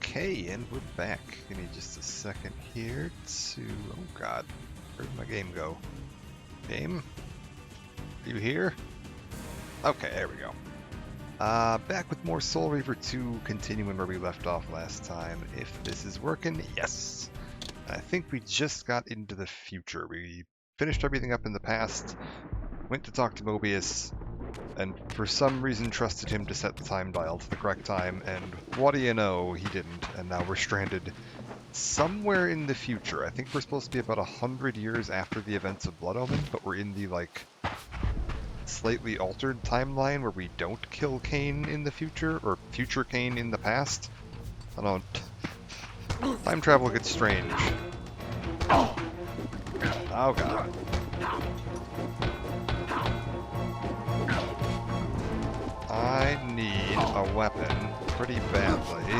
Okay, and we're back. Give me just a second here to... Oh god, where'd my game go? Game? Are you here? Okay, there we go. Back with more Soul Reaver 2, continuing where we left off last time. If this is working, yes! I think we just got into the future. We finished everything up in the past, went to talk to Mobius, and for some reason trusted him to set the time dial to the correct time, and what do you know, he didn't, and now we're stranded somewhere in the future. I think we're supposed to be about 100 years after the events of Blood Omen, but we're in the, like, slightly altered timeline where we don't kill Kain in the future, or future Kain in the past. I don't... Time travel gets strange. Oh god. I need a weapon pretty badly.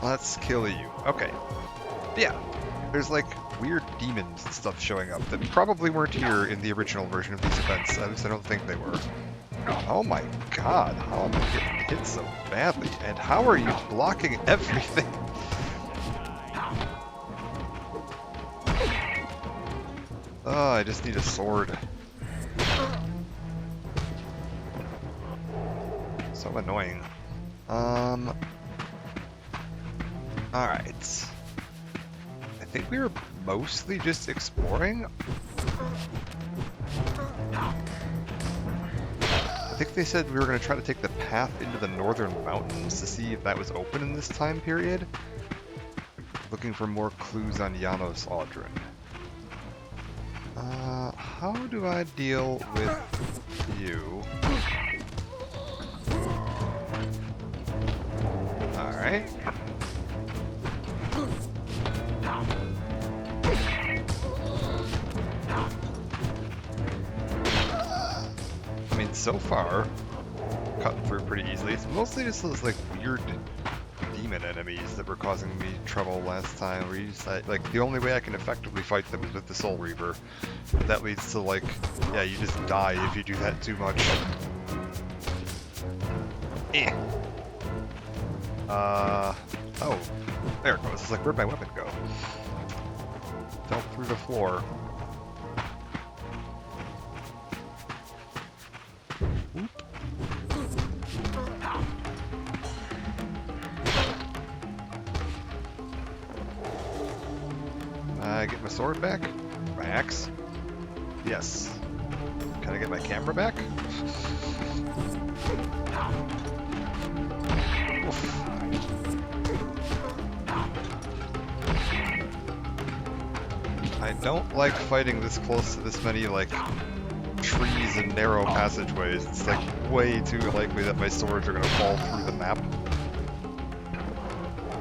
Let's kill you. Okay. Yeah. There's like weird demons and stuff showing up that probably weren't here in the original version of these events. At least I don't think they were. Oh my god. How am I getting hit so badly? And how are you blocking everything? Oh, I just need a sword. So annoying. Alright. I think we were mostly just exploring. I think they said we were going to try to take the path into the northern mountains to see if that was open in this time period. Looking for more clues on Janos Audrun. How do I deal with you? Alright. I mean, so far, cutting through pretty easily. It's mostly just those, like, weird demon enemies that were causing me trouble last time. Where you just, like, the only way I can effectively fight them is with the Soul Reaver. That leads to, like, yeah, you just die if you do that too much. Eh. Oh, there it goes. It's like, where'd my weapon go? Fell through the floor. Oop. Get my sword back? My axe? Yes. Can I get my camera back? Oof. I don't like fighting this close to this many, like, trees and narrow passageways. It's, like, way too likely that my swords are gonna fall through the map.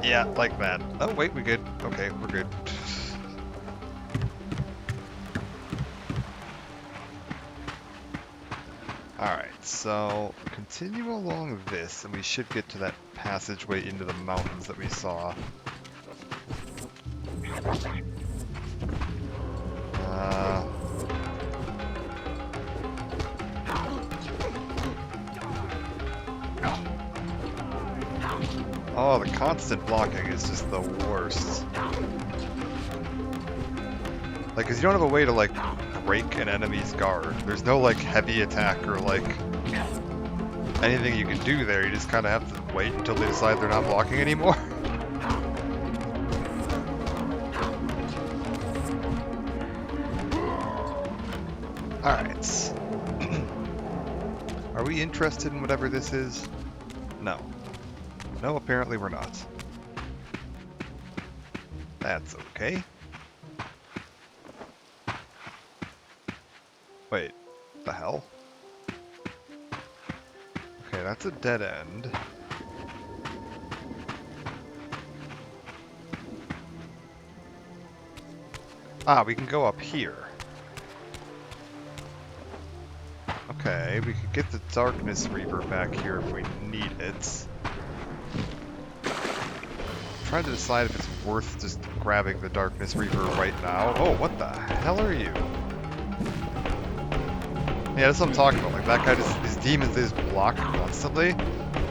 Yeah, like that. Oh, wait, we good. Okay, we're good. Alright, so continue along this, and we should get to that passageway into the mountains that we saw. Oh, the constant blocking is just the worst. Like, cause you don't have a way to, like, break an enemy's guard. There's no, like, heavy attack or, like, anything you can do there. You just kind of have to wait until they decide they're not blocking anymore. Alright. Are we interested in whatever this is? No. No, apparently we're not. That's okay. Wait, the hell? Okay, that's a dead end. Ah, we can go up here. Okay, we could get the Darkness Reaver back here if we need it. I'm trying to decide if it's worth just grabbing the Darkness Reaver right now. Oh, what the hell are you? Yeah, that's what I'm talking about. Like, that guy just, these demons, they just block constantly.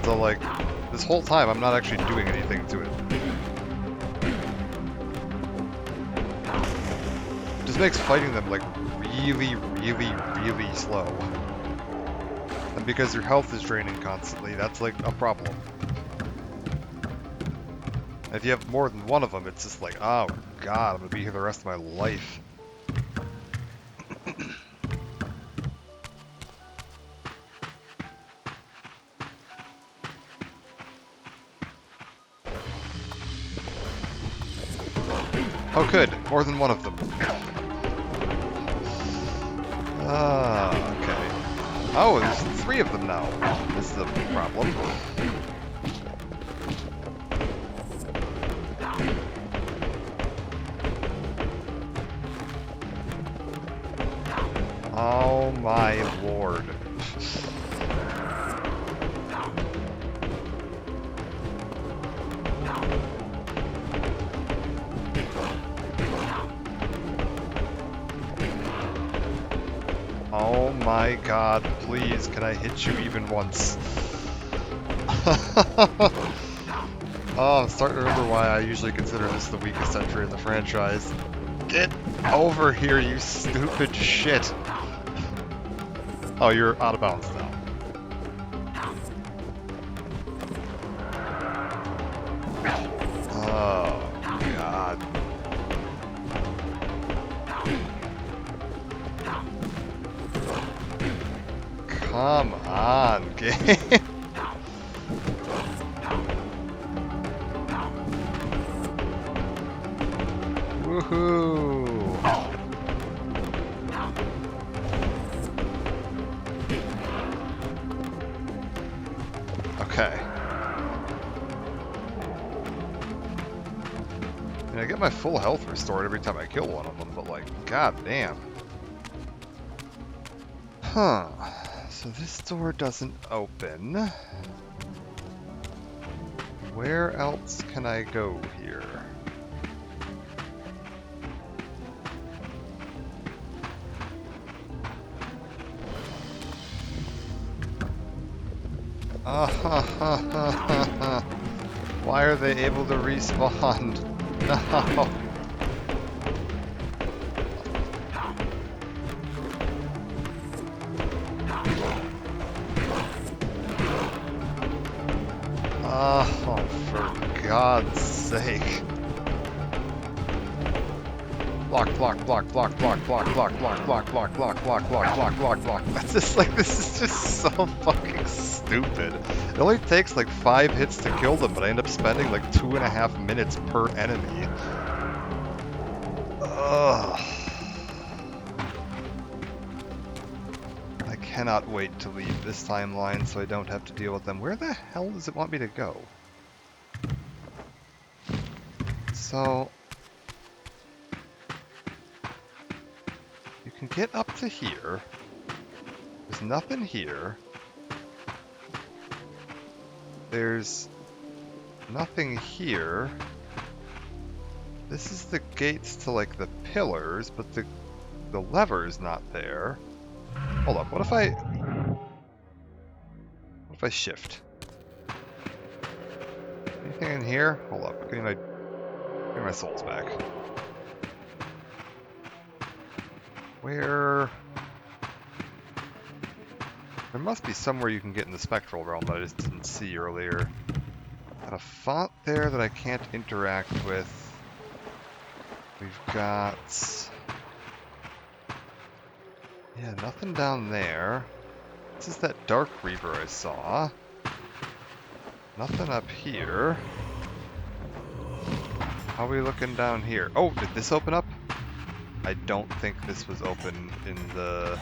So, like, This whole time, I'm not actually doing anything to it. It just makes fighting them, like, really, really, really slow. And because your health is draining constantly, that's, like, a problem. If you have more than one of them, it's just like, oh god, I'm gonna be here the rest of my life. Oh good, more than one of them. Ah, okay. Oh, there's 3 of them now. This is a problem. Oh my lord. Oh my god, please, can I hit you even once? Oh, I'm starting to remember why I usually consider this the weakest entry in the franchise. Get over here, you stupid shit! Oh, you're out of bounds now. Oh, God. Come on, game. Woohoo! Okay. And I get my full health restored every time I kill one of them, but like, god damn. Huh. So this door doesn't open. Where else can I go here? Why are they able to respawn? No. Oh, for God's sake. Block, block, block, block, block, block, block, block, block, block, block, block, block, block, block, block. That's just like, this is just so fucking stupid. It only takes like 5 hits to kill them, but I end up spending like 2.5 minutes per enemy. Ugh. I cannot wait to leave this timeline so I don't have to deal with them. Where the hell does it want me to go? So... you can get up to here. There's nothing here. There's nothing here. This is the gates to like the pillars, but the lever's not there. Hold up, what if I shift? Anything in here? Hold up, getting my souls back. Where? There must be somewhere you can get in the spectral realm that I just didn't see earlier. Got a font there that I can't interact with. We've got... yeah, nothing down there. This is that dark Reaver I saw. Nothing up here. How are we looking down here? Oh, did this open up? I don't think this was open in the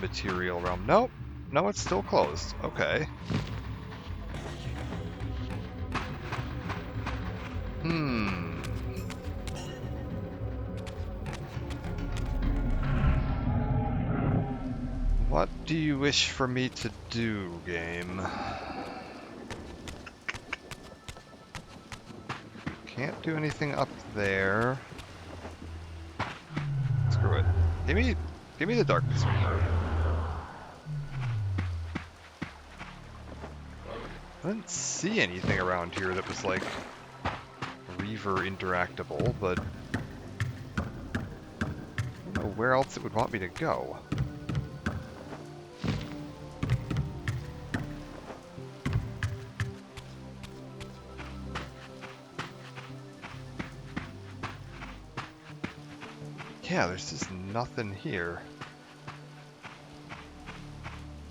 material realm. Nope. No, it's still closed. Okay. What do you wish for me to do, game? Can't do anything up there. Screw it. Give me the darkness Reaver. I didn't see anything around here that was like Reaver interactable, but I don't know where else it would want me to go. Yeah, there's just nothing here.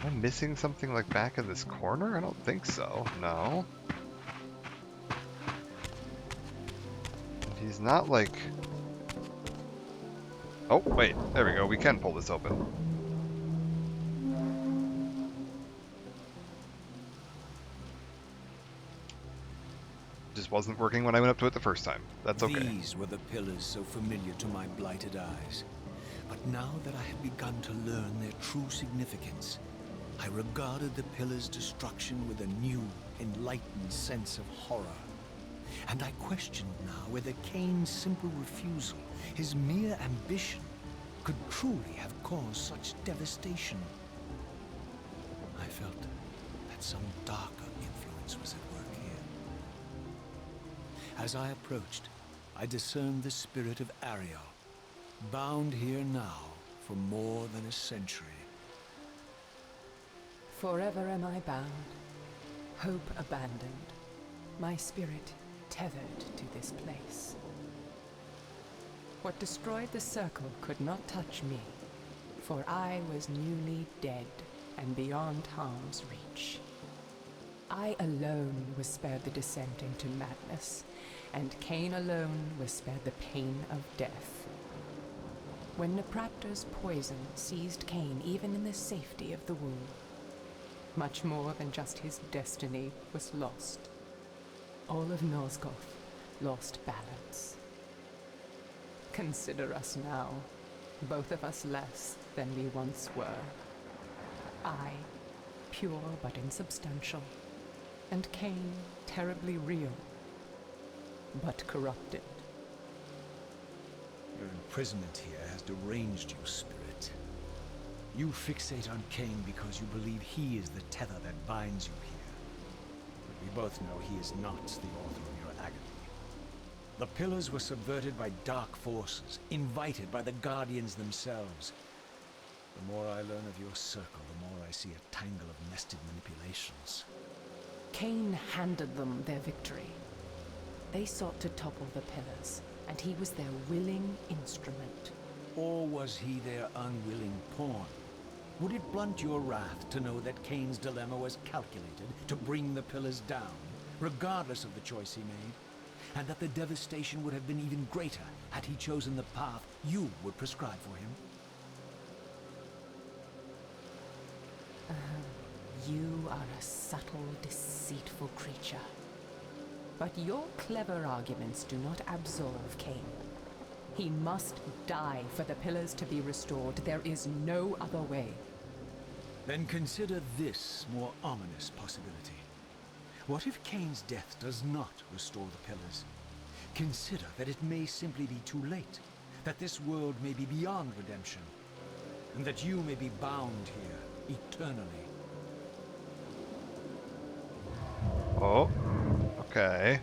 Am I missing something like back in this corner? I don't think so. No. He's not like... Oh, wait. There we go. We can pull this open. Just wasn't working when I went up to it the first time. That's okay. These were the pillars so familiar to my blighted eyes. But now that I had begun to learn their true significance, I regarded the pillars' destruction with a new, enlightened sense of horror. And I questioned now whether Kain's simple refusal, his mere ambition, could truly have caused such devastation. I felt that some darker influence was at work here. As I approached, I discerned the spirit of Ariel, bound here now for more than a century. Forever am I bound, hope abandoned, my spirit tethered to this place. What destroyed the circle could not touch me, for I was newly dead and beyond harm's reach. I alone was spared the descent into madness, and Kain alone was spared the pain of death. When Napraptor's poison seized Kain even in the safety of the womb, much more than just his destiny was lost. All of Nosgoth lost balance. Consider us now, both of us less than we once were. I, pure but insubstantial, and Kain, terribly real, but corrupted. Your imprisonment here has deranged you, spirit. You fixate on Kain because you believe he is the tether that binds you here. But we both know he is not the author of your agony. The pillars were subverted by dark forces, invited by the Guardians themselves. The more I learn of your circle, the more I see a tangle of nested manipulations. Kain handed them their victory. They sought to topple the pillars, and he was their willing instrument. Or was he their unwilling pawn? Would it blunt your wrath to know that Kain's dilemma was calculated to bring the pillars down, regardless of the choice he made? And that the devastation would have been even greater had he chosen the path you would prescribe for him? You are a subtle, deceitful creature. But your clever arguments do not absolve Kain. He must die for the pillars to be restored. There is no other way. Then consider this more ominous possibility. What if Kain's death does not restore the pillars? Consider that it may simply be too late, that this world may be beyond redemption, and that you may be bound here eternally. Oh, okay.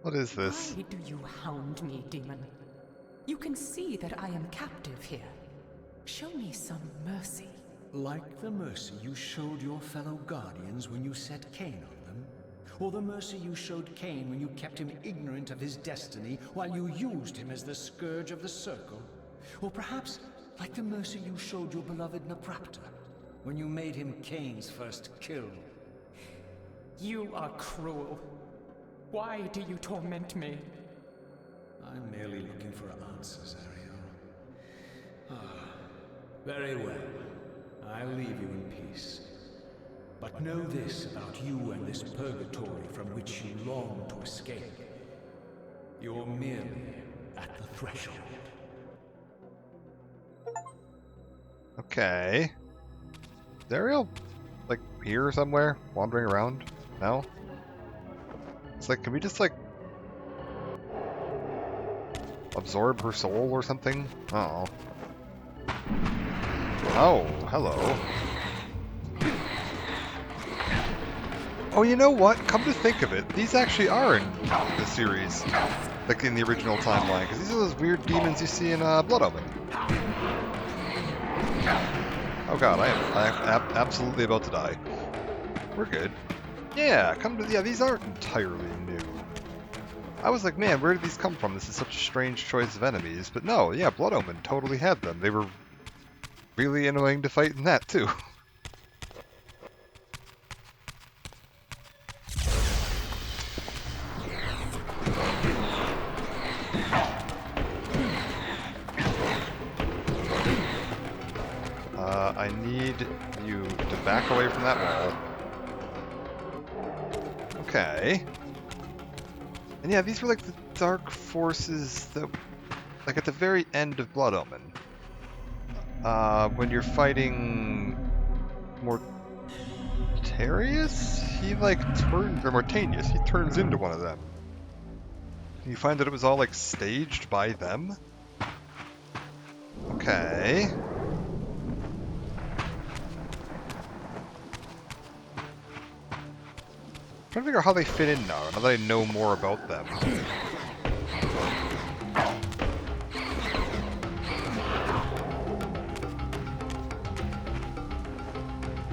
What is this? Why do you hound me, demon? You can see that I am captive here. Show me some mercy. Like the mercy you showed your fellow Guardians when you set Kain on them? Or the mercy you showed Kain when you kept him ignorant of his destiny while you used him as the scourge of the circle? Or perhaps like the mercy you showed your beloved Napraptor when you made him Kain's first kill? You are cruel. Why do you torment me? I'm merely looking for answers, Ariel. Ah, very well. I'll leave you in peace. But know this about you and this purgatory from which you long to escape. You're merely at the threshold. Okay. Is Ariel, like, here somewhere? Wandering around? No? It's like, can we just, like, absorb her soul or something? Oh. Oh, hello. Oh, you know what? Come to think of it, these actually are in the series. Like in the original timeline, because these are those weird demons you see in Blood Omen. Oh god, I am absolutely about to die. We're good. Yeah, yeah, these aren't entirely new. I was like, man, where did these come from? This is such a strange choice of enemies. But no, yeah, Blood Omen totally had them. They were really annoying to fight in that, too. I need you to back away from that wall. Okay. And yeah, these were like the dark forces that, like at the very end of Blood Omen. When you're fighting Mortarius? He like turns, or Mortanius, he turns into one of them. You find that it was all like staged by them? Okay. I'm trying to figure out how they fit in now that I know more about them.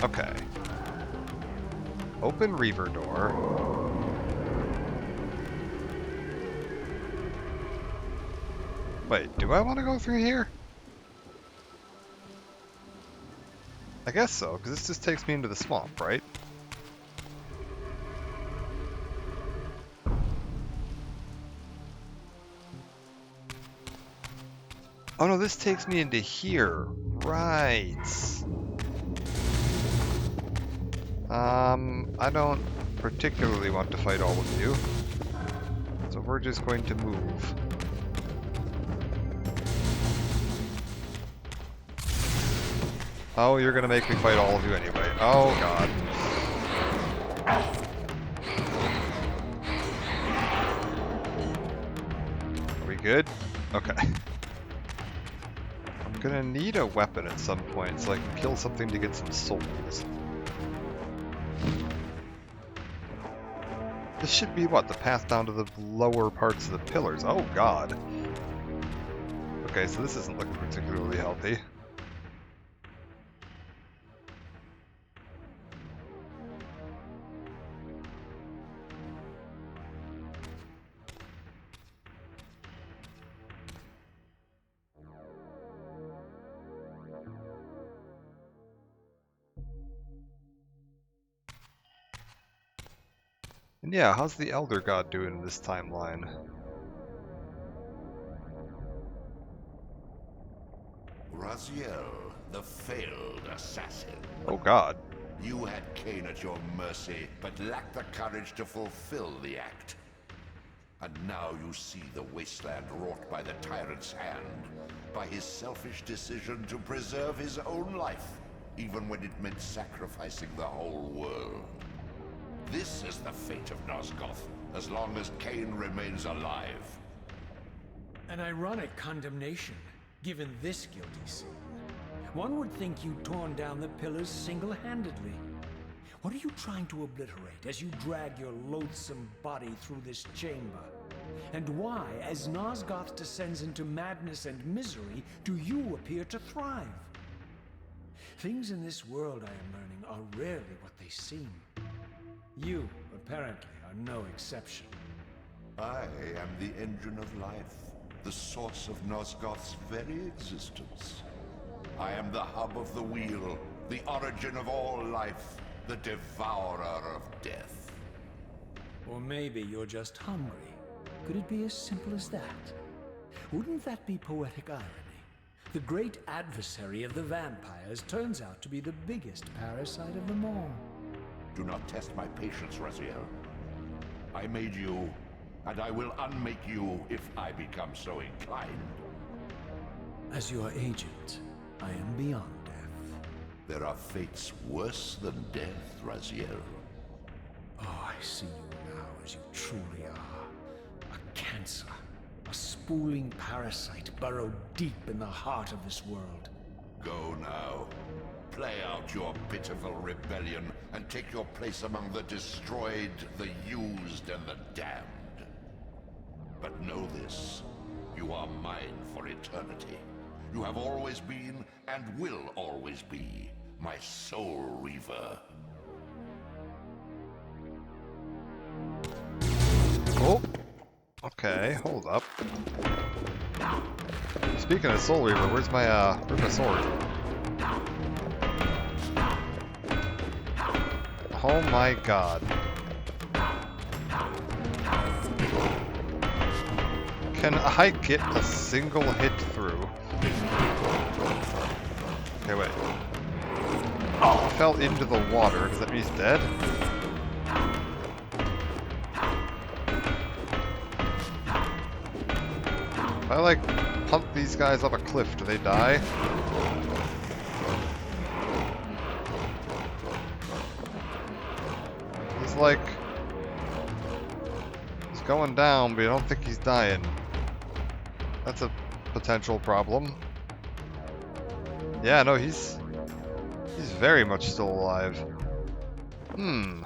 Okay. Open Reaver door. Wait, do I want to go through here? I guess so, because this just takes me into the swamp, right? Oh no, this takes me into here. Right. I don't particularly want to fight all of you. So we're just going to move. Oh, you're gonna make me fight all of you anyway. Oh god. Are we good? Okay. I'm gonna need a weapon at some point so I can kill something to get some souls. This should be, what, the path down to the lower parts of the pillars. Oh god. Okay, so this isn't looking particularly healthy. And yeah, how's the Elder God doing in this timeline? Raziel, the failed assassin. Oh god. You had Kain at your mercy, but lacked the courage to fulfill the act. And now you see the wasteland wrought by the tyrant's hand, by his selfish decision to preserve his own life, even when it meant sacrificing the whole world. This is the fate of Nosgoth, as long as Kain remains alive. An ironic condemnation, given this guilty sin. One would think you'd torn down the pillars single-handedly. What are you trying to obliterate as you drag your loathsome body through this chamber? And why, as Nosgoth descends into madness and misery, do you appear to thrive? Things in this world, I am learning, are rarely what they seem. You, apparently, are no exception. I am the engine of life, the source of Nosgoth's very existence. I am the hub of the wheel, the origin of all life, the devourer of death. Or maybe you're just hungry. Could it be as simple as that? Wouldn't that be poetic irony? The great adversary of the vampires turns out to be the biggest parasite of them all. Do not test my patience, Raziel. I made you, and I will unmake you if I become so inclined. As your agent, I am beyond death. There are fates worse than death, Raziel. Oh, I see you now as you truly are. A cancer. A spooling parasite burrowed deep in the heart of this world. Go now. Play out your pitiful rebellion and take your place among the destroyed, the used, and the damned. But know this, you are mine for eternity. You have always been, and will always be, my soul Reaver. Oh, okay, hold up. Speaking of Soul Reaver, where's my sword? Oh my god. Can I get a single hit through? Okay, wait. He fell into the water. Does that mean he's dead? If I, like, punt these guys off a cliff, do they die? He's like... he's going down, but I don't think he's dying. That's a potential problem. Yeah, no, he's very much still alive. Hmm.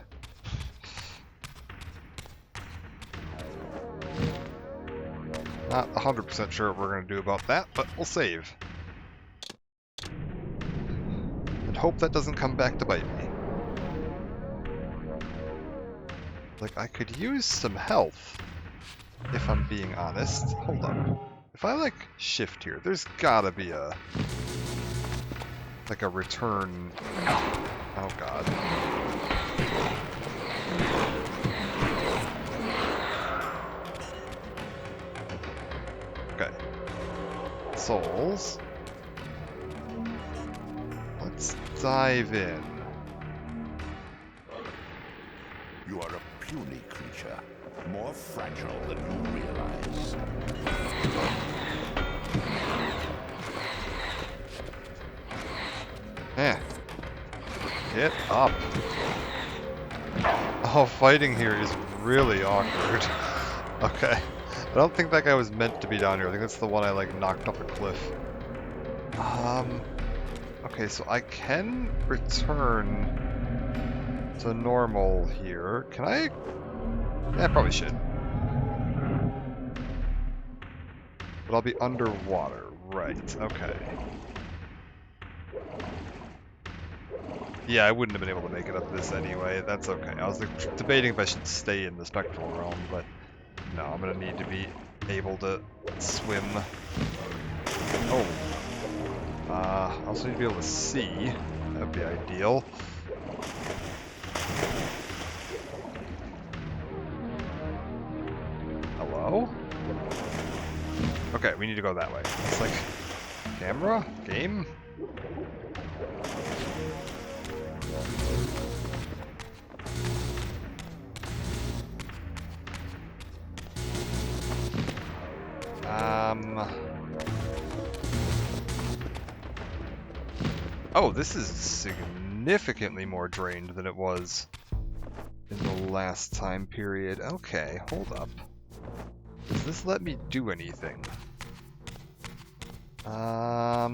Not 100% sure what we're going to do about that, but we'll save. And hope that doesn't come back to bite me. Like, I could use some health, if I'm being honest. Hold up. If I, like, shift here, there's gotta be a... like a return... oh god. Okay. Souls. Let's dive in. You are a puny creature, more fragile than you realize. Eh. Get up. Oh, fighting here is really awkward. Okay. I don't think that guy was meant to be down here. I think that's the one I, like, knocked off a cliff. Okay, so I can return to normal here. Can I? Yeah, I probably should. But I'll be underwater. Right, okay. Yeah, I wouldn't have been able to make it up this anyway. That's okay. I was like, debating if I should stay in the spectral realm, but no, I'm gonna need to be able to swim. Oh. I also need to be able to see. That'd be ideal. Hello? Okay, we need to go that way. It's like... camera? Game? Oh, this is significantly more drained than it was in the last time period. Okay, hold up. Does this let me do anything? I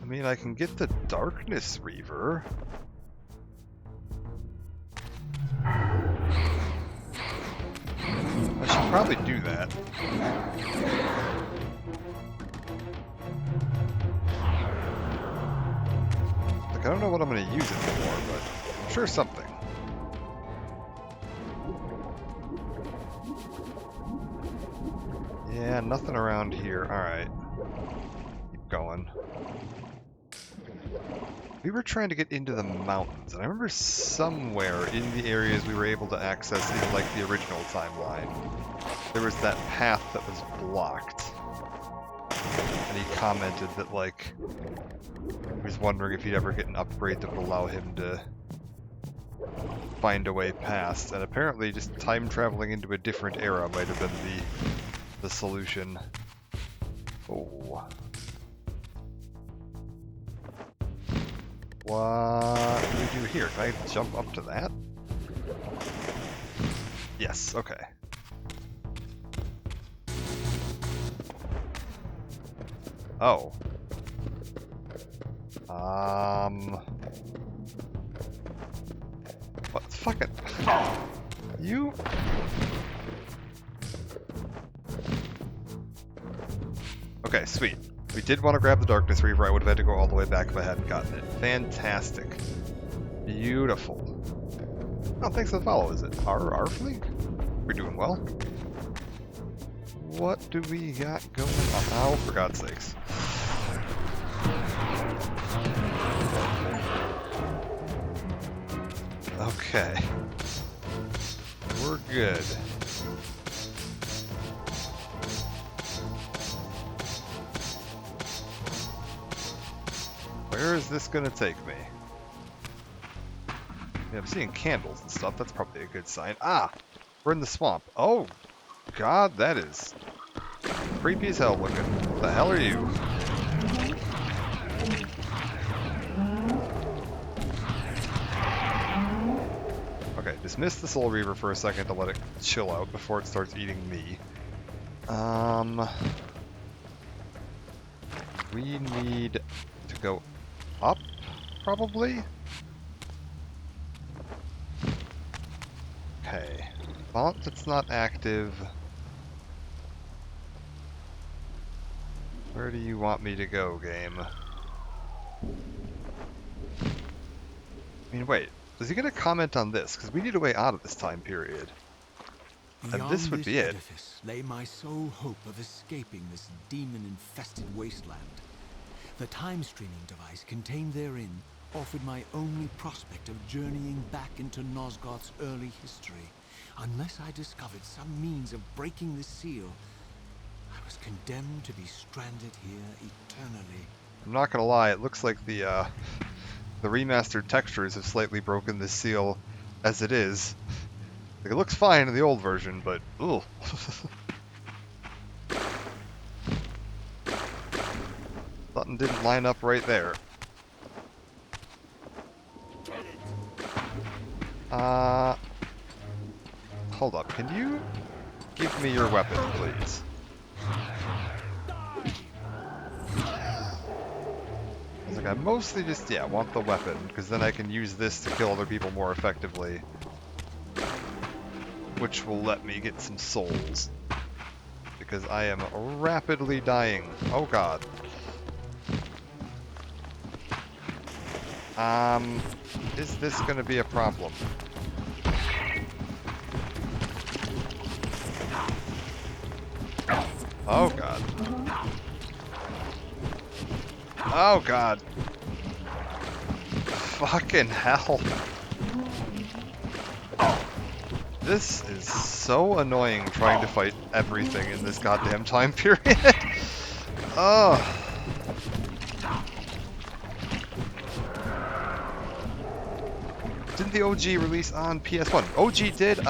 mean, I can get the Darkness Reaver. I should probably do that. Like, I don't know what I'm going to use it for, but I'm sure something. Yeah, nothing around here. Alright. Keep going. We were trying to get into the mountains, and I remember somewhere in the areas we were able to access in, like, the original timeline, there was that path that was blocked. And he commented that, like, he was wondering if he'd ever get an upgrade that would allow him to find a way past, and apparently just time traveling into a different era might have been the solution. Oh. What do we do here? Can I jump up to that? Yes, okay. Oh. What fucking... You... Okay, sweet. We did want to grab the Darkness Reaver. I would have had to go all the way back if I hadn't gotten it. Fantastic. Beautiful. Oh, thanks for the follow. Is it our fleet? We're doing well. What do we got going on? Oh, for God's sakes. Okay. We're good. Where is this gonna take me? Yeah, I'm seeing candles and stuff. That's probably a good sign. Ah! We're in the swamp. Oh! God, that is creepy as hell looking. What the hell are you? Okay, dismiss the Soul Reaver for a second to let it chill out before it starts eating me. We need to go up, probably? Okay. Gauntlet's not active. Where do you want me to go, game? I mean, wait. Is he going to comment on this? Because we need a way out of this time period. And this would be it. Edifice lay my sole hope of escaping this demon-infested wasteland. The time-streaming device contained therein offered my only prospect of journeying back into Nosgoth's early history. Unless I discovered some means of breaking the seal, I was condemned to be stranded here eternally. I'm not gonna lie, it looks like the remastered textures have slightly broken this seal as it is. Like, it looks fine in the old version, but ooh. Something didn't line up right there. Hold up. Can you give me your weapon, please? I was like, I mostly just, yeah, want the weapon, because then I can use this to kill other people more effectively. Which will let me get some souls. Because I am rapidly dying. Oh god. Is this gonna be a problem? Oh god. Oh god. Fucking hell. This is so annoying trying to fight everything in this goddamn time period. Oh. Didn't the OG release on PS1? OG did.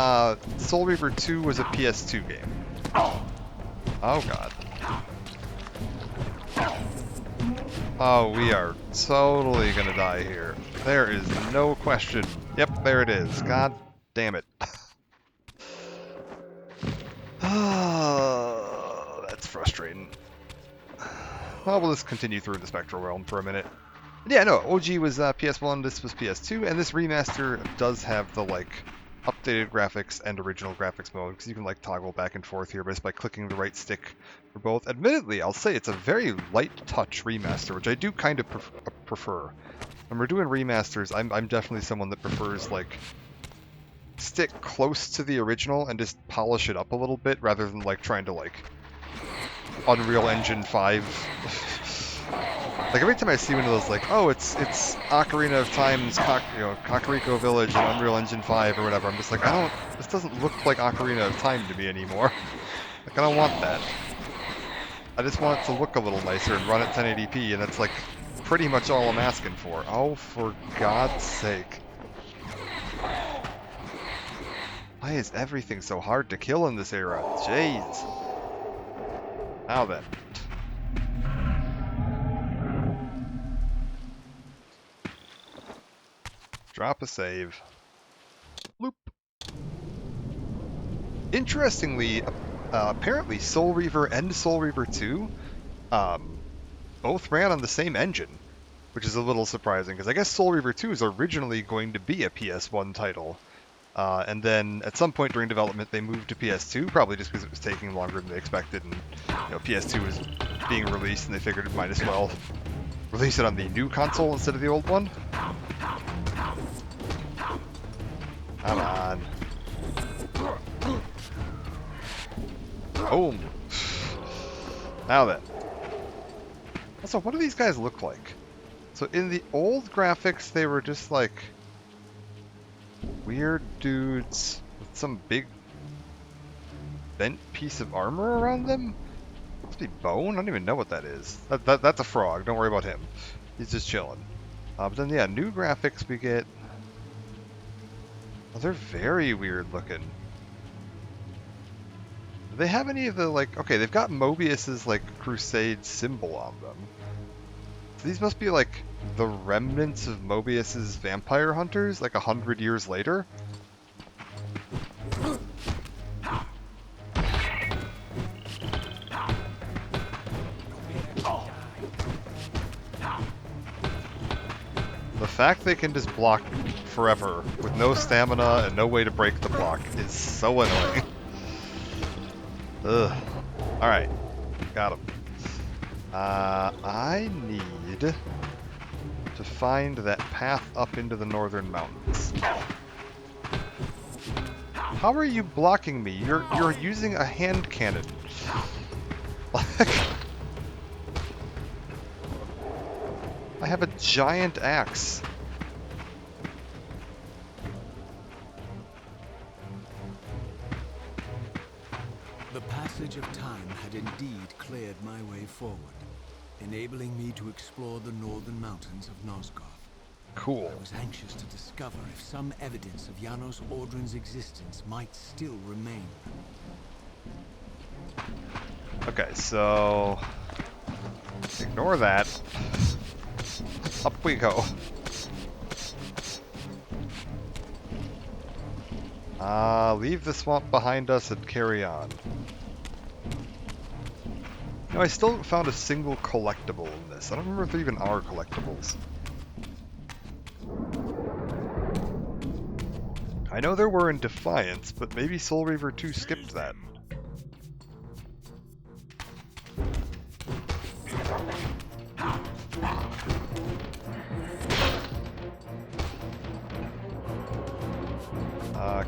Soul Reaver 2 was a PS2 game. Oh god. Oh, we are totally gonna die here. There is no question. Yep, there it is. God damn it. Oh, that's frustrating. Well, we'll just continue through the Spectral Realm for a minute. Yeah, no, OG was PS1, this was PS2, and this remaster does have the, like, updated graphics and original graphics mode, because you can, like, toggle back and forth here just by clicking the right stick for both. Admittedly, I'll say it's a very light touch remaster, which I do kind of prefer. When we're doing remasters, I'm definitely someone that prefers, like, stick close to the original and just polish it up a little bit, rather than, like, trying to, like, Unreal Engine 5... Like, every time I see one of those, like, oh, it's Ocarina of Time's, Kakariko Village and Unreal Engine 5 or whatever, I'm just like, this doesn't look like Ocarina of Time to me anymore. Like, I don't want that. I just want it to look a little nicer and run at 1080p, and that's, like, pretty much all I'm asking for. Oh, for God's sake. Why is everything so hard to kill in this era? Jeez. Now then. Drop a save. Bloop. Interestingly, apparently Soul Reaver and Soul Reaver 2 both ran on the same engine, which is a little surprising, because I guess Soul Reaver 2 is originally going to be a PS1 title. And then at some point during development they moved to PS2, probably just because it was taking longer than they expected, and PS2 was being released and they figured it might as well release it on the new console instead of the old one. Come on. Boom. Now then. Also, what do these guys look like? So in the old graphics, they were just like weird dudes with some big bent piece of armor around them. Must be bone? I don't even know what that is. That's a frog. Don't worry about him. He's just chilling. But then, yeah, new graphics we get. Oh, they're very weird looking. Do they have any of the, like... Okay, they've got Mobius's, like, Crusade symbol on them. So these must be, like, the remnants of Mobius's vampire hunters, like 100 years later? The fact they can just block forever with no stamina and no way to break the block is so annoying. Ugh. Alright. Got him. I need to find that path up into the northern mountains. How are you blocking me? You're using a hand cannon. I have a giant axe. The passage of time had indeed cleared my way forward, enabling me to explore the northern mountains of Nosgoth. Cool. I was anxious to discover if some evidence of Janos Audron's existence might still remain. Okay, so... ignore that. Up we go. Leave the swamp behind us and carry on. No, I still haven't found a single collectible in this. I don't remember if there even are collectibles. I know there were in Defiance, but maybe Soul Reaver 2 skipped that.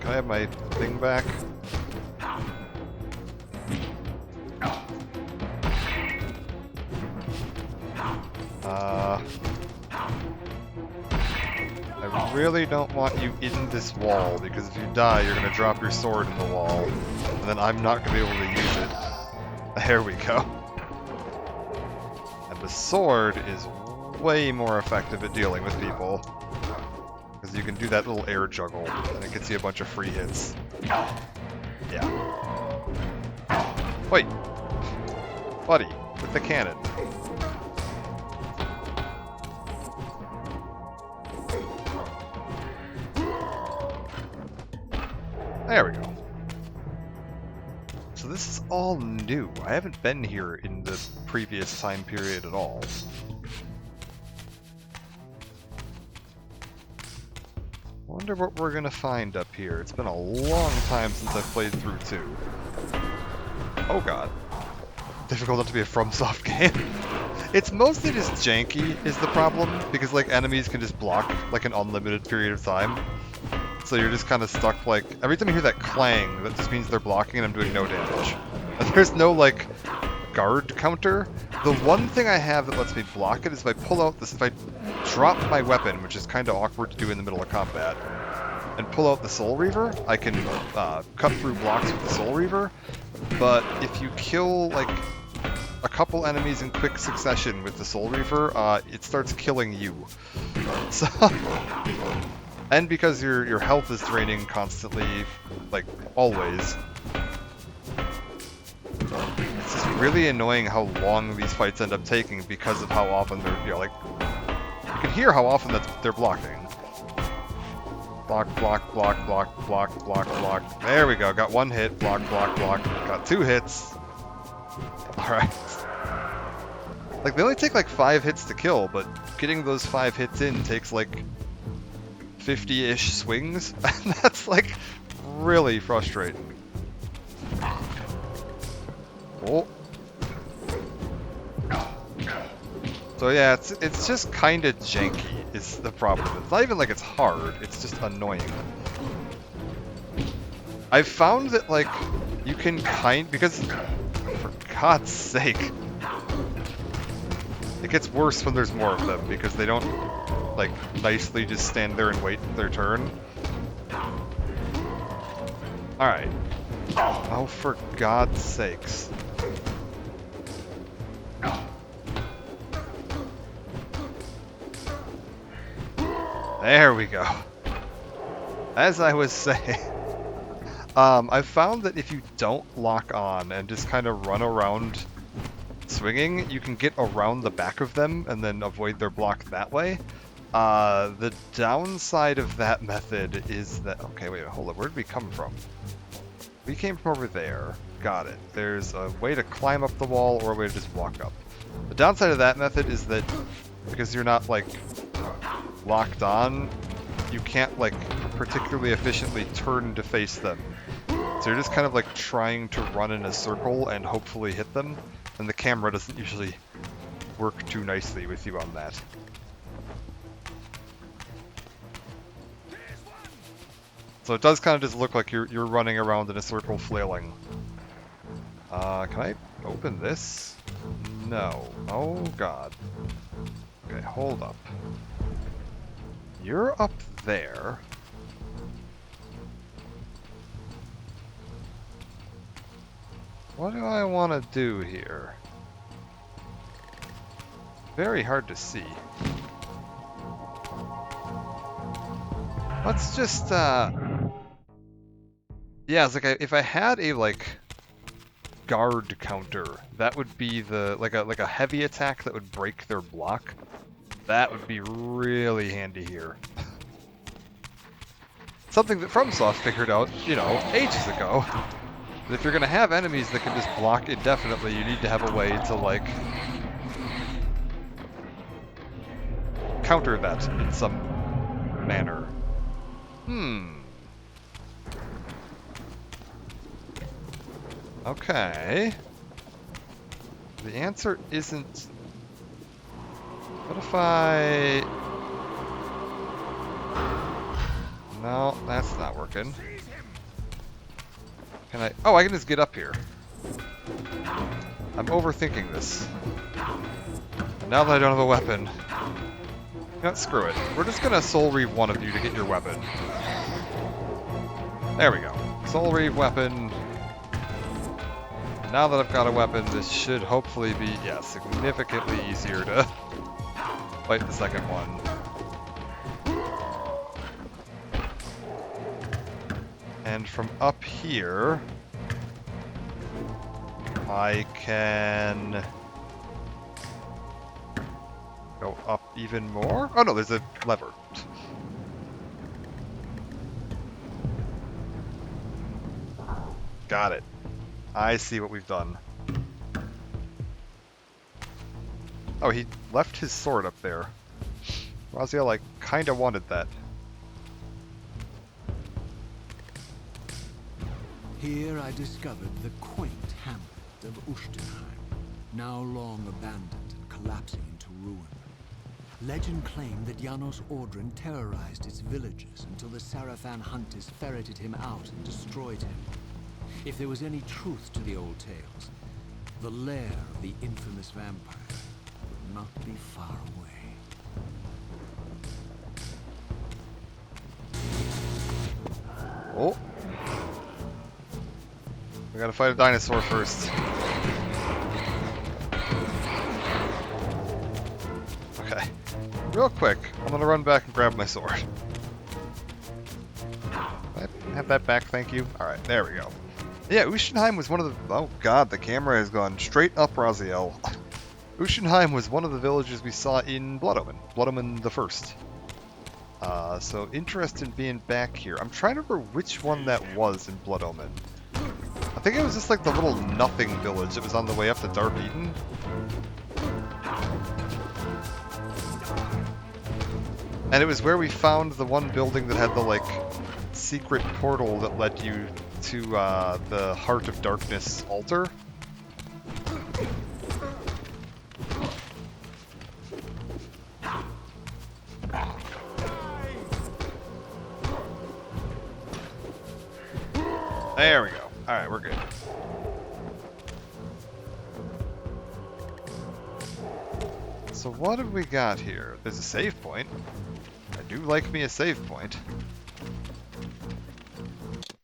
Can I have my thing back? I really don't want you in this wall, because if you die, you're going to drop your sword in the wall, and then I'm not going to be able to use it. There we go. And the sword is way more effective at dealing with people, because you can do that little air juggle, and it gets you a bunch of free hits. Yeah. Wait! Buddy, with the cannon. There we go. So this is all new. I haven't been here in the previous time period at all. Wonder what we're gonna find up here. It's been a long time since I've played through 2. Oh god. Difficult enough to be a FromSoft game. It's mostly just janky is the problem, because like enemies can just block like an unlimited period of time. So you're just kind of stuck, like, every time you hear that clang, that just means they're blocking and I'm doing no damage. And there's no, like, guard counter. The one thing I have that lets me block it is if I pull out this, if I drop my weapon, which is kind of awkward to do in the middle of combat, and pull out the Soul Reaver, I can cut through blocks with the Soul Reaver. But if you kill, like, a couple enemies in quick succession with the Soul Reaver, it starts killing you. So... And because your health is draining constantly, like, always. It's just really annoying how long these fights end up taking because of how often they're, like... You can hear how often they're blocking. Block, block, block, block, block, block, block. There we go. Got one hit. Block, block, block. Got 2 hits. Alright. Like, they only take like 5 hits to kill, but getting those 5 hits in takes like 50-ish swings. And that's like really frustrating. Oh. So yeah, it's just kind of janky is the problem. It's not even like it's hard, it's just annoying. I've found that like you can because for God's sake, it gets worse when there's more of them because they don't like nicely just stand there and wait their turn. Alright. Oh, for God's sakes. There we go. As I was saying, I've found that if you don't lock on and just kind of run around swinging, you can get around the back of them and then avoid their block that way. The downside of that method is that... Okay, wait, hold up. Where did we come from? We came from over there. Got it. There's a way to climb up the wall or a way to just walk up. The downside of that method is that because you're not, like, locked on, you can't, like, particularly efficiently turn to face them. So you're just kind of, like, trying to run in a circle and hopefully hit them, and the camera doesn't usually work too nicely with you on that. So it does kind of just look like you're running around in a circle flailing. Can I open this? No. Oh, God. Okay, hold up. You're up there. What do I want to do here? Very hard to see. Let's just, yeah, it's like if I had a, like, guard counter, that would be the, like a heavy attack that would break their block. That would be really handy here. Something that FromSoft figured out, you know, ages ago. That if you're gonna have enemies that can just block indefinitely, you need to have a way to, like, counter that in some manner. Okay. The answer isn't... What if I... No, that's not working. Can I... Oh, I can just get up here. I'm overthinking this. And now that I don't have a weapon... You know what, screw it. We're just gonna Soul Reave one of you to get your weapon. There we go. Soul Reave weapon. Now that I've got a weapon, this should hopefully be, yeah, significantly easier to fight the second one. And from up here, I can go up even more. Oh no, there's a lever. Got it. I see what we've done. Oh, he left his sword up there. Raziel, I kinda wanted that. Here I discovered the quaint hamlet of Ushtenheim, now long abandoned and collapsing into ruin. Legend claimed that Janos Ordrin terrorized its villagers until the Sarafan hunters ferreted him out and destroyed him. If there was any truth to the old tales, the lair of the infamous vampire would not be far away. Oh. We gotta fight a dinosaur first. Okay. Real quick, I'm gonna run back and grab my sword. Have that back, thank you. Alright, there we go. Yeah, Ushtenheim was one of the... Oh god, the camera has gone straight up Raziel. Ushtenheim was one of the villages we saw in Blood Omen. Blood Omen the First. So interested in being back here. I'm trying to remember which one that was in Blood Omen. I think it was just like the little nothing village that was on the way up to Dark Eden. And it was where we found the one building that had the, like, secret portal that led you to the Heart of Darkness altar. There we go. Alright, we're good. So what have we got here? There's a save point. I do like me a save point.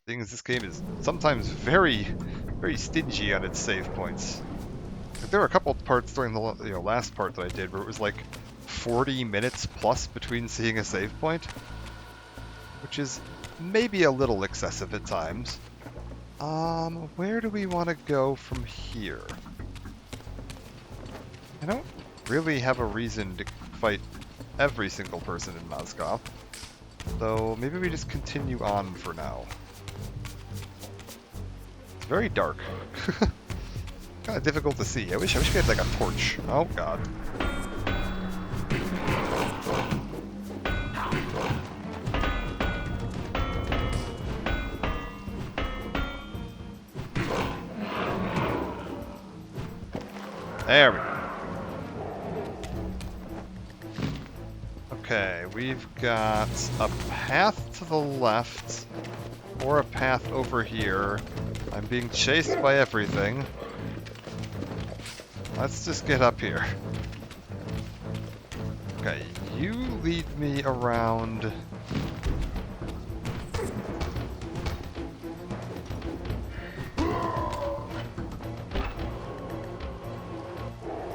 Seeing as this game is sometimes very, very stingy on its save points. Like, there were a couple parts during the last part that I did where it was like 40 minutes plus between seeing a save point, which is maybe a little excessive at times. Where do we want to go from here? I don't really have a reason to fight every single person in Moscow, so maybe we just continue on for now. It's very dark. Kind of difficult to see. I wish we had like a torch. Oh god. There we go. Okay, we've got a path to the left, or a path over here. I'm being chased by everything. Let's just get up here. Okay, you lead me around.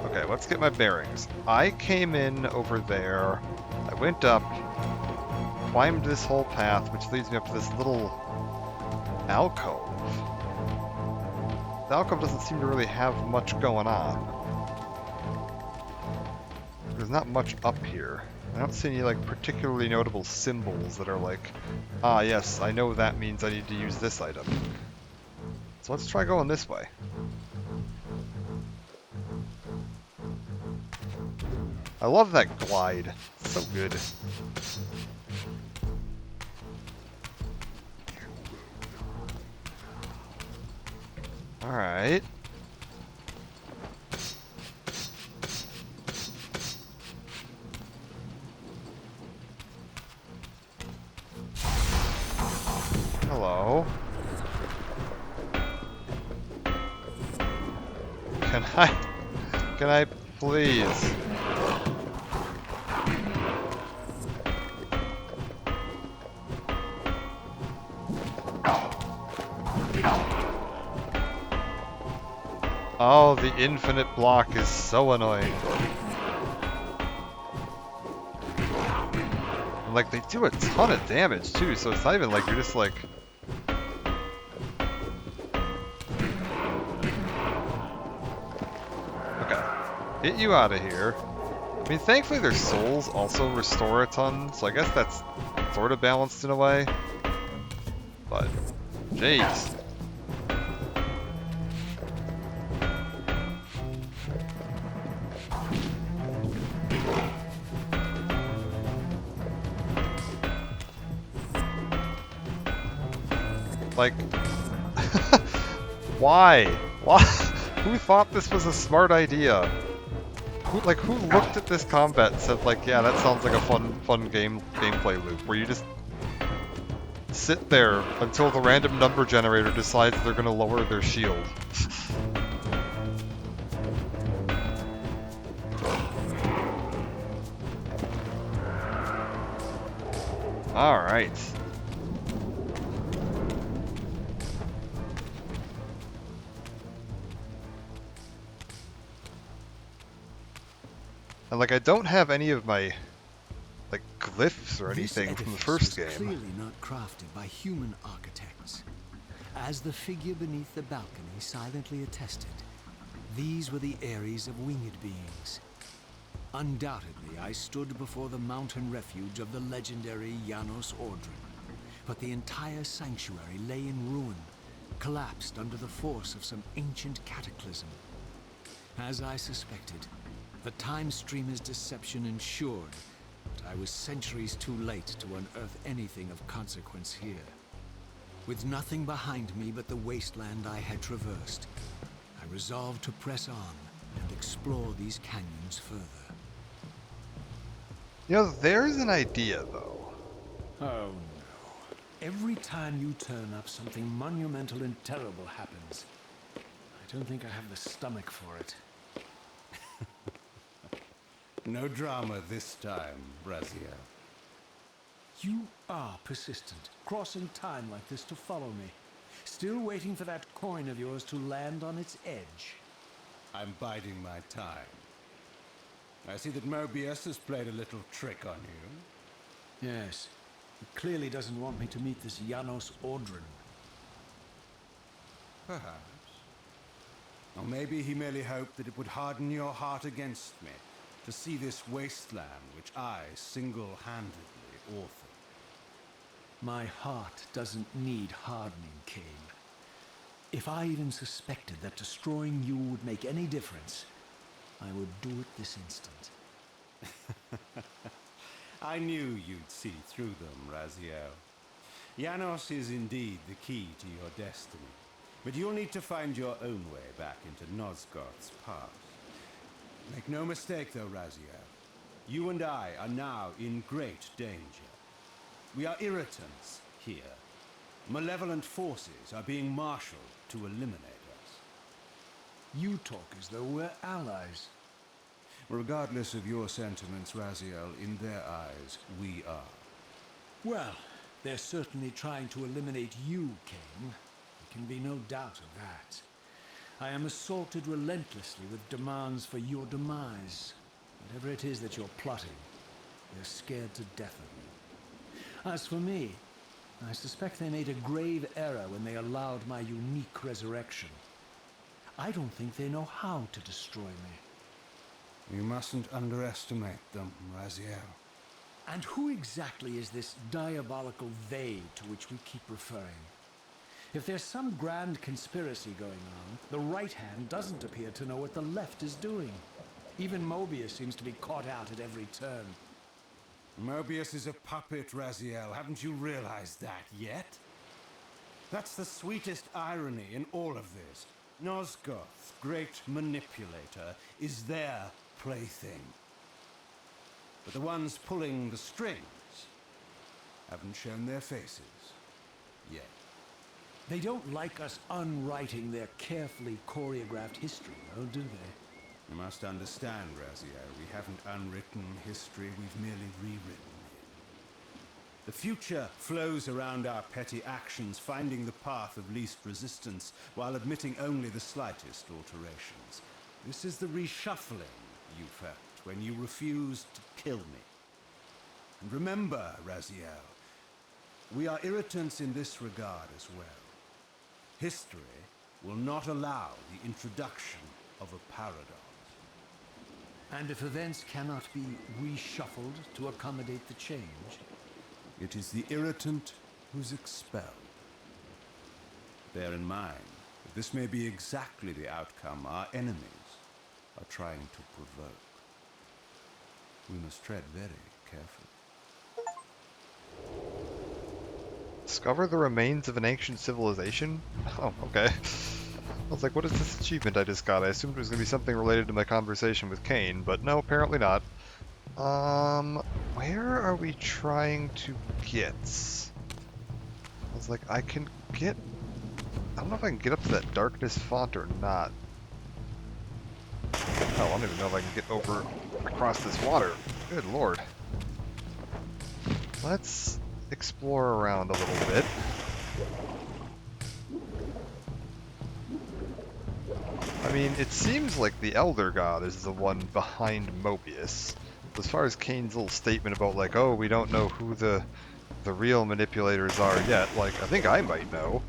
Okay, let's get my bearings. I came in over there. I went up, climbed this whole path, which leads me up to this little alcove. The alcove doesn't seem to really have much going on. There's not much up here. I don't see any like particularly notable symbols that are like, ah yes, I know that means I need to use this item. So let's try going this way. I love that glide. It's so good. Alright. Hello. Can I please? Oh, the infinite block is so annoying. And, like, they do a ton of damage, too, so it's not even like you're just like... Okay. Get you out of here. I mean, thankfully their souls also restore a ton, so I guess that's sort of balanced in a way. But, jeez. Like, why? Why? Who thought this was a smart idea? Who looked at this combat and said, like, yeah, that sounds like a fun gameplay loop, where you just sit there until the random number generator decides they're gonna lower their shield. Alright. And, like, I don't have any of my, like, glyphs or anything from the first game. This edifice was clearly not crafted by human architects. As the figure beneath the balcony silently attested, these were the aeries of winged beings. Undoubtedly, I stood before the mountain refuge of the legendary Janos Ordren. But the entire sanctuary lay in ruin, collapsed under the force of some ancient cataclysm. As I suspected, the Time Streamer's deception ensured that I was centuries too late to unearth anything of consequence here. With nothing behind me but the wasteland I had traversed, I resolved to press on and explore these canyons further. You know, there's an idea, though. Oh no. Every time you turn up, something monumental and terrible happens. I don't think I have the stomach for it. No drama this time, Raziel. You are persistent, crossing time like this to follow me. Still waiting for that coin of yours to land on its edge. I'm biding my time. I see that Mobius has played a little trick on you. Yes. He clearly doesn't want me to meet this Janos Ordren. Perhaps. Or maybe he merely hoped that it would harden your heart against me, to see this wasteland which I single-handedly authored. My heart doesn't need hardening, Kain. If I even suspected that destroying you would make any difference, I would do it this instant. I knew you'd see through them, Raziel. Janos is indeed the key to your destiny, but you'll need to find your own way back into Nosgoth's past. Make no mistake, though, Raziel. You and I are now in great danger. We are irritants here. Malevolent forces are being marshaled to eliminate us. You talk as though we're allies. Regardless of your sentiments, Raziel, in their eyes, we are. Well, they're certainly trying to eliminate you, Kain. There can be no doubt of that. I am assaulted relentlessly with demands for your demise. Whatever it is that you're plotting, they're scared to death of you. As for me, I suspect they made a grave error when they allowed my unique resurrection. I don't think they know how to destroy me. You mustn't underestimate them, Raziel. And who exactly is this diabolical they to which we keep referring? If there's some grand conspiracy going on, the right hand doesn't appear to know what the left is doing. Even Mobius seems to be caught out at every turn. Mobius is a puppet, Raziel. Haven't you realized that yet? That's the sweetest irony in all of this. Nosgoth's great manipulator is their plaything. But the ones pulling the strings haven't shown their faces yet. They don't like us unwriting their carefully choreographed history, though, do they? You must understand, Raziel, we haven't unwritten history, we've merely rewritten it. The future flows around our petty actions, finding the path of least resistance, while admitting only the slightest alterations. This is the reshuffling you felt when you refused to kill me. And remember, Raziel, we are irritants in this regard as well. History will not allow the introduction of a paradox. And if events cannot be reshuffled to accommodate the change? It is the irritant who's expelled. Bear in mind that this may be exactly the outcome our enemies are trying to provoke. We must tread very carefully. Discover the remains of an ancient civilization? Oh, okay. I was like, what is this achievement I just got? I assumed it was going to be something related to my conversation with Kain, but no, apparently not. Where are we trying to get? I was like, I can get... I don't know if I can get up to that darkness font or not. Oh, I don't even know if I can get over across this water. Good lord. Let's explore around a little bit. I mean, it seems like the Elder God is the one behind Mobius. As far as Kain's little statement about like, oh, we don't know who the real manipulators are yet, like, I think I might know.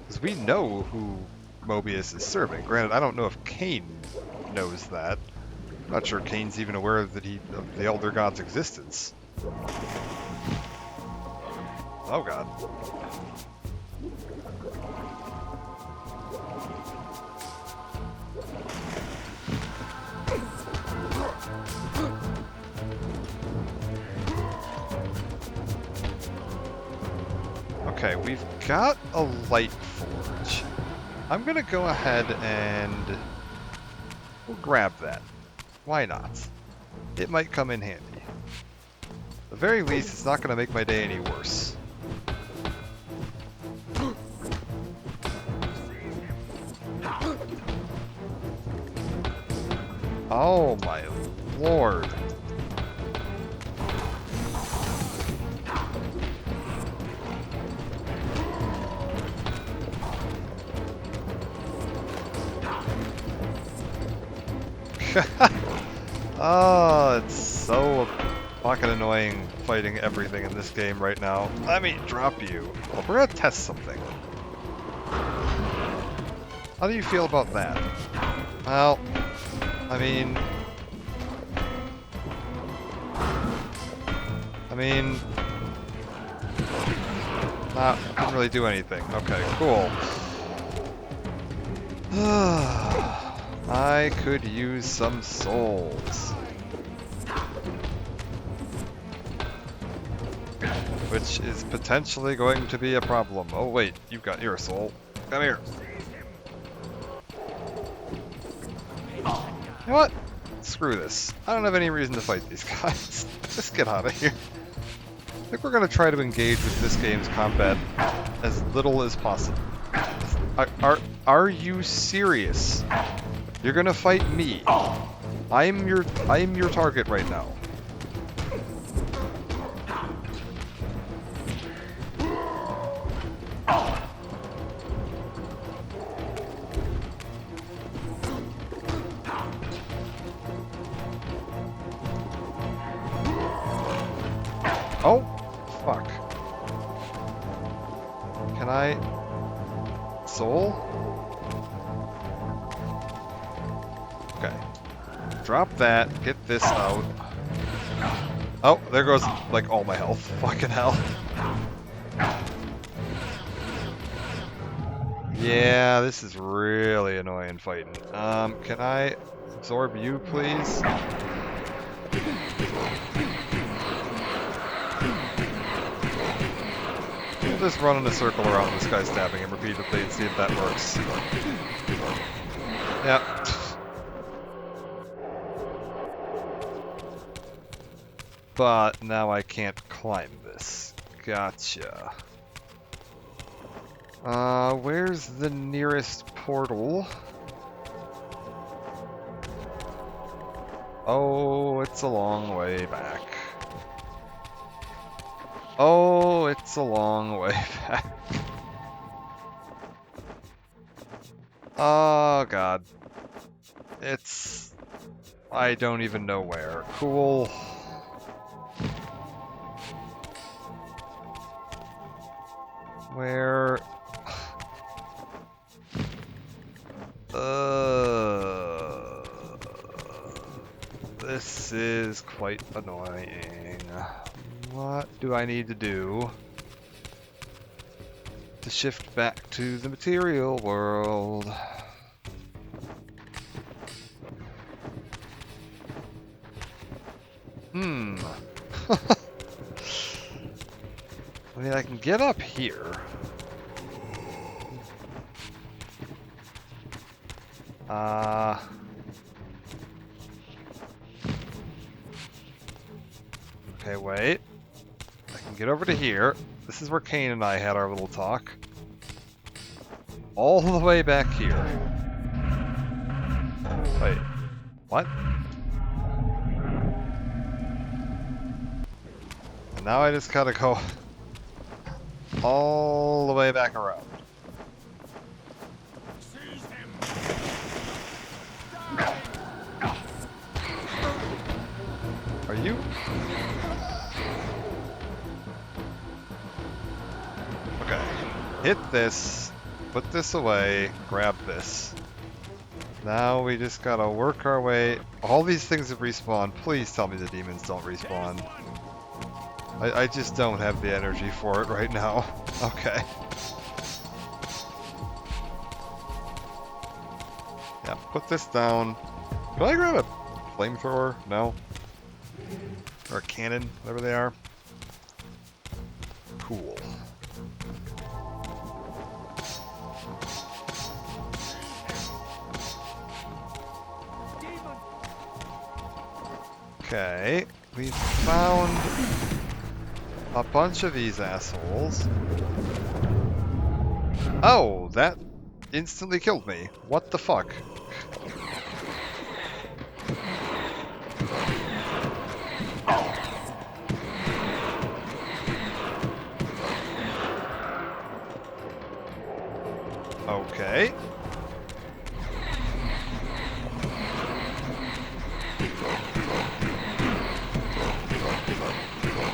Because we know who Mobius is serving. Granted, I don't know if Kain knows that. Not sure Kain's even aware that of the Elder God's existence. Oh god. Okay, we've got a light forge. I'm gonna go ahead and we'll grab that. Why not? It might come in handy. At the very least, it's not gonna make my day any worse. Oh my lord. Oh, it's so fucking annoying fighting everything in this game right now. Let me drop you. Well, we're gonna test something. How do you feel about that? Well, I mean, didn't really do anything. Okay, cool. I could use some souls. Which is potentially going to be a problem. Oh wait, you're a soul. Come here. You know what? Screw this. I don't have any reason to fight these guys. Just get out of here. I think we're going to try to engage with this game's combat as little as possible. Are you serious? You're gonna fight me. I'm your target right now. Oh, fuck. Can I... Soul? Okay. Drop that, get this out. Oh, there goes, like, all my health. Fucking hell. Yeah, this is really annoying fighting. Can I absorb you, please? We'll just run in a circle around this guy, stabbing him repeatedly and see if that works. Yep. But now I can't climb this. Gotcha. Where's the nearest portal? Oh, it's a long way back. Oh, it's a long way back. Oh, God. It's... I don't even know where. Cool. Where... This is quite annoying. What do I need to do to shift back to the material world? I mean, I can get up here. Okay, wait. I can get over to here. This is where Kain and I had our little talk. All the way back here. Wait. What? And now I just gotta go all the way back around. Are you? Okay. Hit this, put this away, grab this. Now we just gotta work our way. All these things have respawned. Please tell me the demons don't respawn. I just don't have the energy for it right now. Okay. Yeah, put this down. Can I grab a flamethrower? No. Or a cannon, whatever they are. Cool. Okay, we found a bunch of these assholes. Oh, that instantly killed me. What the fuck? Okay.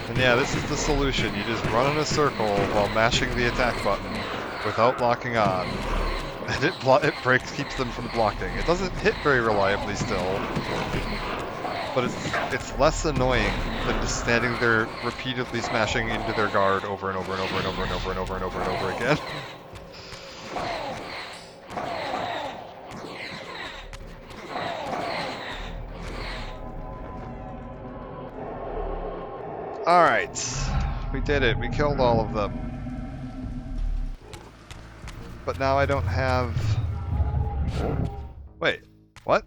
And yeah, this is the solution. You just run in a circle while mashing the attack button without locking on. And it keeps them from blocking. It doesn't hit very reliably still. But it's less annoying than just standing there repeatedly smashing into their guard over and over and over and over and over and over and over and over again. Alright, we did it. We killed all of them. But now I don't have... Wait, what?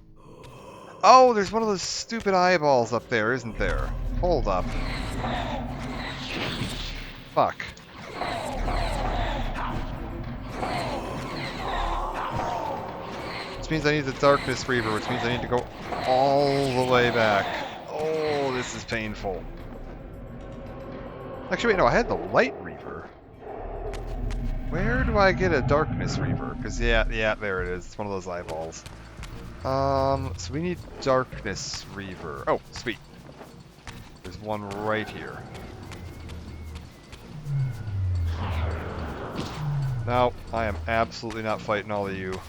Oh, there's one of those stupid eyeballs up there, isn't there? Hold up. Fuck. Which means I need the Darkness Reaver, which means I need to go all the way back. Oh, this is painful. Actually, wait, no, I had the Light Reaver. Where do I get a Darkness Reaver? Because, yeah, there it is. It's one of those eyeballs. So we need Darkness Reaver. Oh, sweet. There's one right here. No, I am absolutely not fighting all of you.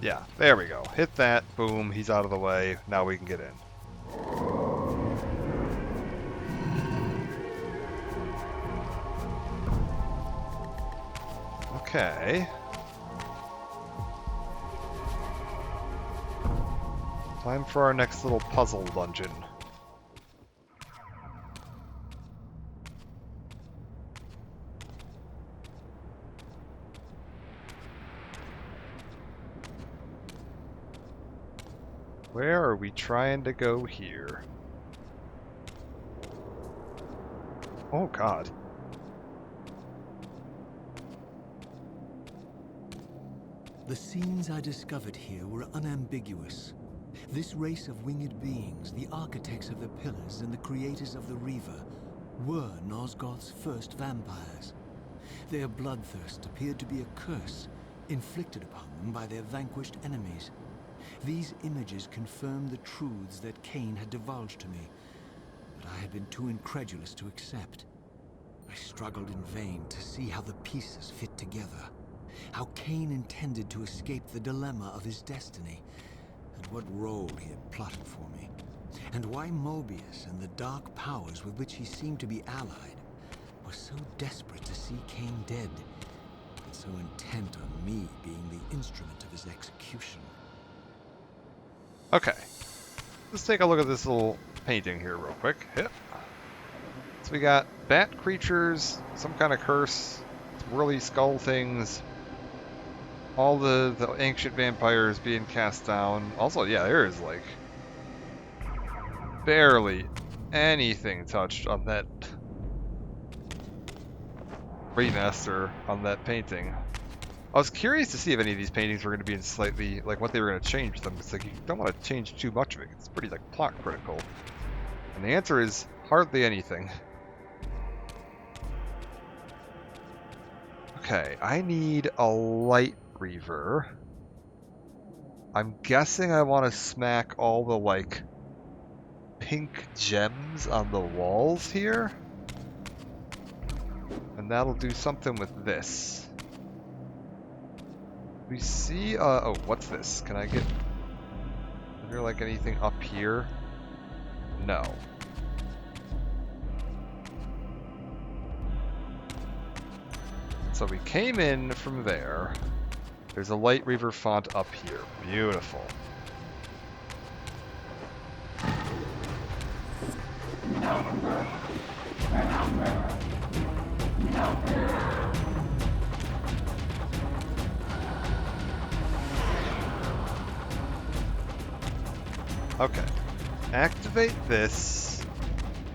Yeah, there we go. Hit that, boom, he's out of the way. Now we can get in. Okay. Time for our next little puzzle dungeon. Where are we trying to go here? Oh god. The scenes I discovered here were unambiguous. This race of winged beings, the architects of the pillars and the creators of the Reaver, were Nosgoth's first vampires. Their bloodthirst appeared to be a curse, inflicted upon them by their vanquished enemies. These images confirmed the truths that Kain had divulged to me, but I had been too incredulous to accept. I struggled in vain to see how the pieces fit together, how Kain intended to escape the dilemma of his destiny, and what role he had plotted for me, and why Mobius and the dark powers with which he seemed to be allied were so desperate to see Kain dead, and so intent on me being the instrument of his execution. Okay. Let's take a look at this little painting here real quick. Yep. So we got bat creatures, some kind of curse, swirly skull things, all the ancient vampires being cast down. Also, yeah, there is like barely anything touched on that remaster on that painting. I was curious to see if any of these paintings were going to be in slightly, like what they were going to change them. It's like you don't want to change too much of it. It's pretty like plot critical. And the answer is hardly anything. Okay, I need a Light Reaver. I'm guessing I want to smack all the like pink gems on the walls here. that'll do something with this. We see, oh, what's this? Can I get... Is there like anything up here? No. So we came in from there. There's a light Reaver font up here. Beautiful. Okay. Activate this.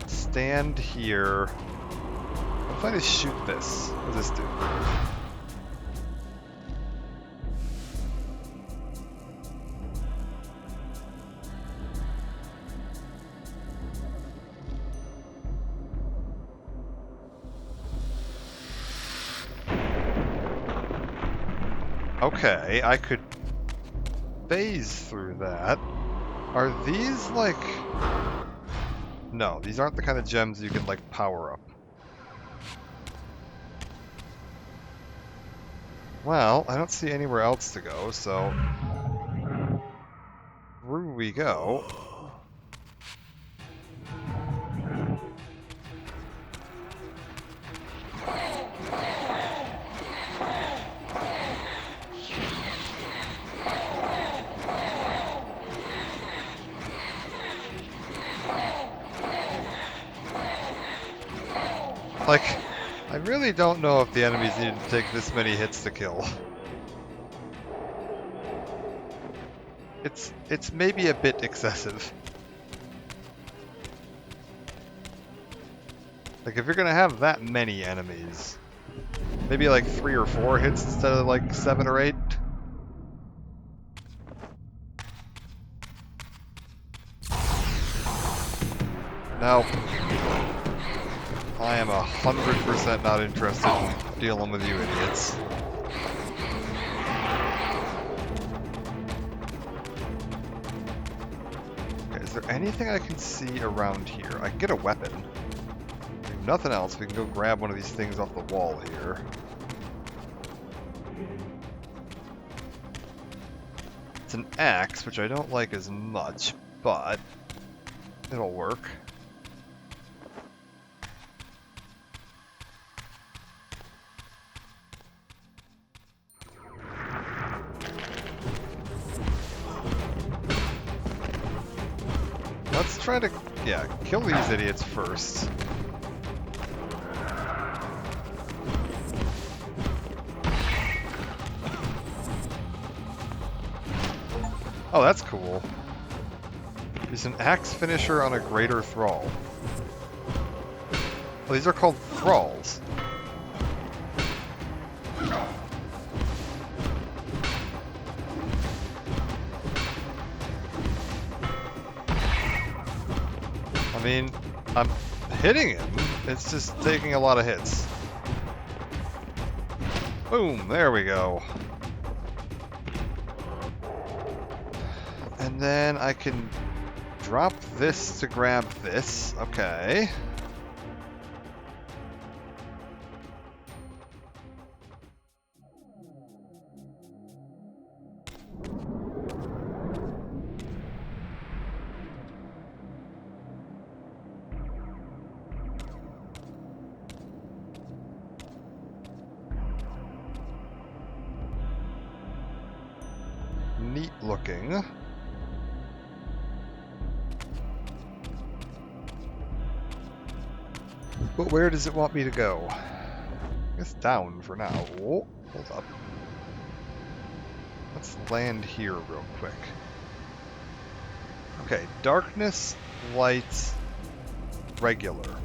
Stand here. What if I just shoot this? What does this do? Okay, I could phase through that. Are these like... No, these aren't the kind of gems you can like power up. Well, I don't see anywhere else to go, so... Through we go. Like, I really don't know if the enemies needed to take this many hits to kill. It's maybe a bit excessive. Like, if you're gonna have that many enemies, maybe like 3 or 4 hits instead of like 7 or 8. Nope. I am 100% not interested in dealing with you idiots. Okay, is there anything I can see around here? I can get a weapon. If nothing else, we can go grab one of these things off the wall here. It's an axe, which I don't like as much, but it'll work. Let's try to, yeah, kill these idiots first. Oh, that's cool. He's an axe finisher on a greater thrall. Oh, these are called thralls. I mean, I'm hitting him. It's just taking a lot of hits. Boom, there we go. And then I can drop this to grab this. Okay. Neat looking. But where does it want me to go? I guess down for now. Whoa, hold up. Let's land here real quick. Okay, darkness, light, regular.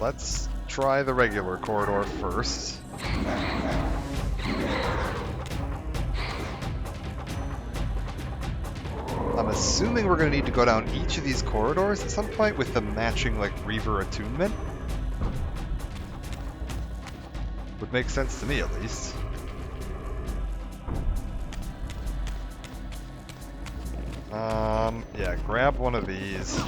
Let's try the regular corridor first. I'm assuming we're going to need to go down each of these corridors at some point with the matching, like, Reaver attunement. Would make sense to me, at least. Yeah, grab one of these.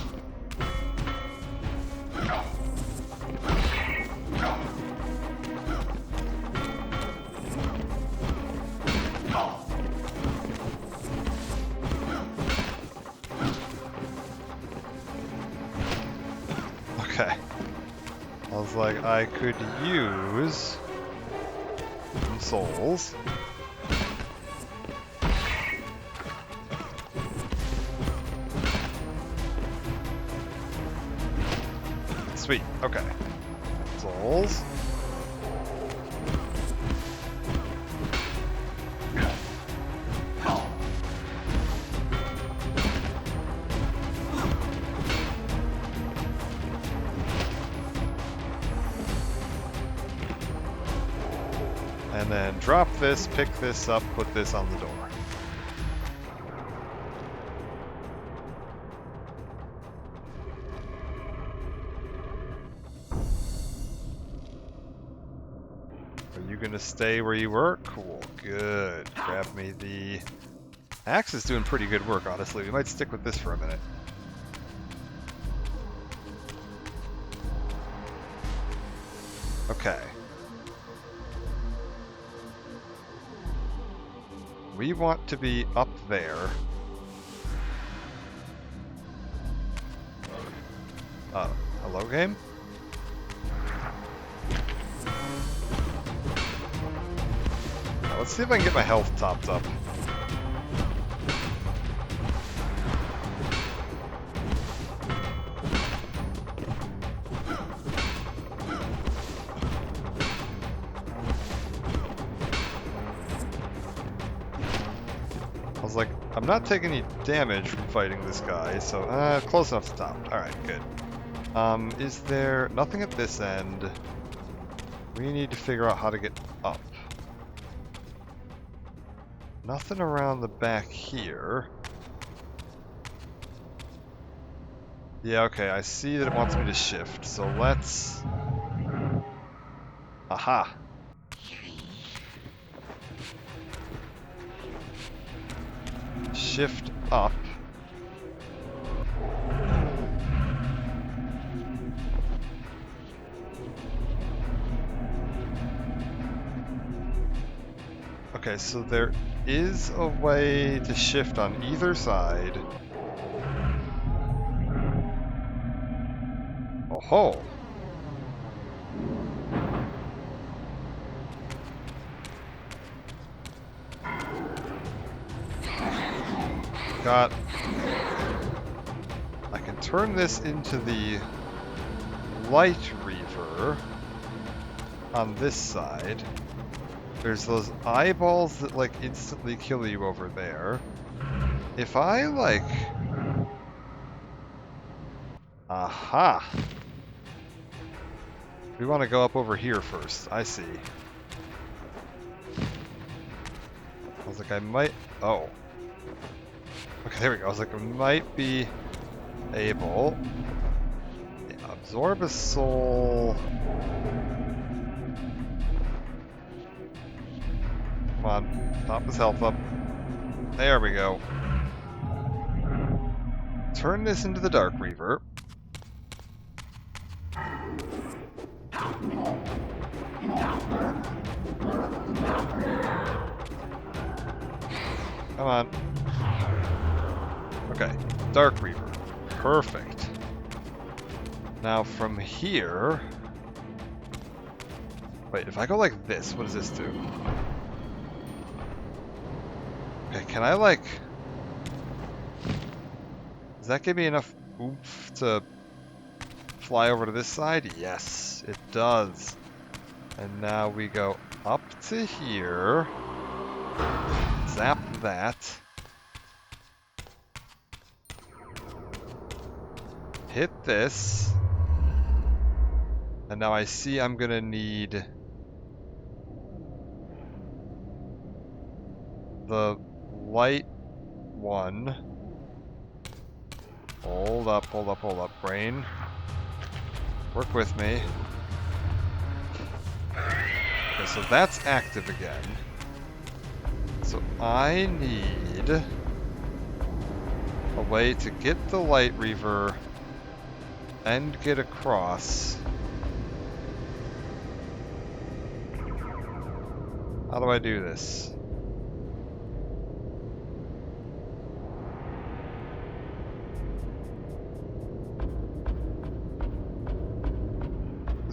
Okay. I was like, I could use some souls. Sweet, okay. Souls. And then drop this, pick this up, put this on the door. Are you gonna stay where you were? Cool, good. Grab me the... Axe is doing pretty good work, honestly. We might stick with this for a minute. Okay. We want to be up there. Hello, game? Now, let's see if I can get my health topped up. I was like, I'm not taking any damage from fighting this guy, so close enough to top. Alright, good. Is there nothing at this end? We need to figure out how to get up. Nothing around the back here. Yeah, okay, I see that it wants me to shift, so let's... Aha! Shift up. Okay, so there is a way to shift on either side. Oh ho! Got... I can turn this into the light Reaver on this side. There's those eyeballs that, like, instantly kill you over there. If I, like... Aha! We want to go up over here first. I see. I was like, I might... Oh. Okay, there we go. I was like, I might be able... Yeah, absorb a soul... Come on, top his health up. There we go. Turn this into the Dark Reaver. Come on. Okay, Dark Reaver. Perfect. Now from here... Wait, if I go like this, what does this do? Okay, can I like... Does that give me enough oomph to fly over to this side? Yes, it does. And now we go up to here. Zap that. Hit this. And now I see I'm gonna need the light one. Hold up, hold up, hold up, brain. Work with me. Okay, so that's active again. So I need a way to get the light Reaver and get across. How do I do this?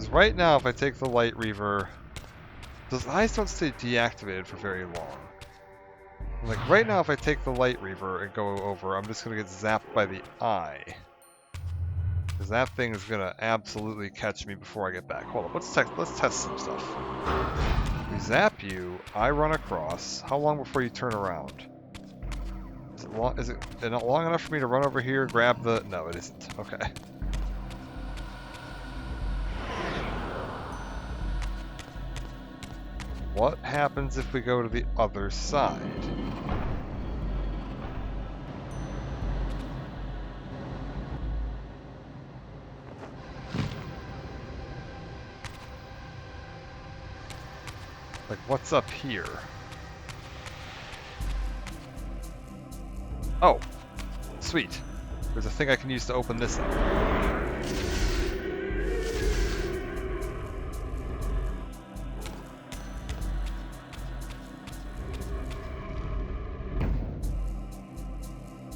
Because right now, if I take the Light Reaver, those eyes don't stay deactivated for very long. Like, right now, if I take the Light Reaver and go over, I'm just going to get zapped by the eye. Because that thing is going to absolutely catch me before I get back. Hold up, let's test some stuff. We zap you, I run across. How long before you turn around? Is it not long enough for me to run over here, grab the... No, it isn't. Okay. What happens if we go to the other side? Like, what's up here? Oh, sweet. There's a thing I can use to open this up.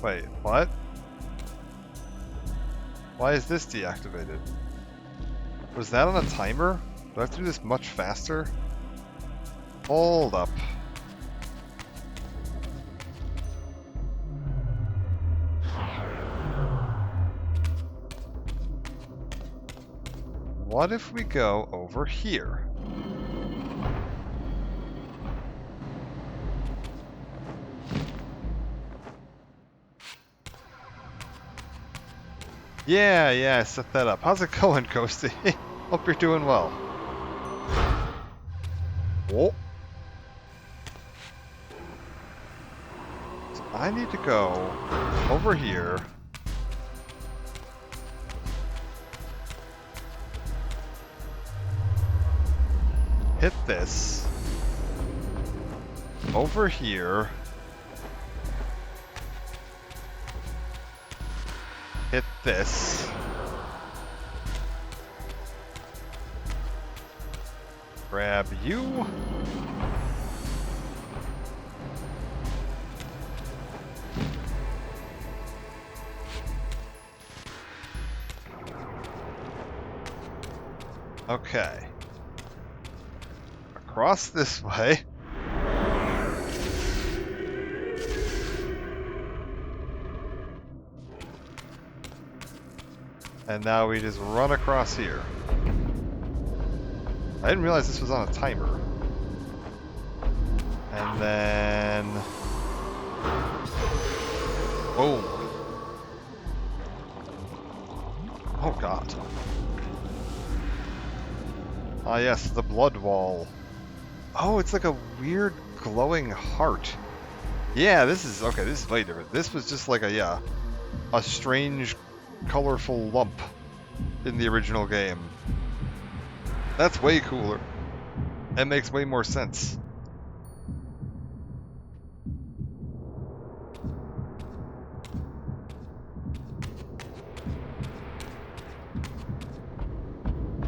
Wait, what? Why is this deactivated? Was that on a timer? Do I have to do this much faster? Hold up. What if we go over here? Yeah, I set that up. How's it going, Ghosty? Hope you're doing well. Whoa. So I need to go over here. Hit this. Over here. Hit this. Grab you. Okay. Across this way. And now we just run across here. I didn't realize this was on a timer. And then... Boom. Oh god. Ah yes, the blood wall. Oh, it's like a weird glowing heart. Yeah, this is... Okay, this is way different. This was just like a strange, colorful lump in the original game. That's way cooler. That makes way more sense.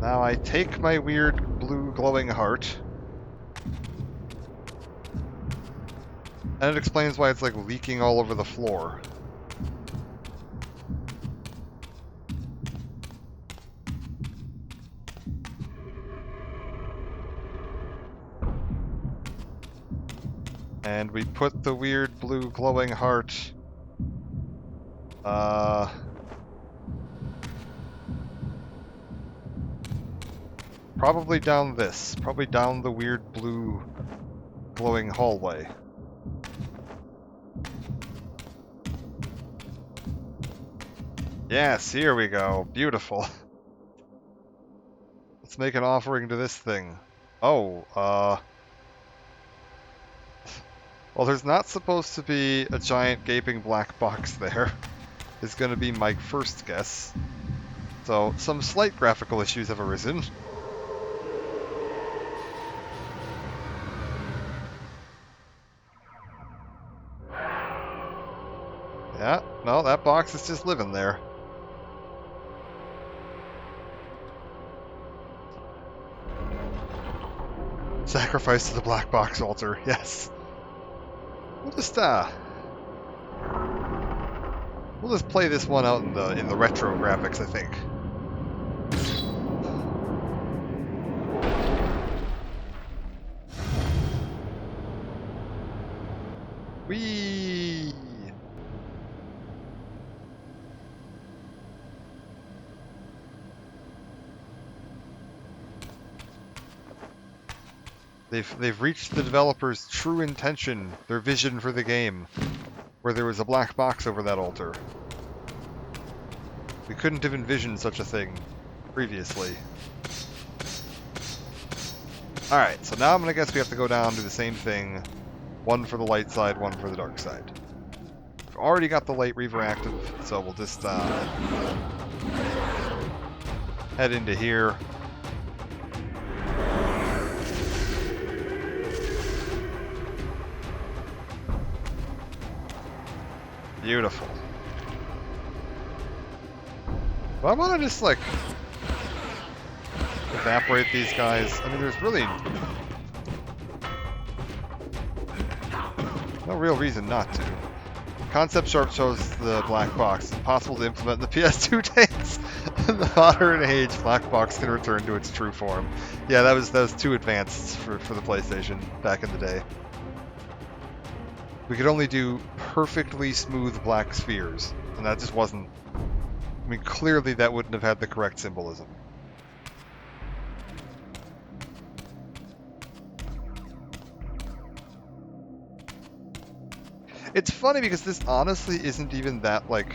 Now I take my weird blue glowing heart. And it explains why it's like leaking all over the floor. And we put the weird blue glowing heart probably down this. Probably down the weird blue glowing hallway. Yes, here we go. Beautiful. Let's make an offering to this thing. Oh, well, there's not supposed to be a giant gaping black box there, is going to be my first guess. So, some slight graphical issues have arisen. Yeah, no, that box is just living there. Sacrifice to the black box altar, yes. We'll just play this one out in the retro graphics, I think. Whee! They've reached the developers' true intention, their vision for the game, where there was a black box over that altar. We couldn't have envisioned such a thing previously. Alright, so now I'm gonna guess we have to go down to the same thing. One for the light side, one for the dark side. We've already got the light Reaver active, so we'll just head into here. Beautiful. But I want to just, like, evaporate these guys. I mean, there's really no real reason not to. Concept Sharp shows the black box. It's possible to implement in the PS2 days. In the modern age, black box can return to its true form. Yeah, that was too advanced for the PlayStation back in the day. We could only do perfectly smooth black spheres, and that just wasn't... I mean, clearly that wouldn't have had the correct symbolism. It's funny because this honestly isn't even that, like,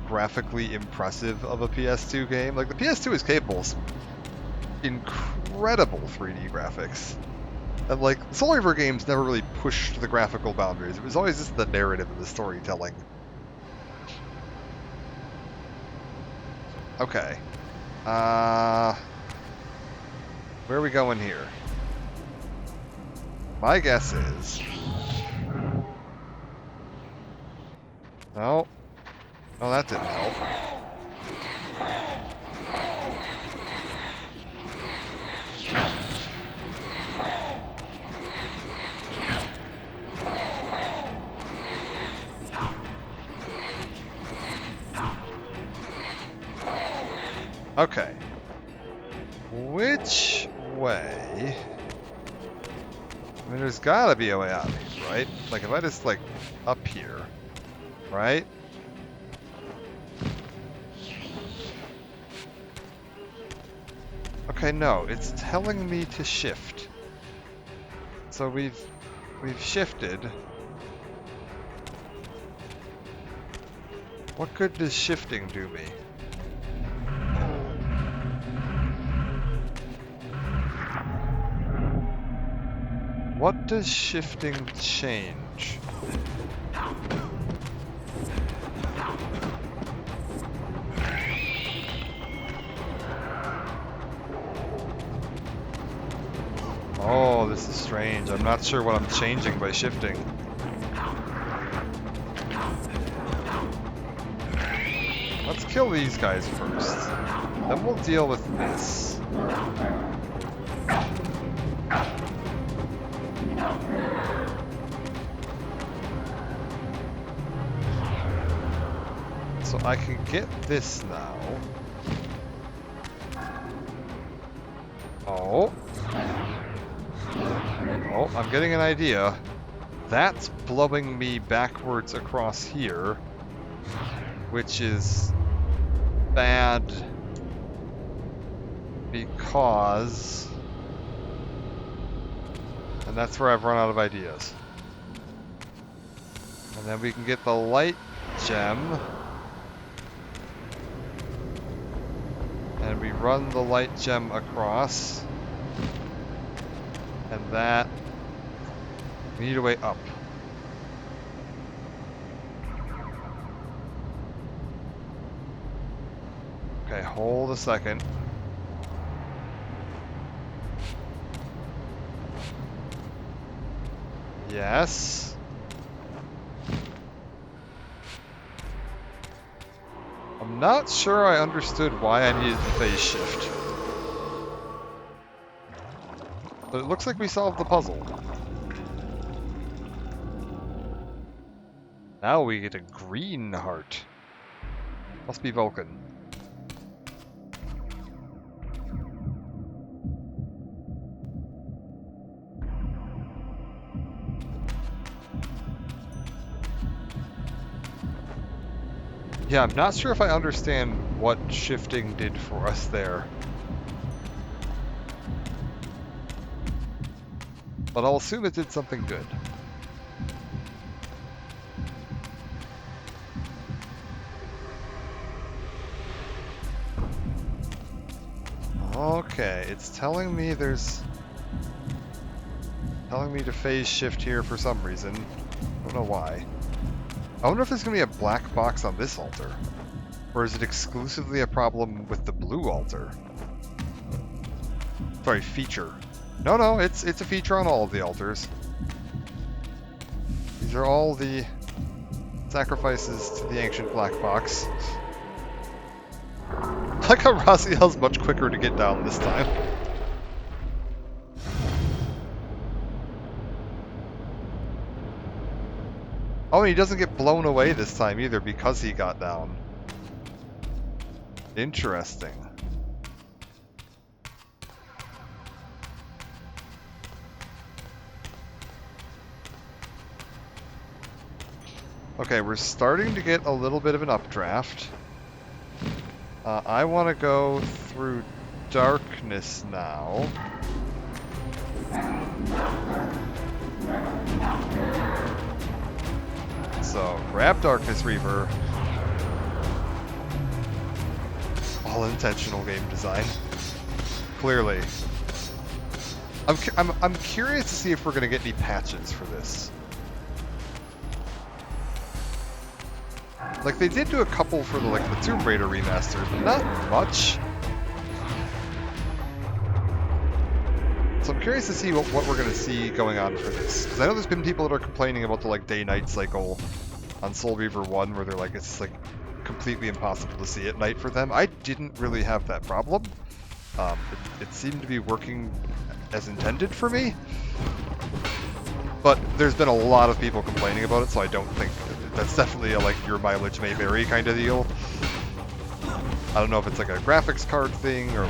graphically impressive of a PS2 game. Like, the PS2 is capable of incredible 3D graphics. And, like, Soul Reaver games never really pushed the graphical boundaries. It was always just the narrative and the storytelling. Okay. Where are we going here? My guess is... No. No, that didn't help. Okay. Which way? I mean, there's gotta be a way out of these, right? Like, if I just, like, up here, right? Okay, no, it's telling me to shift. So we've shifted. What good does shifting do me? What does shifting change? Oh, this is strange. I'm not sure what I'm changing by shifting. Let's kill these guys first. Then we'll deal with this. So I can get this now. Oh. Oh, I'm getting an idea. That's blowing me backwards across here, which is bad because... And that's where I've run out of ideas. And then we can get the light gem. And we run the light gem across. And that... We need a way up. Okay, hold a second. Yes. I'm not sure I understood why I needed the phase shift. But it looks like we solved the puzzle. Now we get a green heart. Must be Vulcan. Yeah, I'm not sure if I understand what shifting did for us there. But I'll assume it did something good. Okay, it's telling me to phase shift here for some reason. I don't know why. I wonder if there's going to be a black box on this altar. Or is it exclusively a problem with the blue altar? Sorry, feature. No, it's a feature on all of the altars. These are all the sacrifices to the ancient black box. I like how Raziel's much quicker to get down this time. Oh, and he doesn't get blown away this time either because he got down. Interesting. Okay, we're starting to get a little bit of an updraft. I want to go through darkness now. So, grab Darkness Reaver. All intentional game design. Clearly. I'm curious to see if we're going to get any patches for this. Like, they did do a couple for the Tomb Raider remaster, but not much. So I'm curious to see what we're going to see going on for this. Because I know there's been people that are complaining about the day-night cycle on Soul Reaver 1, where they're like, it's completely impossible to see at night for them. I didn't really have that problem. It seemed to be working as intended for me. But there's been a lot of people complaining about it, so I don't think that's definitely a your mileage may vary kind of deal. I don't know if it's a graphics card thing or a...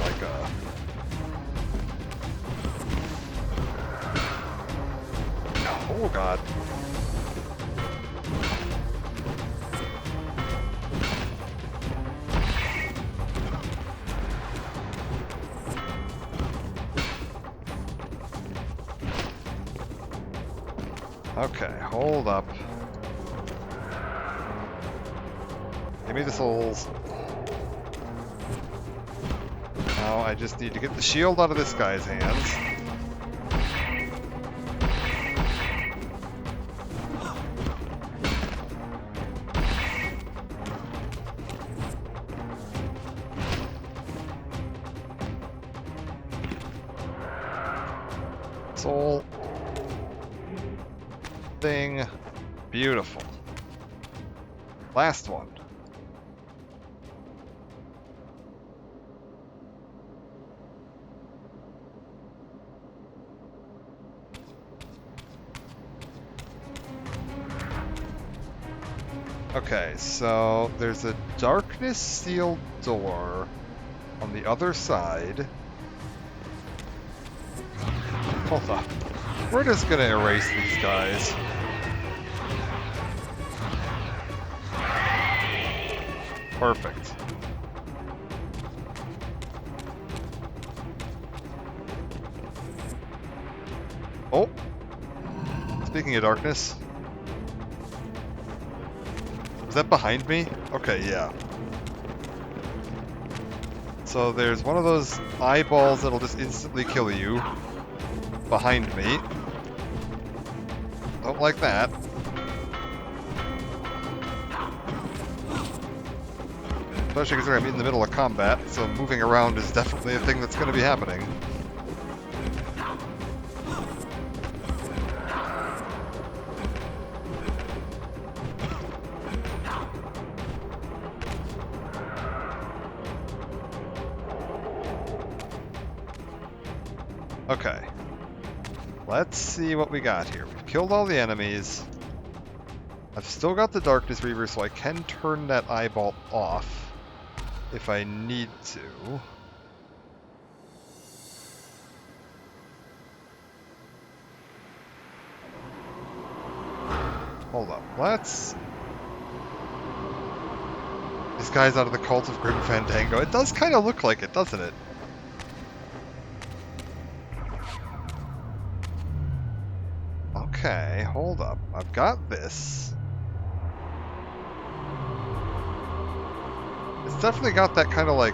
Oh god. Okay, hold up. Give me the souls. Now I just need to get the shield out of this guy's hands. Soul. Thing. Beautiful. Last one. Okay, so there's a darkness sealed door on the other side. Hold up. We're just gonna erase these guys. Perfect. Oh! Speaking of darkness. Is that behind me? Okay, yeah. So there's one of those eyeballs that'll just instantly kill you. Behind me. Don't like that. Especially because I'm in the middle of combat, so moving around is definitely a thing that's going to be happening. Okay. Let's see what we got here. We've killed all the enemies. I've still got the Darkness Reaver, so I can turn that eyeball off if I need to. Hold up. Let's... This guy's out of the Cult of Grim Fandango. It does kind of look like it, doesn't it? Okay, hold up. I've got this. It's definitely got that kind of like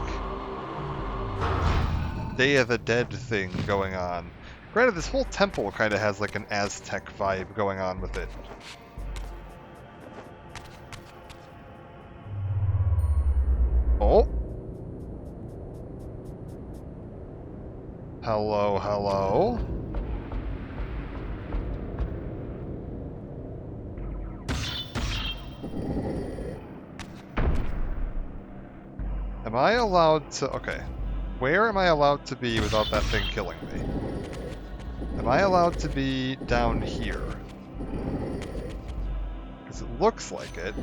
Day of the Dead thing going on. Granted, this whole temple kind of has like an Aztec vibe going on with it. Oh. Hello, hello. Am I allowed to... Okay. Where am I allowed to be without that thing killing me? Am I allowed to be down here? Because it looks like it.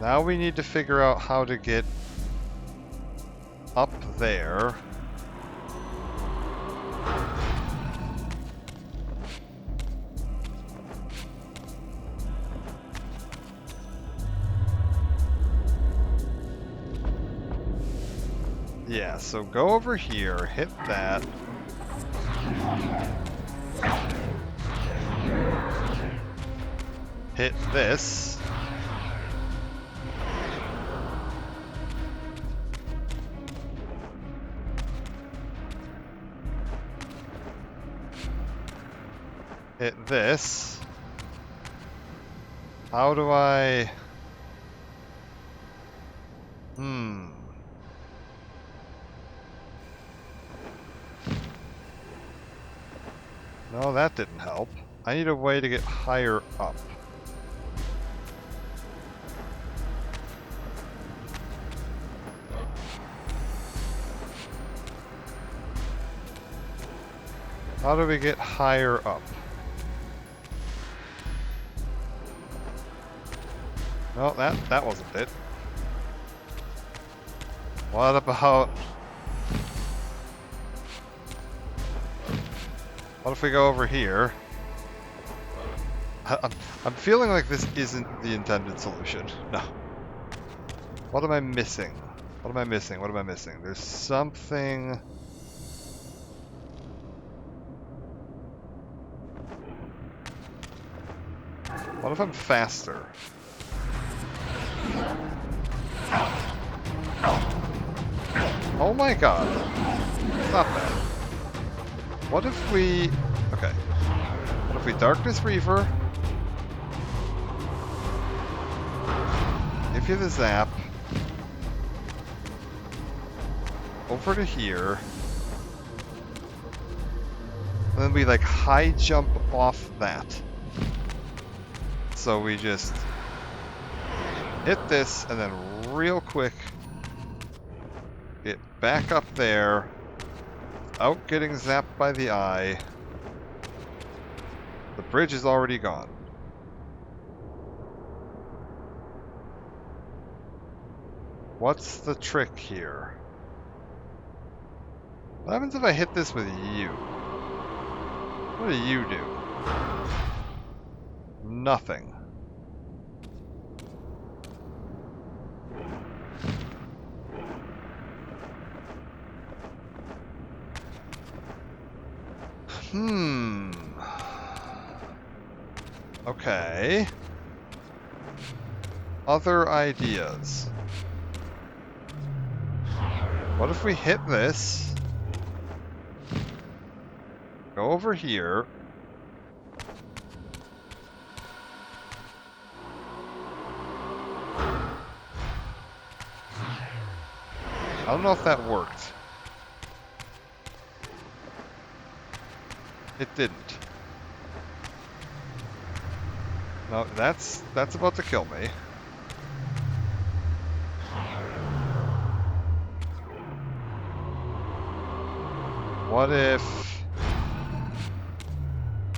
Now we need to figure out how to get up there. Yeah, so go over here, hit that. Hit this. Hit this. How do I... No, that didn't help. I need a way to get higher up. How do we get higher up? No, that wasn't it. What about... What if we go over here? I'm feeling like this isn't the intended solution. No. What am I missing? What am I missing? What am I missing? There's something... What if I'm faster? Oh my god. Stop that. What if we... Okay. What if we Darkness Reaver? Give you the zap. Over to here. And then we like high jump off that. So we just hit this and then real quick get back up there without getting zapped by the eye. The bridge is already gone. What's the trick here? What happens if I hit this with you? What do you do? Nothing. Okay. Other ideas. What if we hit this? Go over here. I don't know if that worked. It didn't. No, that's about to kill me. What if...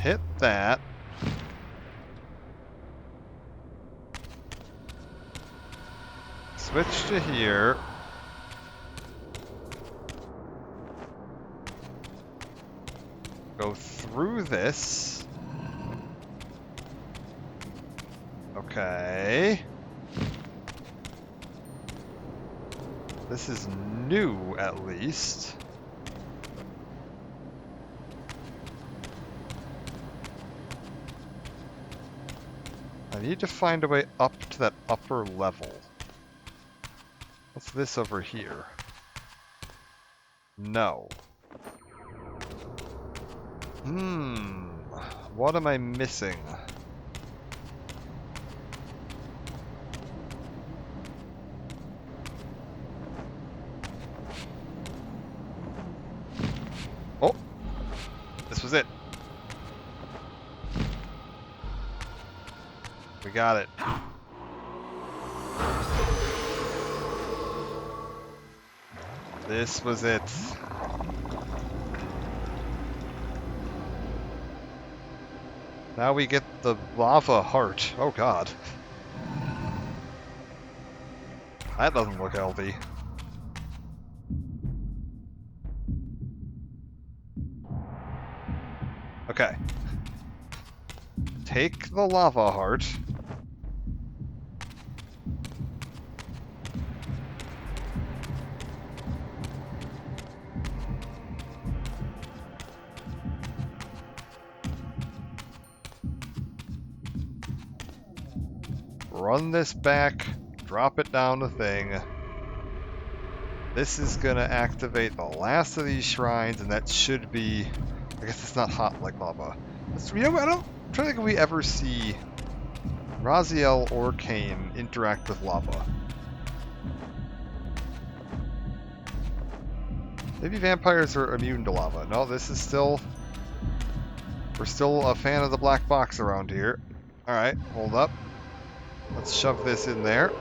Hit that. switch to here. Go through this. Okay. This is new, at least. I need to find a way up to that upper level. What's this over here? No. What am I missing? Oh! This was it. We got it. This was it. Now we get the lava heart. Oh god. That doesn't look healthy. Okay. Take the lava heart. Run this back, drop it down the thing. This is gonna activate the last of these shrines, and that should be... I guess it's not hot like lava. You know, I'm trying to think if we ever see Raziel or Kain interact with lava. Maybe vampires are immune to lava. No, this is still... We're still a fan of the black box around here. Alright, hold up. Let's shove this in there.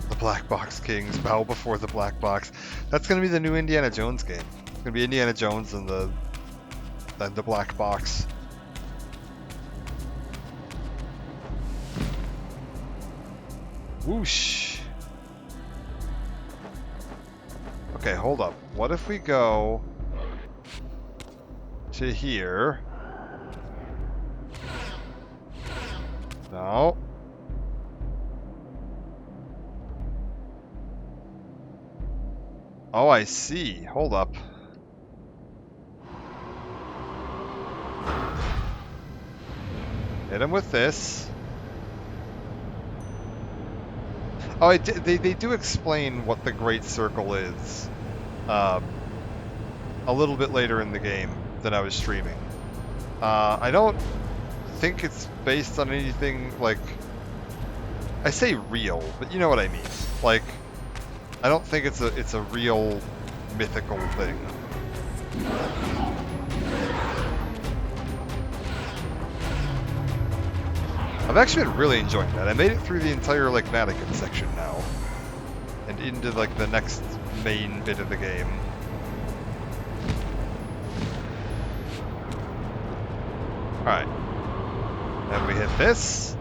The Black Box Kings bow before the Black Box. That's going to be the new Indiana Jones game. It's going to be Indiana Jones and the Black Box. Whoosh. Okay, hold up. What if we go to here? No. Oh, I see. Hold up. Hit him with this. Oh, they do explain what the Great Circle is a little bit later in the game than I was streaming. I don't think it's based on anything, like... I say real, but you know what I mean. Like, I don't think it's a real mythical thing. I've actually been really enjoying that. I made it through the entire, like, Vatican section now. And into, like, the next main bit of the game. Alright. And we hit this.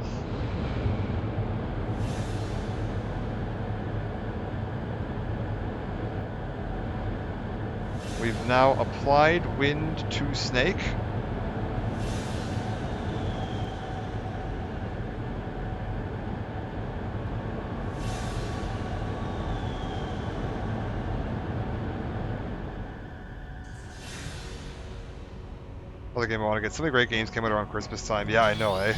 We've now applied wind to Snake. Other game I want to get. So many great games came out around Christmas time. Yeah, I know, eh?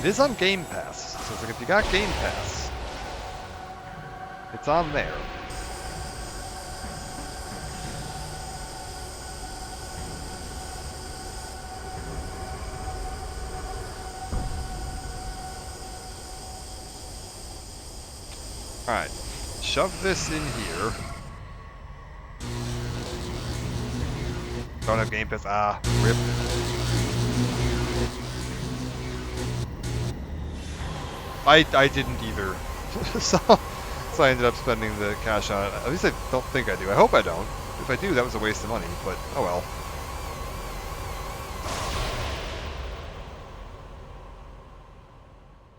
It is on Game Pass. So it's like if you got Game Pass, it's on there. Alright. Shove this in here. Don't have Game Pass. Ah, rip. I didn't either. so I ended up spending the cash on it. At least I don't think I do. I hope I don't. If I do, that was a waste of money, but oh well.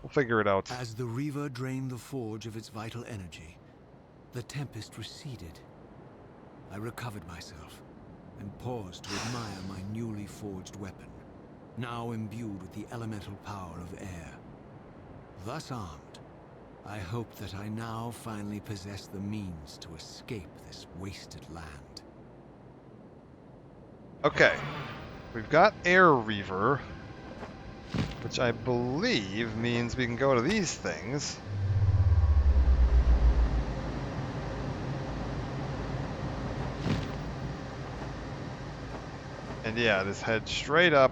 We'll figure it out. As the Reaver drained the forge of its vital energy, the tempest receded. I recovered myself and paused to admire my newly forged weapon, now imbued with the elemental power of air. Thus armed, I hope that I now finally possess the means to escape this wasted land. Okay. We've got Air Reaver, which I believe means we can go to these things. And yeah, just head straight up.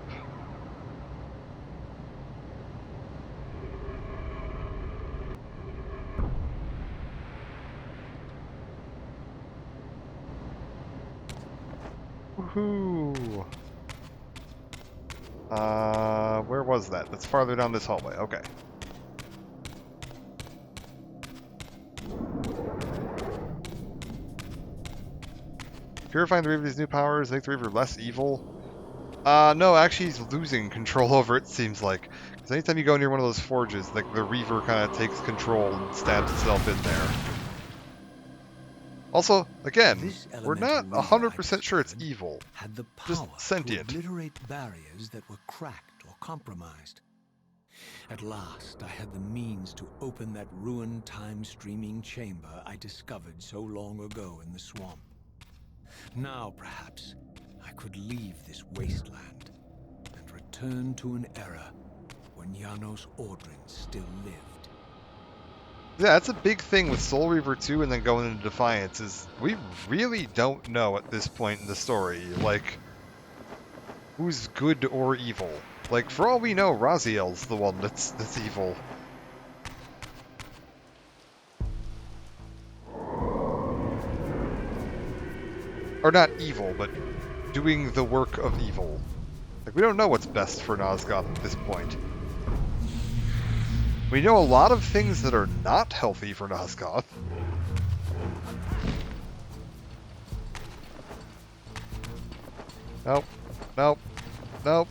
Woohoo! Where was that? That's farther down this hallway. Okay. Purifying the Reaver's new powers make the Reaver less evil. No, actually he's losing control over it, seems like. Because anytime you go near one of those forges, like the Reaver kind of takes control and stabs itself in there. Also, again, we're not 100% sure it's evil. Had the power just sentient. to obliterate barriers that were cracked or compromised. At last, I had the means to open that ruined time-streaming chamber I discovered so long ago in the swamp. Now, perhaps, I could leave this wasteland and return to an era when Janos Ordrin still lived. Yeah, that's a big thing with Soul Reaver 2 and then going into Defiance is we really don't know at this point in the story, like, who's good or evil. Like, for all we know, Raziel's the one that's evil. Or not evil, but doing the work of evil. Like, we don't know what's best for Nosgoth at this point. We know a lot of things that are not healthy for Nosgoth. Nope. Nope. Nope.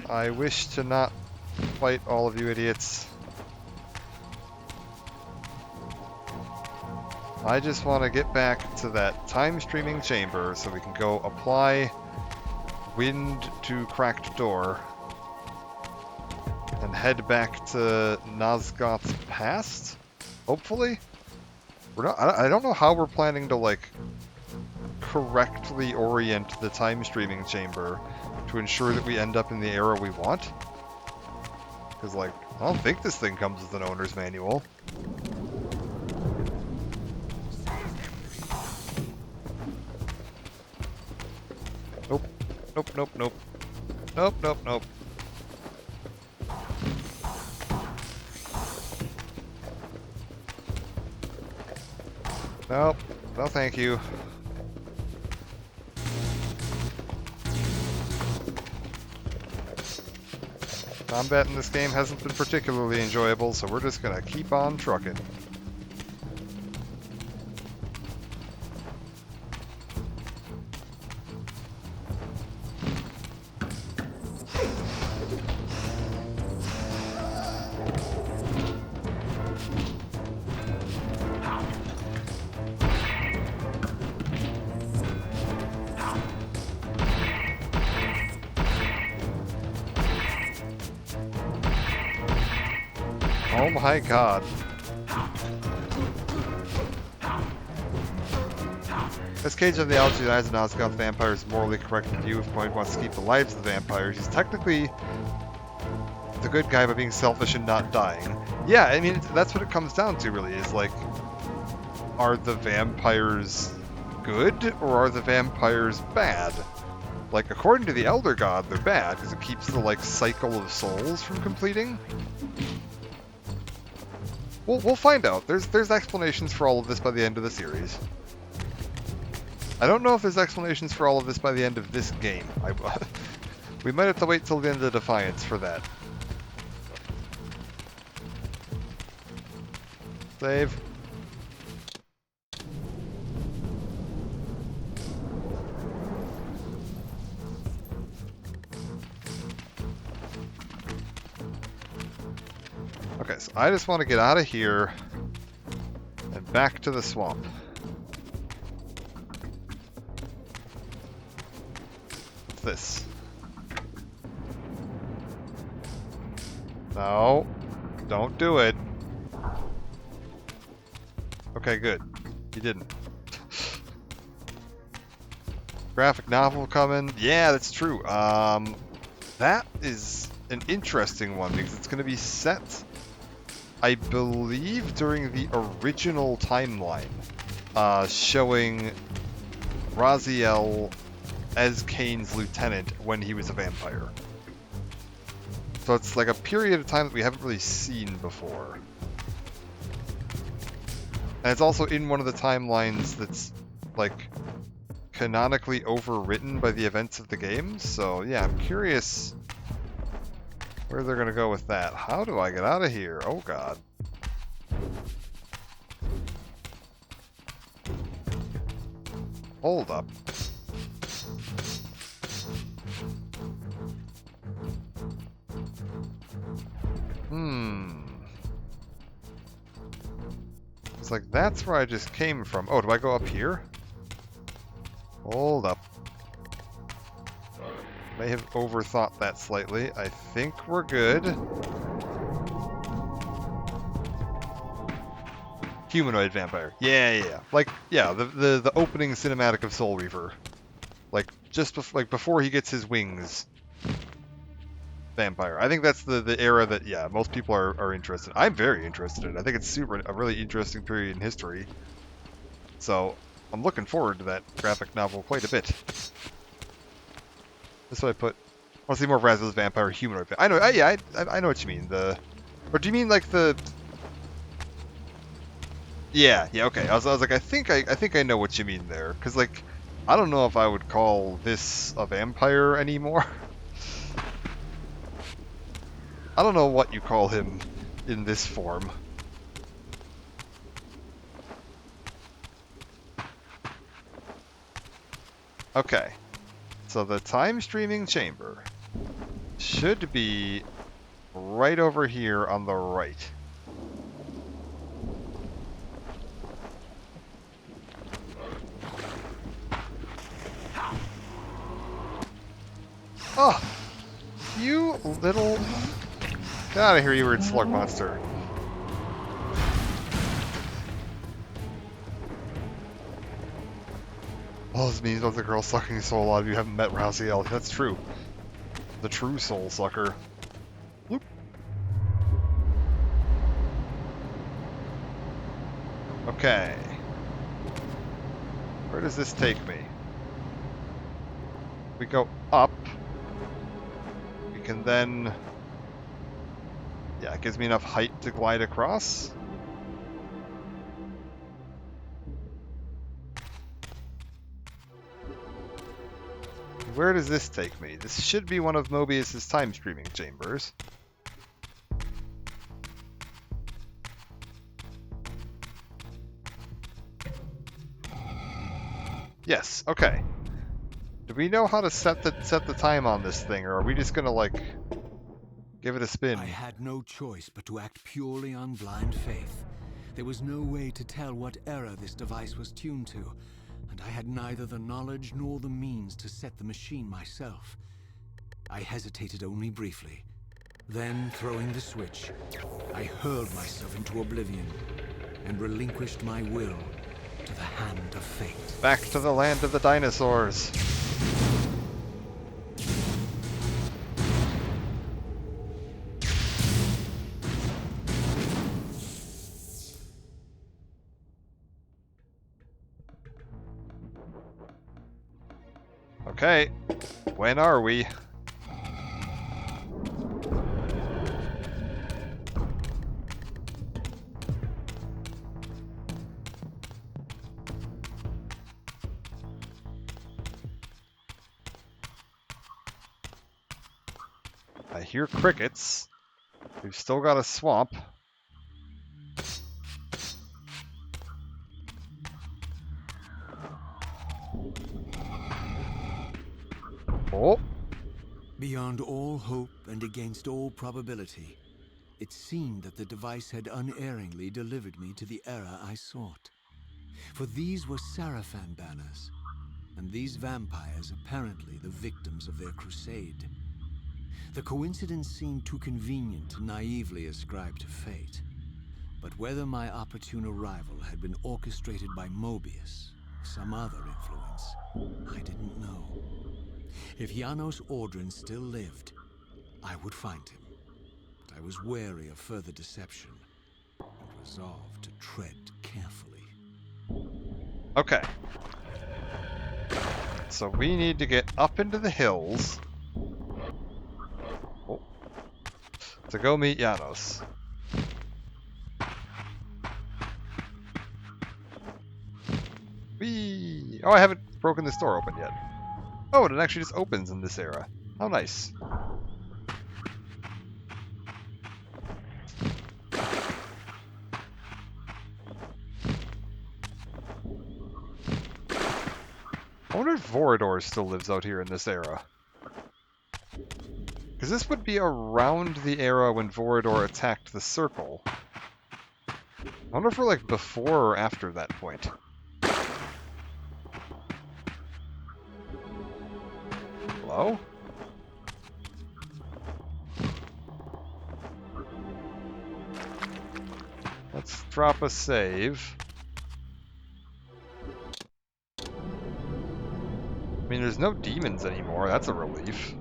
I wish to not fight all of you idiots. I just want to get back to that time-streaming chamber so we can go apply wind to cracked door and head back to Nosgoth's past, hopefully? We're not, I don't know how we're planning to, like, correctly orient the time-streaming chamber to ensure that we end up in the era we want. Because, like, I don't think this thing comes with an owner's manual. Nope. Nope, nope, nope. Nope, nope, nope. Nope. No, thank you. Combat in this game hasn't been particularly enjoyable, so we're just gonna keep on trucking. Oh my god. As Cage of the Algae denies the Nosgoth vampires morally correct view if Point wants to keep the lives of the vampires, he's technically the good guy by being selfish and not dying. Yeah, I mean, that's what it comes down to, really, is like, are the vampires good or are the vampires bad? Like, according to the Elder God, they're bad because it keeps the, like, cycle of souls from completing. We'll find out. There's explanations for all of this by the end of the series. I don't know if there's explanations for all of this by the end of this game. We might have to wait till the end of Defiance for that. Save. Okay, so I just want to get out of here and back to the swamp. What's this? No, don't do it. Okay, good. You didn't. Graphic novel coming. Yeah, that's true. That is an interesting one because it's going to be set, I believe, during the original timeline, showing Raziel as Kain's lieutenant when he was a vampire. So it's like a period of time that we haven't really seen before. And it's also in one of the timelines that's, like, canonically overwritten by the events of the game. So, yeah, I'm curious where they're going to go with that. How do I get out of here? Oh, God. Hold up. It's like, that's where I just came from. Oh, do I go up here? Hold up. May have overthought that slightly. I think we're good. Humanoid vampire. Yeah. Like, yeah, the opening cinematic of Soul Reaver. Like, just before he gets his wings. Vampire. I think that's the era that, yeah, most people are interested in. I'm very interested in it. I think it's a really interesting period in history. So, I'm looking forward to that graphic novel quite a bit. This is what I put. I want to see more Raziel's vampire humanoid. I know, I know what you mean. Or do you mean like the? Yeah, okay. I was like, I think I know what you mean there, because like, I don't know if I would call this a vampire anymore. I don't know what you call him in this form. Okay. So the time streaming chamber should be right over here on the right. Oh! You little... Get out of here, you weird slug monster. All this means about the girl sucking soul out of you haven't met Raziel. That's true. The true soul sucker. Whoop. Okay. Where does this take me? We go up. We can then... Yeah, it gives me enough height to glide across. Where does this take me? This should be one of Mobius's time streaming chambers. Yes, okay. Do we know how to set the time on this thing, or are we just gonna like give it a spin? I had no choice but to act purely on blind faith. There was no way to tell what error this device was tuned to, and I had neither the knowledge nor the means to set the machine myself. I hesitated only briefly. Then, throwing the switch, I hurled myself into oblivion and relinquished my will to the hand of fate. Back to the land of the dinosaurs. Okay, when are we? I hear crickets. We've still got a swamp. Oh! Beyond all hope and against all probability, it seemed that the device had unerringly delivered me to the era I sought. For these were Sarafan banners, and these vampires apparently the victims of their crusade. The coincidence seemed too convenient to naively ascribe to fate. But whether my opportune arrival had been orchestrated by Mobius or some other influence, I didn't know. If Janos Ordrin still lived, I would find him. But I was wary of further deception and resolved to tread carefully. Okay. So we need to get up into the hills to go meet Janos. Whee! Oh, I haven't broken this door open yet. Oh, it actually just opens in this era. How nice. I wonder if Vorador still lives out here in this era. Because this would be around the era when Vorador attacked the Circle. I wonder if we're like before or after that point. Hello? Let's drop a save. I mean, there's no demons anymore. That's a relief.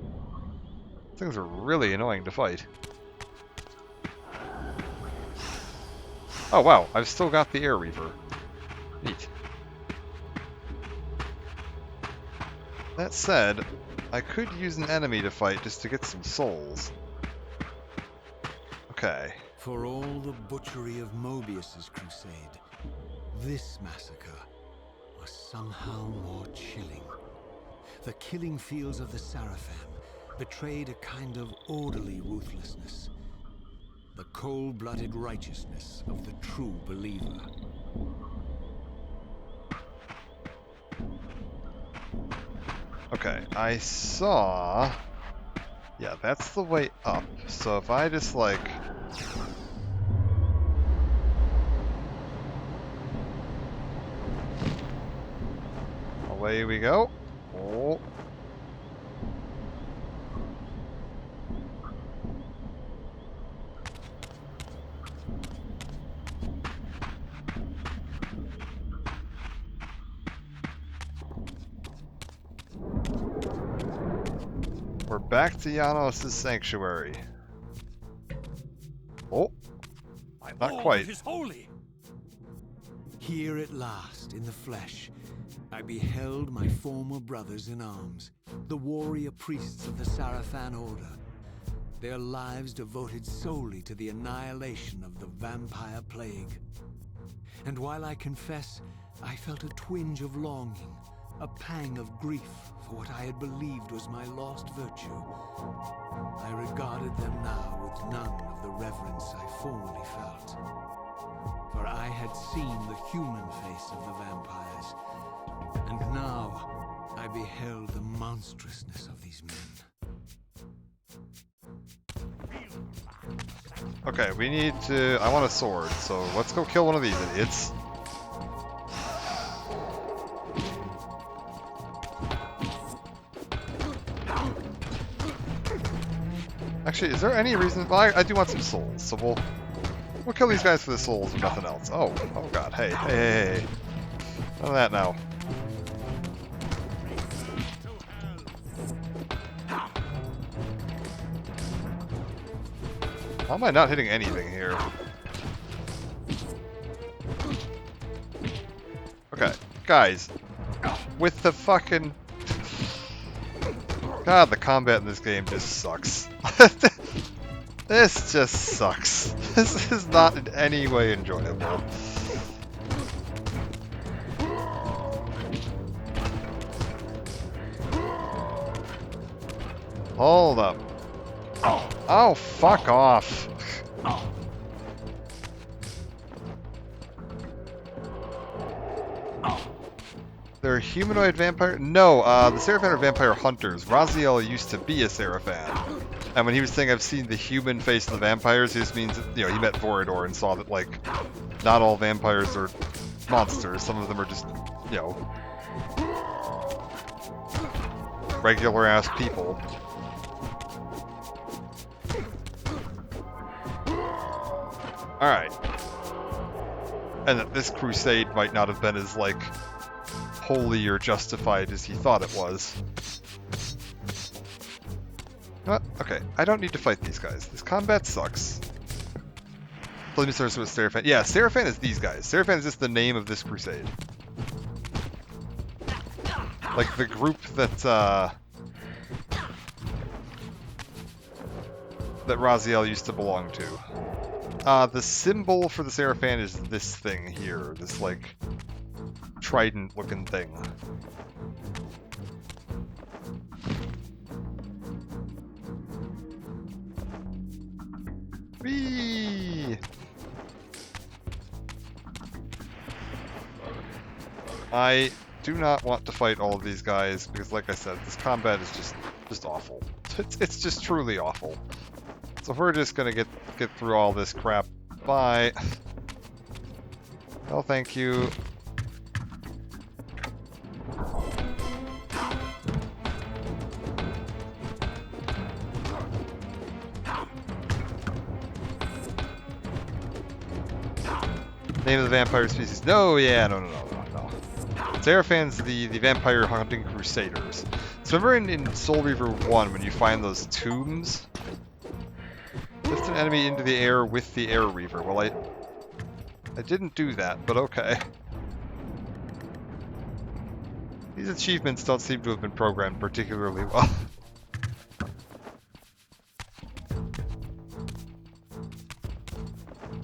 Things are really annoying to fight. Oh wow, I've still got the Air Reaver. Neat. That said, I could use an enemy to fight just to get some souls. Okay. For all the butchery of Mobius's crusade, this massacre was somehow more chilling. The killing fields of the Sarafan betrayed a kind of orderly ruthlessness. The cold-blooded righteousness of the true believer. Okay, I saw... Yeah, that's the way up. So if I just, like... Away we go. Oh. We're back to Janos' sanctuary. Oh, not quite. Is holy. Here at last, in the flesh, I beheld my former brothers in arms, the warrior priests of the Sarafan Order, their lives devoted solely to the annihilation of the vampire plague. And while I confess, I felt a twinge of longing, a pang of grief for what I had believed was my lost virtue, I regarded them now with none of the reverence I formerly felt. For I had seen the human face of the vampires, and now I beheld the monstrousness of these men. Okay, we need to... I want a sword, so let's go kill one of these idiots. Actually, is there any reason... Well, I do want some souls, so we'll kill these guys for the souls and nothing else. Oh god, hey. None of that now. How am I not hitting anything here? Okay, guys. With the fucking... God, the combat in this game just sucks. This just sucks. This is not in any way enjoyable. Hold up. Oh, fuck off. They're humanoid vampire? No, the Seraphan are vampire hunters. Raziel used to be a Seraphan. And when he was saying I've seen the human face of the vampires, he just means, you know, he met Vorador and saw that, like, not all vampires are monsters. Some of them are just, you know, regular-ass people. Alright. And that this crusade might not have been as, like, holy or justified as he thought it was. Okay, I don't need to fight these guys. This combat sucks. Let me start with Seraphan. Yeah, Seraphan is these guys. Seraphan is just the name of this crusade. Like the group that Raziel used to belong to. The symbol for the Seraphan is this thing here. This, like, trident-looking thing. Whee! I do not want to fight all of these guys because, like I said, this combat is just awful. It's just truly awful. So we're just gonna get through all this crap. Bye. Oh, thank you. Name of the vampire species. No, yeah, no. Seraphan's the vampire hunting crusaders. So remember in Soul Reaver 1 when you find those tombs? Lift an enemy into the air with the air reaver. Well, I didn't do that, but okay. These achievements don't seem to have been programmed particularly well.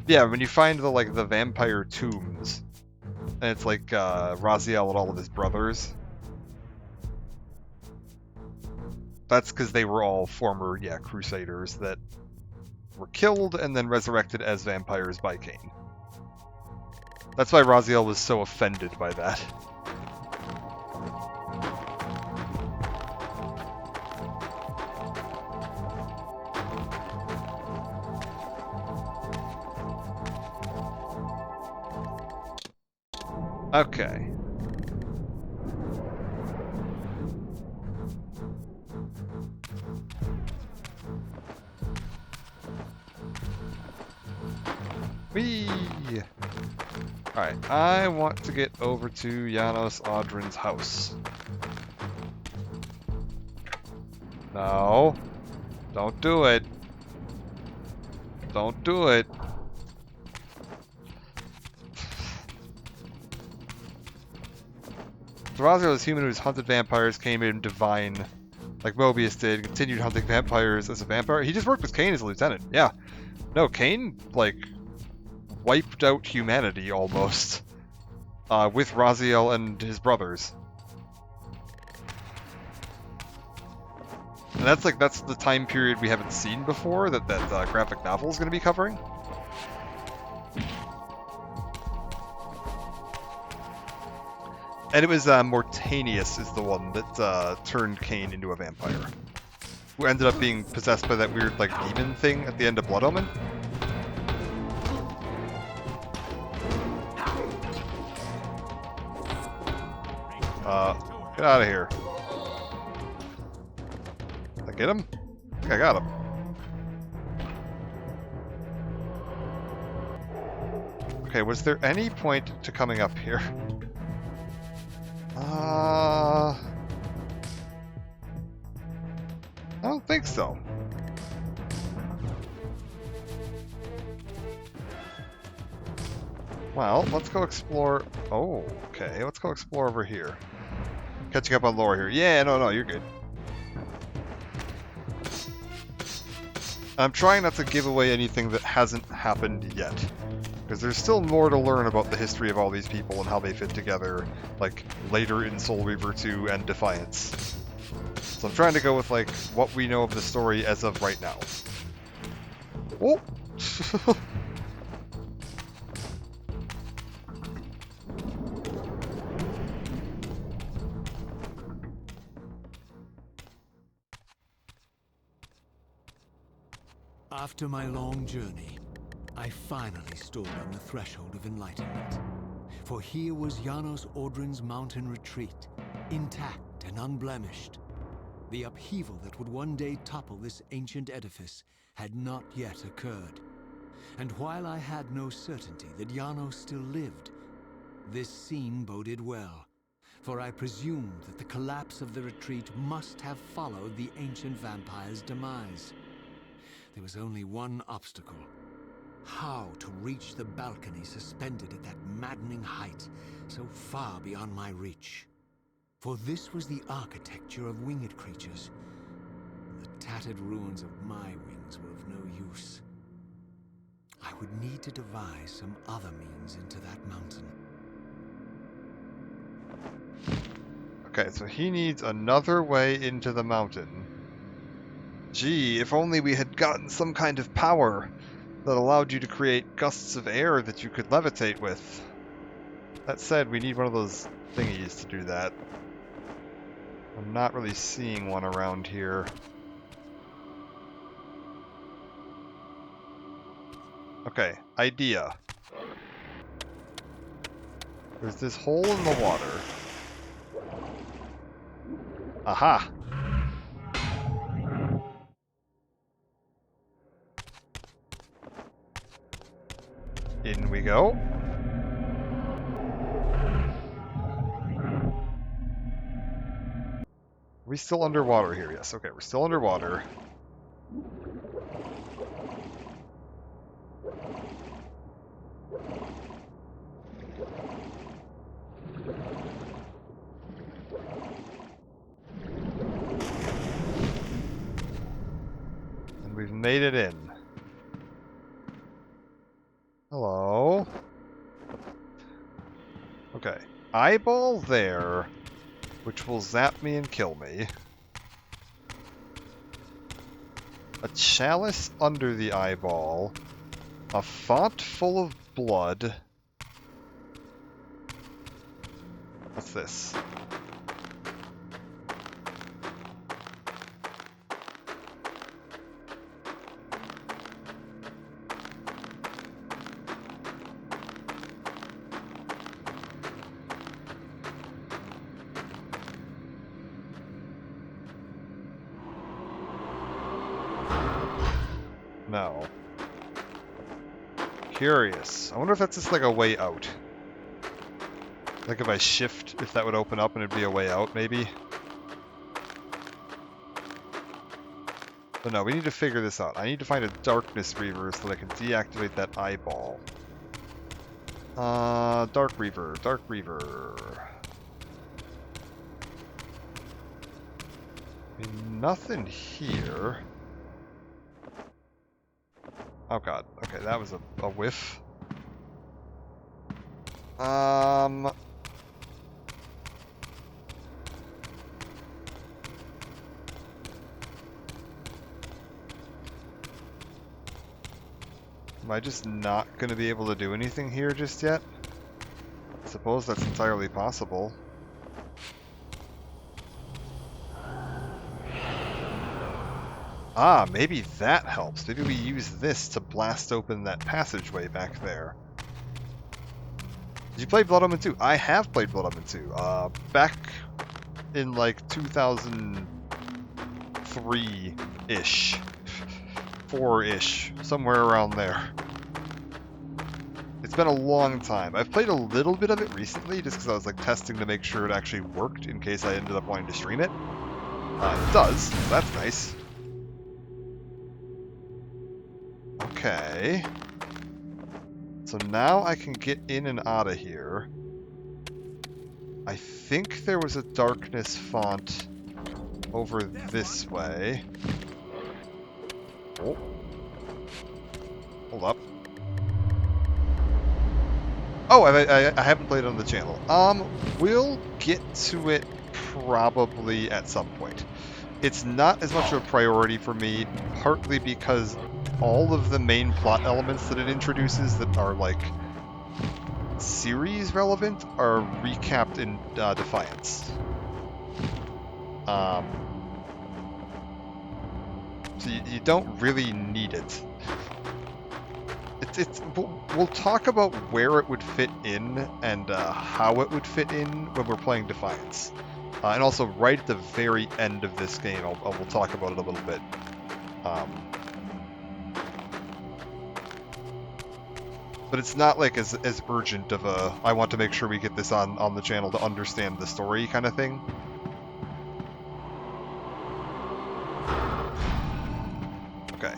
Yeah, when you find the vampire tombs, and it's like Raziel and all of his brothers. That's because they were all former, crusaders that were killed and then resurrected as vampires by Kain. That's why Raziel was so offended by that. Okay. Whee! Alright, I want to get over to Janos Audrin's house. No. Don't do it. Don't do it. Raziel is human who's hunted vampires, came in divine, like Mobius did, continued hunting vampires as a vampire. He just worked with Kain as a lieutenant, yeah. No, Kain, like, wiped out humanity, almost, with Raziel and his brothers. And that's the time period we haven't seen before that graphic novel is going to be covering. And it was Mortanius is the one that turned Kain into a vampire, who ended up being possessed by that weird demon thing at the end of Blood Omen. Get out of here. Did I get him? I think I got him. Okay, was there any point to coming up here? I don't think so. Well, let's go explore. Oh, okay. Let's go explore over here. Catching up on lore here. Yeah, no, you're good. I'm trying not to give away anything that hasn't happened yet. Because there's still more to learn about the history of all these people and how they fit together, like, later in Soul Reaver 2 and Defiance. So I'm trying to go with, like, what we know of the story as of right now. Oh! After my long journey, I finally stood on the threshold of enlightenment. For here was Janos Audrin's mountain retreat, intact and unblemished. The upheaval that would one day topple this ancient edifice had not yet occurred. And while I had no certainty that Janos still lived, this scene boded well, for I presumed that the collapse of the retreat must have followed the ancient vampire's demise. There was only one obstacle. How to reach the balcony suspended at that maddening height, so far beyond my reach. For this was the architecture of winged creatures. The tattered ruins of my wings were of no use. I would need to devise some other means into that mountain. Okay, so he needs another way into the mountain. Gee, if only we had gotten some kind of power that allowed you to create gusts of air that you could levitate with. That said, we need one of those thingies to do that. I'm not really seeing one around here. Okay, idea. There's this hole in the water. Aha! In we go. Are we still underwater here? Yes, okay, we're still underwater. And we've made it in. Hello? Okay. Eyeball there, which will zap me and kill me. A chalice under the eyeball. A font full of blood. What's this? No. Curious. I wonder if that's just like a way out. Like if I shift, if that would open up and it'd be a way out, maybe? But no, we need to figure this out. I need to find a darkness Reaver so that I can deactivate that eyeball. Dark Reaver, Dark Reaver. Nothing here. Oh god, okay, that was a whiff. Am I just not going to be able to do anything here just yet? I suppose that's entirely possible. Ah, maybe that helps. Maybe we use this to blast open that passageway back there. Did you play Blood Omen 2? I have played Blood Omen 2. Back in like 2003-ish. 4-ish. Somewhere around there. It's been a long time. I've played a little bit of it recently just because I was like testing to make sure it actually worked in case I ended up wanting to stream it. It does, so that's nice. Okay. So now I can get in and out of here. I think there was a darkness font over this way. Oh. Hold up. Oh, I haven't played on the channel. We'll get to it probably at some point. it's not as much of a priority for me, partly because all of the main plot elements that it introduces that are like series relevant are recapped in Defiance. So you don't really need it. We'll talk about where it would fit in and how it would fit in when we're playing Defiance. And also, right at the very end of this game, we'll talk about it a little bit. But it's not like as urgent of a, I want to make sure we get this on the channel to understand the story kind of thing. Okay.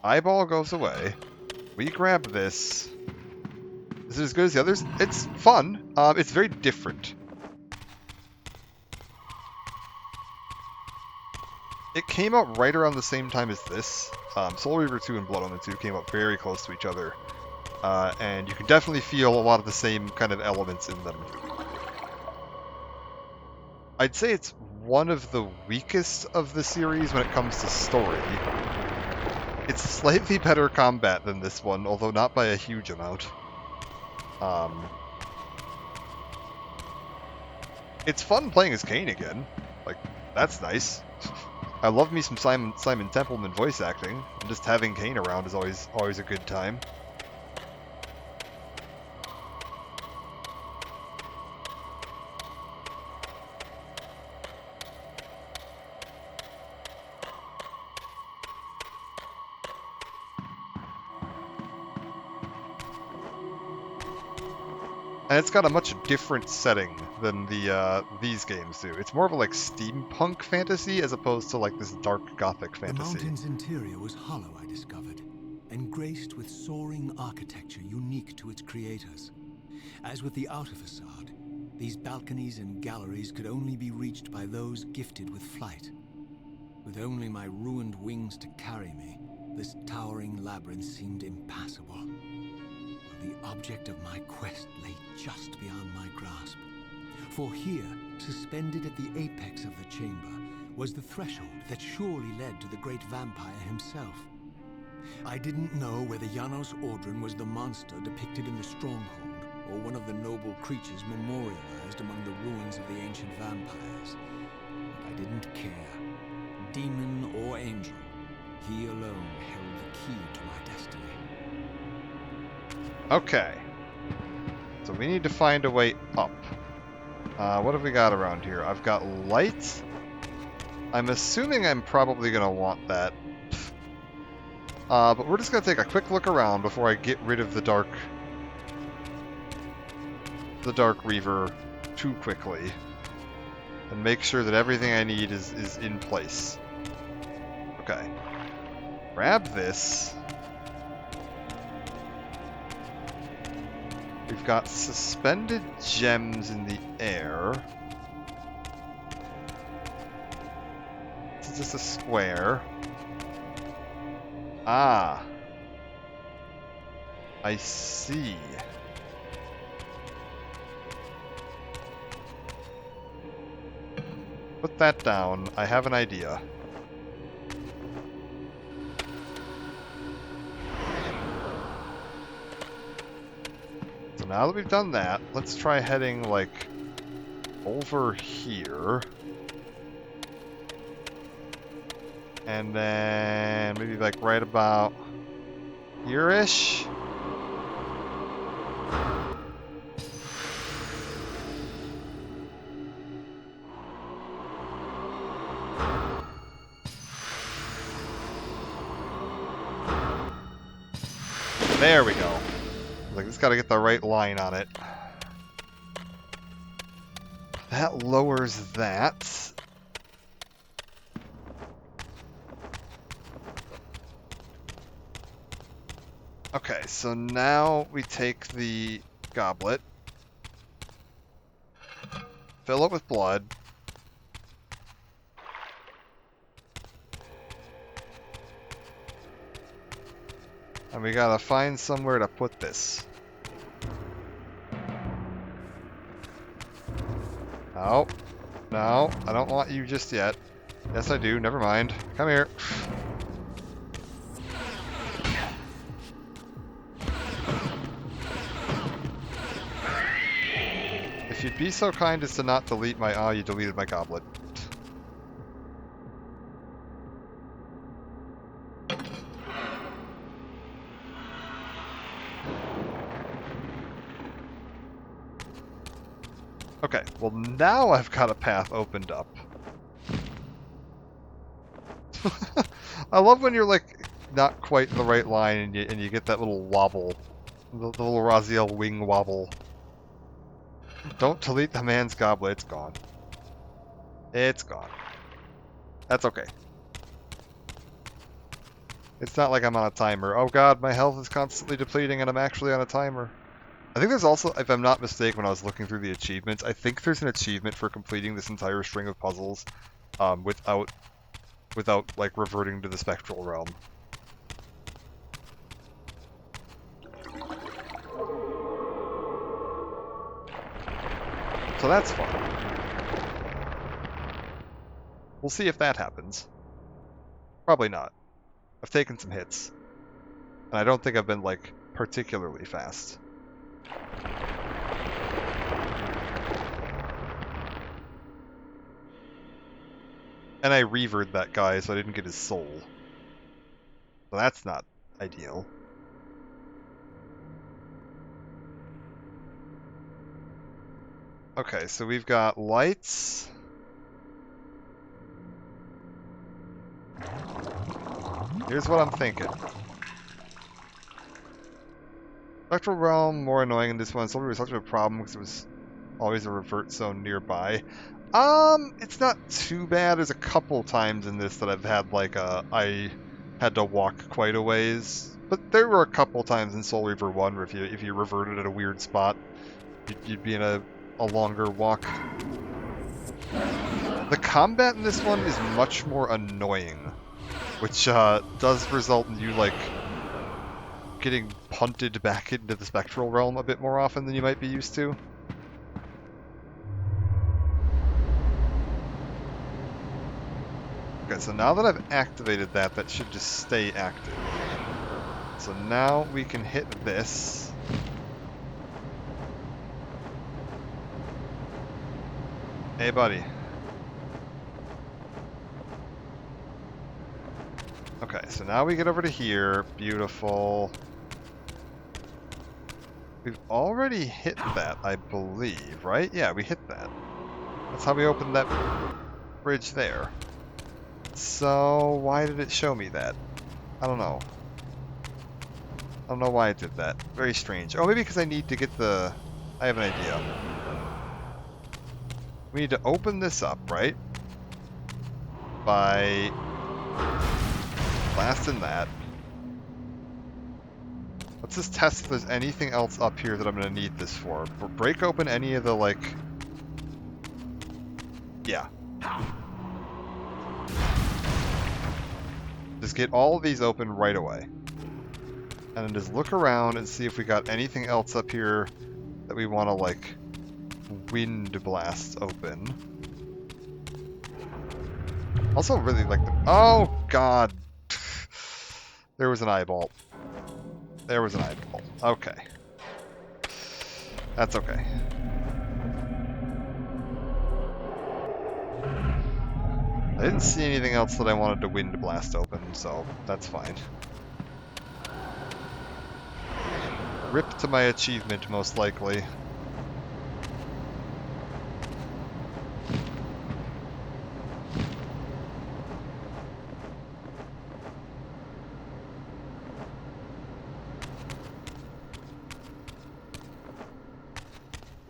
Eyeball goes away. We grab this. Is it as good as the others? It's fun. It's very different. It came out right around the same time as this. Soul Reaver 2 and Blood Omen 2 came out very close to each other. And you can definitely feel a lot of the same kind of elements in them. I'd say it's one of the weakest of the series when it comes to story. It's slightly better combat than this one, although not by a huge amount. It's fun playing as Kain again. Like, that's nice. I love me some Simon Templeman voice acting, and just having Kain around is always a good time. And it's got a much different setting than these games do. It's more of a like steampunk fantasy as opposed to like this dark gothic fantasy. The mountain's interior was hollow, I discovered, and graced with soaring architecture unique to its creators. As with the outer facade, these balconies and galleries could only be reached by those gifted with flight. With only my ruined wings to carry me, this towering labyrinth seemed impassable. The object of my quest lay just beyond my grasp. For here, suspended at the apex of the chamber, was the threshold that surely led to the great vampire himself. I didn't know whether Janos Ordran was the monster depicted in the stronghold, or one of the noble creatures memorialized among the ruins of the ancient vampires. But I didn't care. Demon or angel, he alone held the key to my destiny. Okay. So we need to find a way up. What have we got around here? I've got light. I'm assuming I'm probably going to want that. But we're just going to take a quick look around before I get rid of the Dark Reaver too quickly. And make sure that everything I need is in place. Okay. Grab this. We've got suspended gems in the air. This is just a square. Ah. I see. Put that down. I have an idea. So now that we've done that, let's try heading, like, over here. And then maybe, like, right about here-ish? There we go. Like, just gotta get the right line on it. That lowers that. Okay, so now we take the goblet, fill it with blood, and we gotta find somewhere to put this. No, no, I don't want you just yet. Yes, I do. Never mind. Come here. If you'd be so kind as to not delete my... Ah, you deleted my goblet. Okay, well now I've got a path opened up. I love when you're like not quite in the right line and you get that little wobble. The little Raziel wing wobble. Don't delete the man's goblet, it's gone. It's gone. That's okay. It's not like I'm on a timer. Oh god, my health is constantly depleting and I'm actually on a timer. I think there's also, if I'm not mistaken when I was looking through the achievements, I think there's an achievement for completing this entire string of puzzles without like reverting to the spectral realm. So that's fun. We'll see if that happens. Probably not. I've taken some hits. And I don't think I've been, like, particularly fast. And I revered that guy, so I didn't get his soul. So that's not ideal. Okay, so we've got lights. Here's what I'm thinking. Spectral Realm, more annoying in this one. Silver was such a problem because it was always a revert zone nearby. It's not too bad. There's a couple times in this that I've had, like, I had to walk quite a ways. But there were a couple times in Soul Reaver 1 where if you reverted at a weird spot, you'd be in a longer walk. The combat in this one is much more annoying, which does result in you, like, getting punted back into the Spectral Realm a bit more often than you might be used to. Okay, so now that I've activated that, that should just stay active. So now we can hit this. Hey, buddy. Okay, so now we get over to here. Beautiful. We've already hit that, I believe, right? Yeah, we hit that. That's how we opened that bridge there. So, why did it show me that? I don't know. I don't know why it did that. Very strange. Oh, maybe because I need to get the... I have an idea. We need to open this up, right? By blasting that. Let's just test if there's anything else up here that I'm going to need this for. Break open any of the, like... Yeah. Just get all of these open right away. And then just look around and see if we got anything else up here that we want to, like, wind blast open. Also really like the... Oh, God! There was an eyeball. There was an eyeball. Okay. That's okay. I didn't see anything else that I wanted to wind blast open, so that's fine. Rip to my achievement, most likely.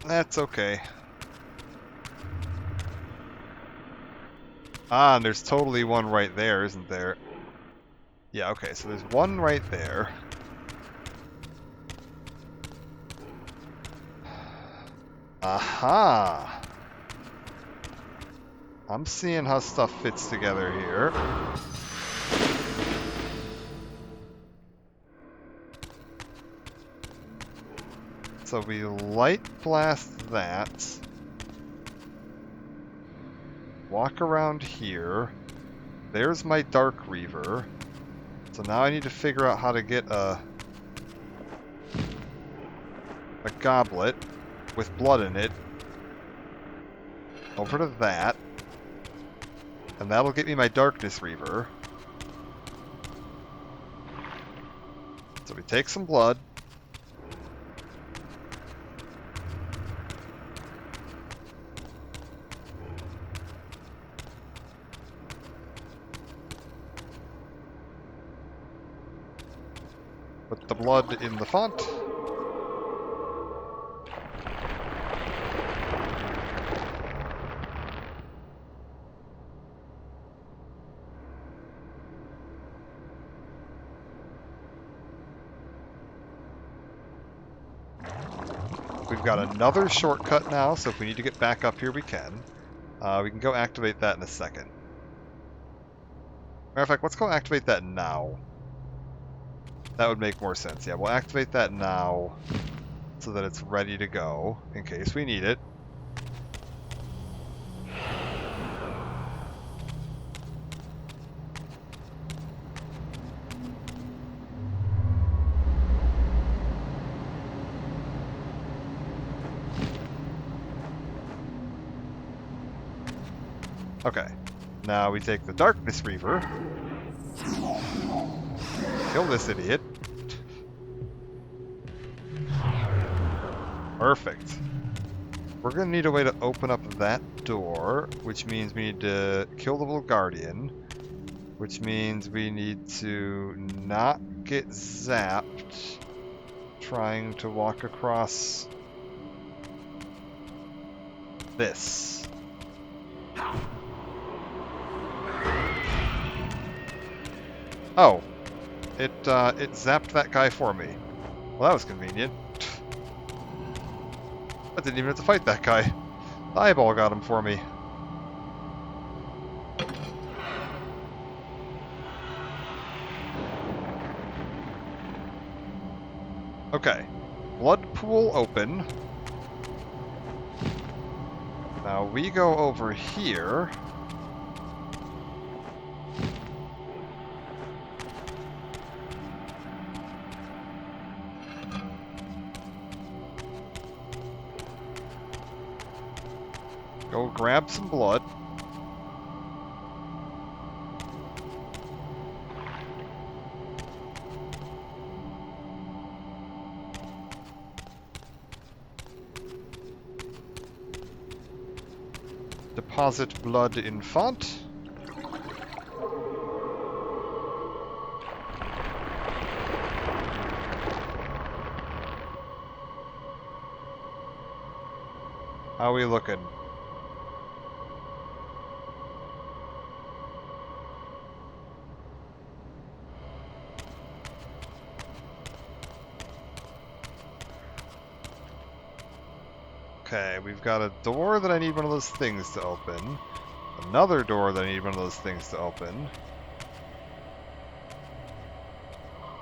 That's okay. Ah, and there's totally one right there, isn't there? Yeah, okay, so there's one right there. Aha! I'm seeing how stuff fits together here. So we light blast that. Walk around here. there's my Dark Reaver. So now I need to figure out how to get a goblet with blood in it over to that. And that'll get me my Darkness Reaver. So we take some blood. Put the blood in the font. We've got another shortcut now, so if we need to get back up here, we can. We can go activate that in a second. Matter of fact, let's go activate that now. That would make more sense. Yeah, we'll activate that now so that it's ready to go in case we need it. Okay, now we take the Darkness Reaver. Kill this idiot. Perfect. We're going to need a way to open up that door, which means we need to kill the little guardian, which means we need to not get zapped trying to walk across this. Oh, it zapped that guy for me. Well, that was convenient. I didn't even have to fight that guy. The eyeball got him for me. Okay. Blood pool open. Now we go over here. Go grab some blood. Deposit blood in font. How we looking? Okay, we've got a door that I need one of those things to open. Another door that I need one of those things to open.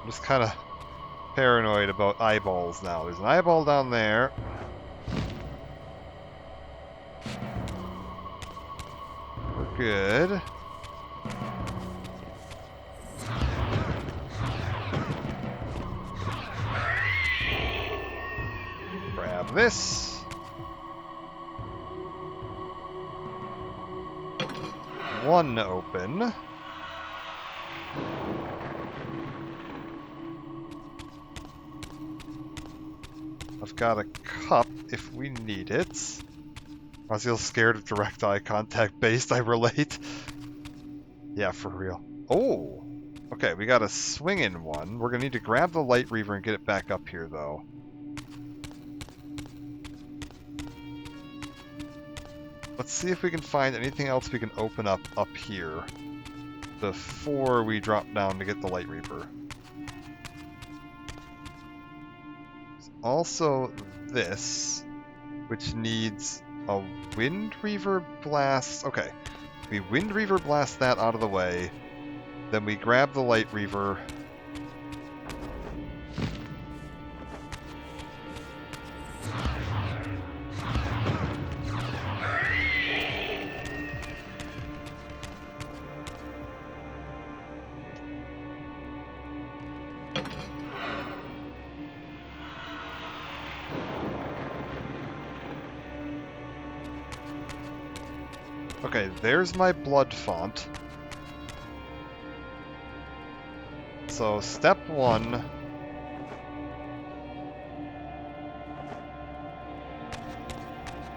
I'm just kind of paranoid about eyeballs now. There's an eyeball down there. We're good. Grab this. One open. I've got a cup if we need it. I was a little scared of direct eye contact based, I relate. Yeah, for real. Oh! Okay, we got a swinging one. We're gonna need to grab the Light Reaver and get it back up here, though. Let's see if we can find anything else we can open up here before we drop down to get the Light Reaver. There's also this, which needs a Wind Reaver Blast. Okay, we Wind Reaver Blast that out of the way, then we grab the Light Reaver. Okay, there's my blood font. So, step 1.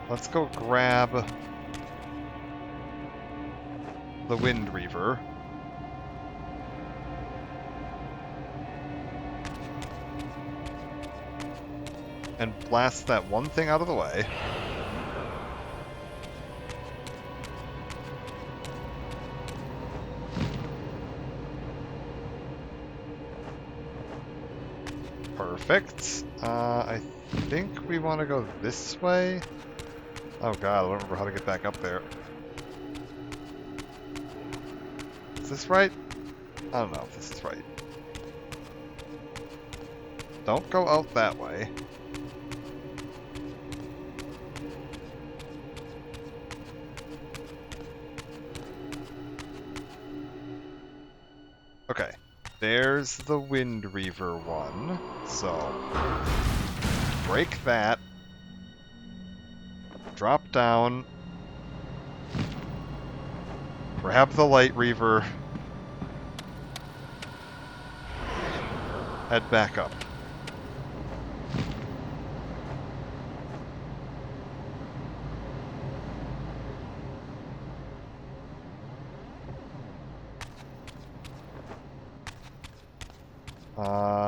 Let's go grab the Wind Reaver. And blast that one thing out of the way. Perfect. I think we want to go this way. Oh god, I don't remember how to get back up there. Is this right? I don't know if this is right. Don't go out that way. Okay. There's the Wind Reaver one. So, break that. Drop down. Grab the Light Reaver. Head back up.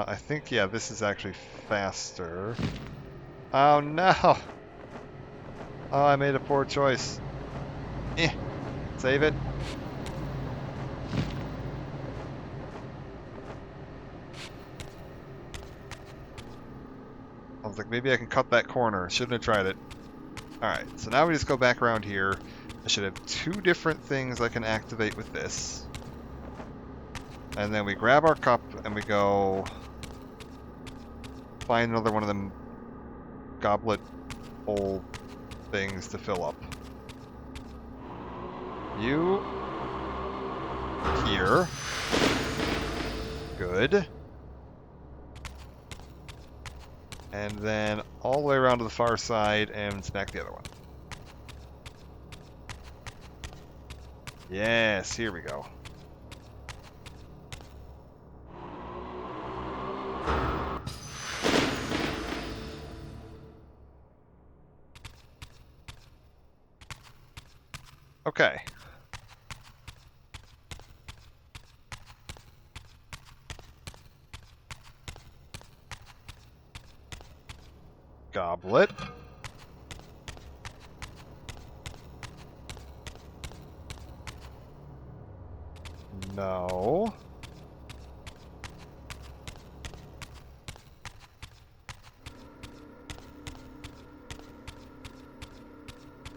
I think, yeah, this is actually faster. Oh no! Oh, I made a poor choice. Save it. I was like, maybe I can cut that corner. Shouldn't have tried it. Alright, so now we just go back around here. I should have 2 different things I can activate with this. And then we grab our cup and we go find another one of them goblet bowl things to fill up. You here. Good. And then all the way around to the far side and smack the other one. Yes, here we go. Okay. Goblet. No.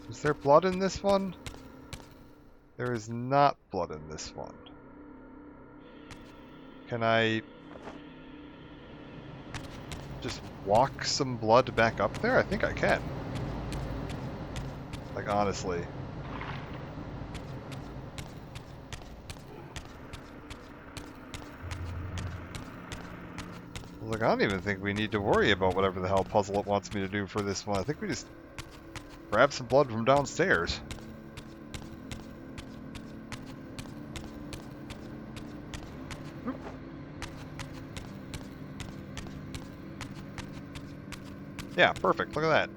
Is there blood in this one? There is not blood in this one. Can I just walk some blood back up there? I think I can. Like, honestly. Like, I don't even think we need to worry about whatever the hell puzzle it wants me to do for this one. I think we just grab some blood from downstairs. Yeah, perfect. Look at that.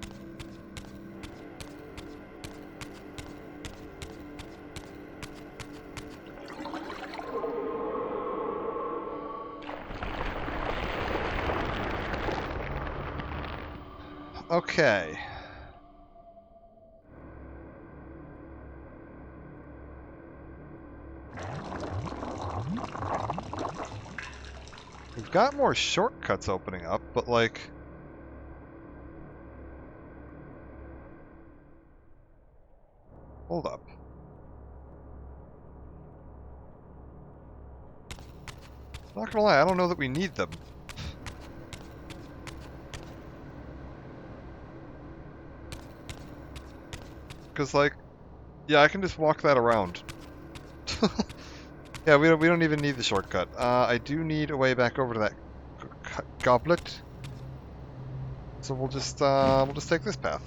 Okay. We've got more shortcuts opening up, but like... Hold up. Not gonna lie, I don't know that we need them. Because, like, yeah, I can just walk that around. Yeah, we don't even need the shortcut. I do need a way back over to that goblet. So we'll just take this path.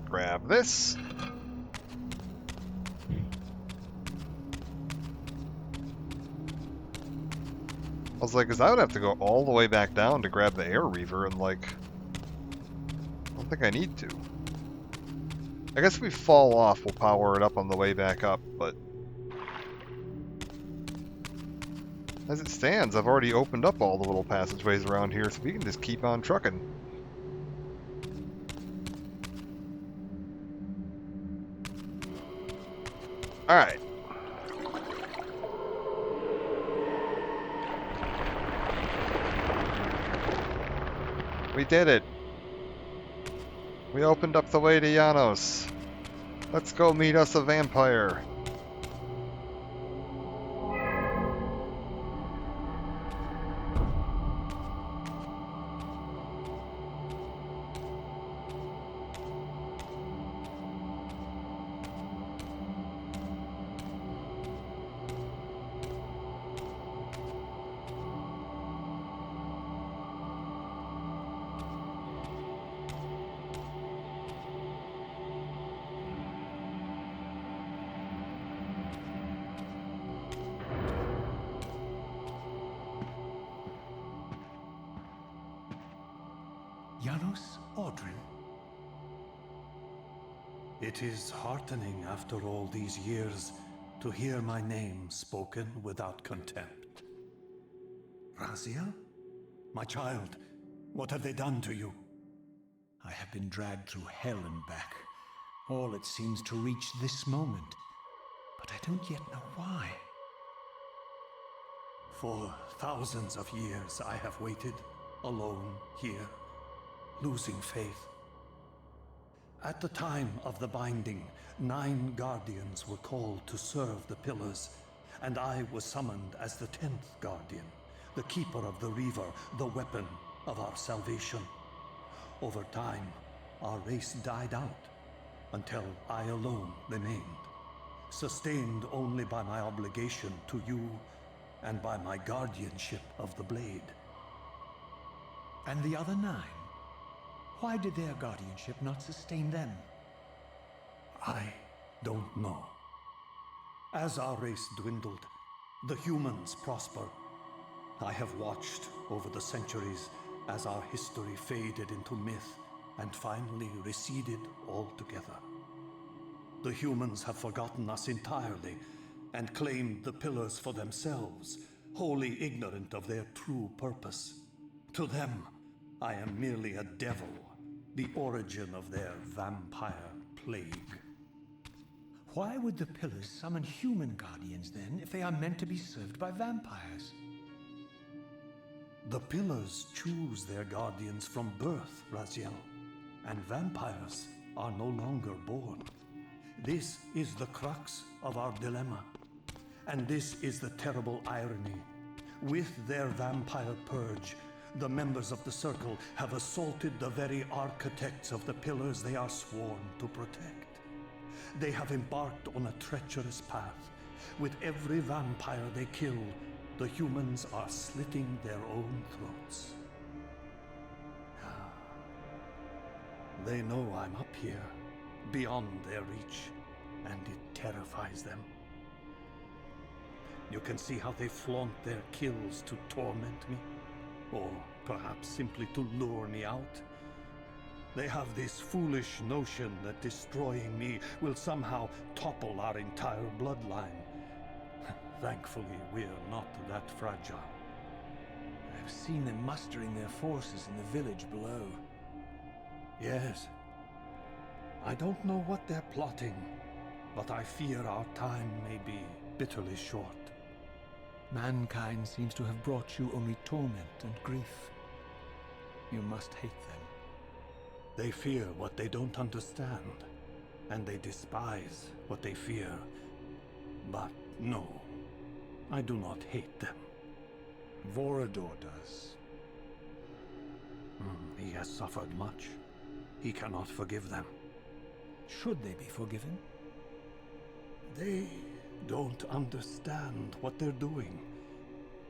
Grab this. I was like, 'cause I would have to go all the way back down to grab the air reaver, and like, I don't think I need to. I guess if we fall off, we'll power it up on the way back up, but as it stands, I've already opened up all the little passageways around here, so we can just keep on trucking. Alright. We did it. We opened up the way to Janos. Let's go meet us a vampire. Janos Audrin. It is heartening after all these years to hear my name spoken without contempt. Raziel? My child, what have they done to you? I have been dragged through hell and back. All it seems to reach this moment. But I don't yet know why. For thousands of years I have waited, alone here, losing faith. At the time of the binding, 9 guardians were called to serve the pillars, and I was summoned as the 10th guardian, the keeper of the Reaver, the weapon of our salvation. Over time, our race died out, until I alone remained, sustained only by my obligation to you and by my guardianship of the blade. And the other 9? Why did their guardianship not sustain them? I don't know. As our race dwindled, the humans prospered. I have watched over the centuries as our history faded into myth and finally receded altogether. The humans have forgotten us entirely and claimed the pillars for themselves, wholly ignorant of their true purpose. To them, I am merely a devil, the origin of their vampire plague. Why would the pillars summon human guardians then, if they are meant to be served by vampires? The pillars choose their guardians from birth, Raziel, and vampires are no longer born. This is the crux of our dilemma, and this is the terrible irony. With their vampire purge, the members of the Circle have assaulted the very architects of the pillars they are sworn to protect. They have embarked on a treacherous path. With every vampire they kill, the humans are slitting their own throats. They know I'm up here, beyond their reach, and it terrifies them. You can see how they flaunt their kills to torment me. Or perhaps simply to lure me out. They have this foolish notion that destroying me will somehow topple our entire bloodline. Thankfully, we're not that fragile. I've seen them mustering their forces in the village below. Yes. I don't know what they're plotting, but I fear our time may be bitterly short. Mankind seems to have brought you only torment and grief. You must hate them. They fear what they don't understand, and they despise what they fear. But no, I do not hate them. Vorador does. He has suffered much. He cannot forgive them. Should they be forgiven? They don't understand what they're doing.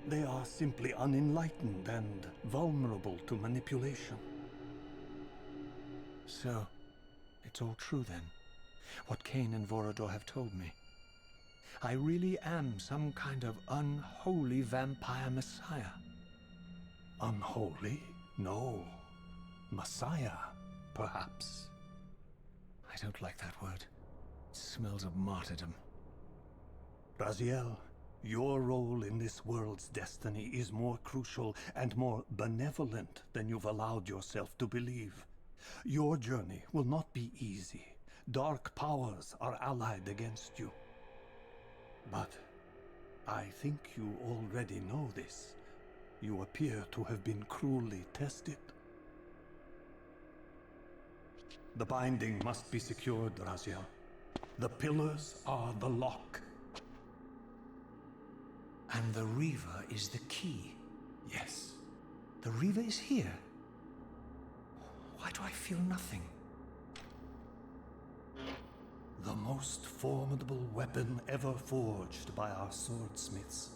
They are simply unenlightened and vulnerable to manipulation. So, It's all true then. What Kain and Vorador have told me. I really am some kind of unholy vampire messiah. Unholy? No. Messiah, perhaps. I don't like that word. It smells of martyrdom. Raziel, your role in this world's destiny is more crucial and more benevolent than you've allowed yourself to believe. Your journey will not be easy. Dark powers are allied against you. But I think you already know this. You appear to have been cruelly tested. The binding must be secured, Raziel. The pillars are the lock. And the Reaver is the key. Yes. The Reaver is here. Why do I feel nothing? The most formidable weapon ever forged by our swordsmiths.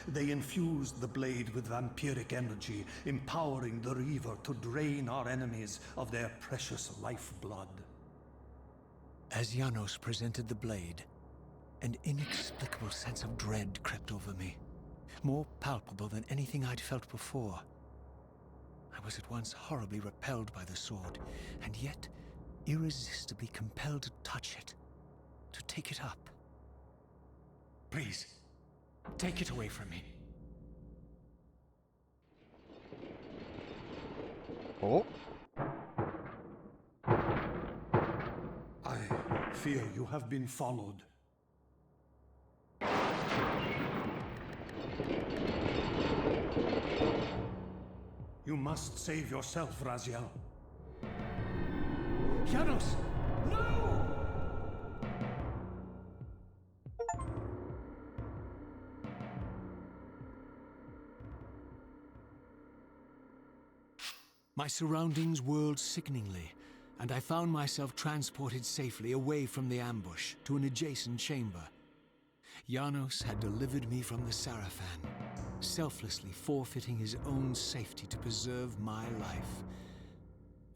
They infused the blade with vampiric energy, empowering the Reaver to drain our enemies of their precious lifeblood. As Janos presented the blade, an inexplicable sense of dread crept over me, more palpable than anything I'd felt before. I was at once horribly repelled by the sword, and yet irresistibly compelled to touch it, to take it up. Please, take it away from me. Oh. I fear you have been followed. You must save yourself, Raziel. Janos! No! My surroundings whirled sickeningly, and I found myself transported safely away from the ambush to an adjacent chamber. Janos had delivered me from the Sarafan, selflessly forfeiting his own safety to preserve my life.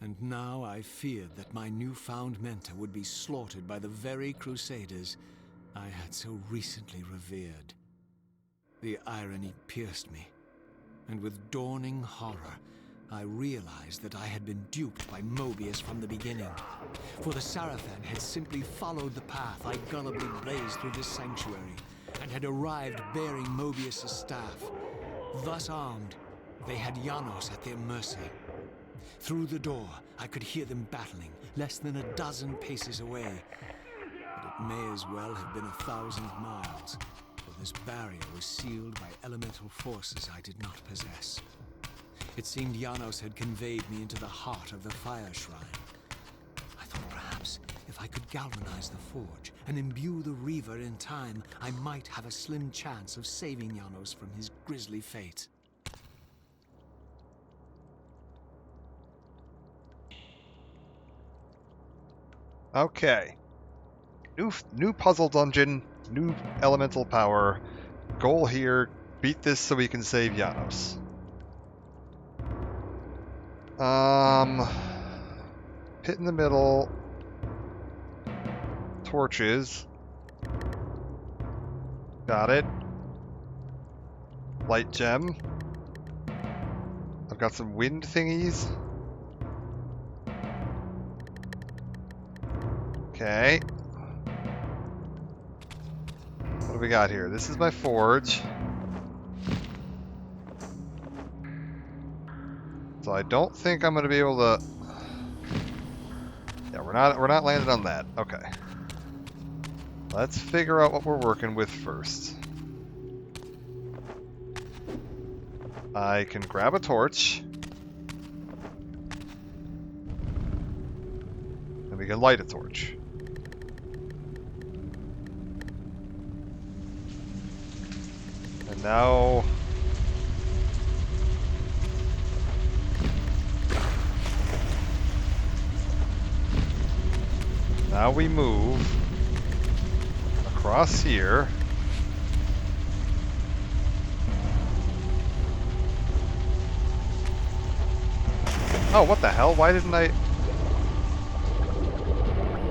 And now I feared that my newfound mentor would be slaughtered by the very crusaders I had so recently revered. The irony pierced me, and with dawning horror, I realized that I had been duped by Mobius from the beginning. For the Sarafan had simply followed the path I gullibly blazed through this sanctuary, and had arrived bearing Mobius' staff. Thus armed, they had Janos at their mercy. Through the door, I could hear them battling, less than a dozen paces away. But it may as well have been 1,000 miles, for this barrier was sealed by elemental forces I did not possess. It seemed Janos had conveyed me into the heart of the fire shrine. I thought perhaps if I could galvanize the forge and imbue the Reaver in time, I might have a slim chance of saving Janos from his grisly fate. Okay. New puzzle dungeon, new elemental power. Goal here, beat this so we can save Janos. Pit in the middle. Torches. Got it. Light gem. I've got some wind thingies. Okay. What do we got here? This is my forge. So I don't think I'm going to be able to... Yeah, we're not landed on that. Okay. Let's figure out what we're working with first. I can grab a torch. And we can light a torch. And now... Now we move across here. Oh, what the hell? Why didn't I...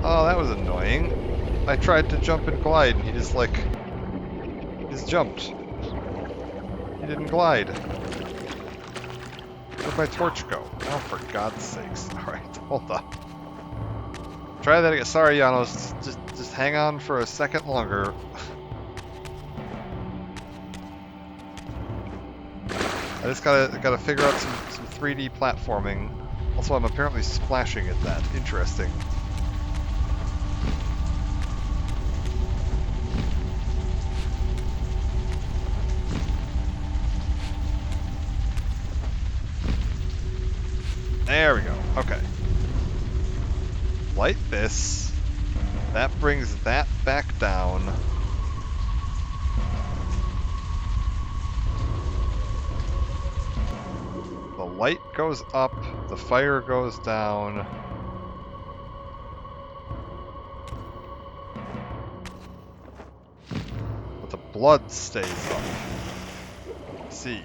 Oh, that was annoying. I tried to jump and glide, and he just, like... just jumped. He didn't glide. Where'd my torch go? Oh, for God's sakes. Alright, hold up. Try that again. Sorry, Janos. Just hang on for a second longer. I just gotta figure out some 3D platforming. Also, I'm apparently splashing at that. Interesting. There we go. Okay. Light this. That brings that back down. The light goes up, the fire goes down. But the blood stays up. See.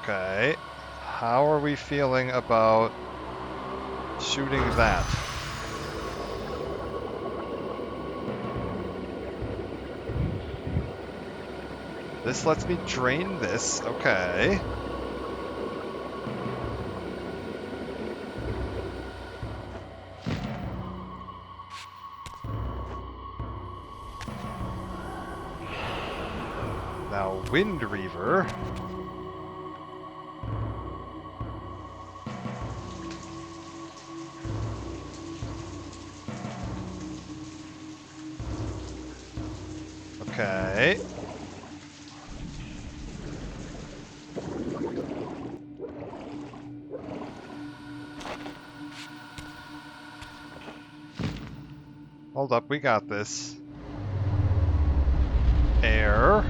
Okay. How are we feeling about shooting that? This lets me drain this. Okay. Now, Wind Reaver. Okay. Hold up, we got this. Air.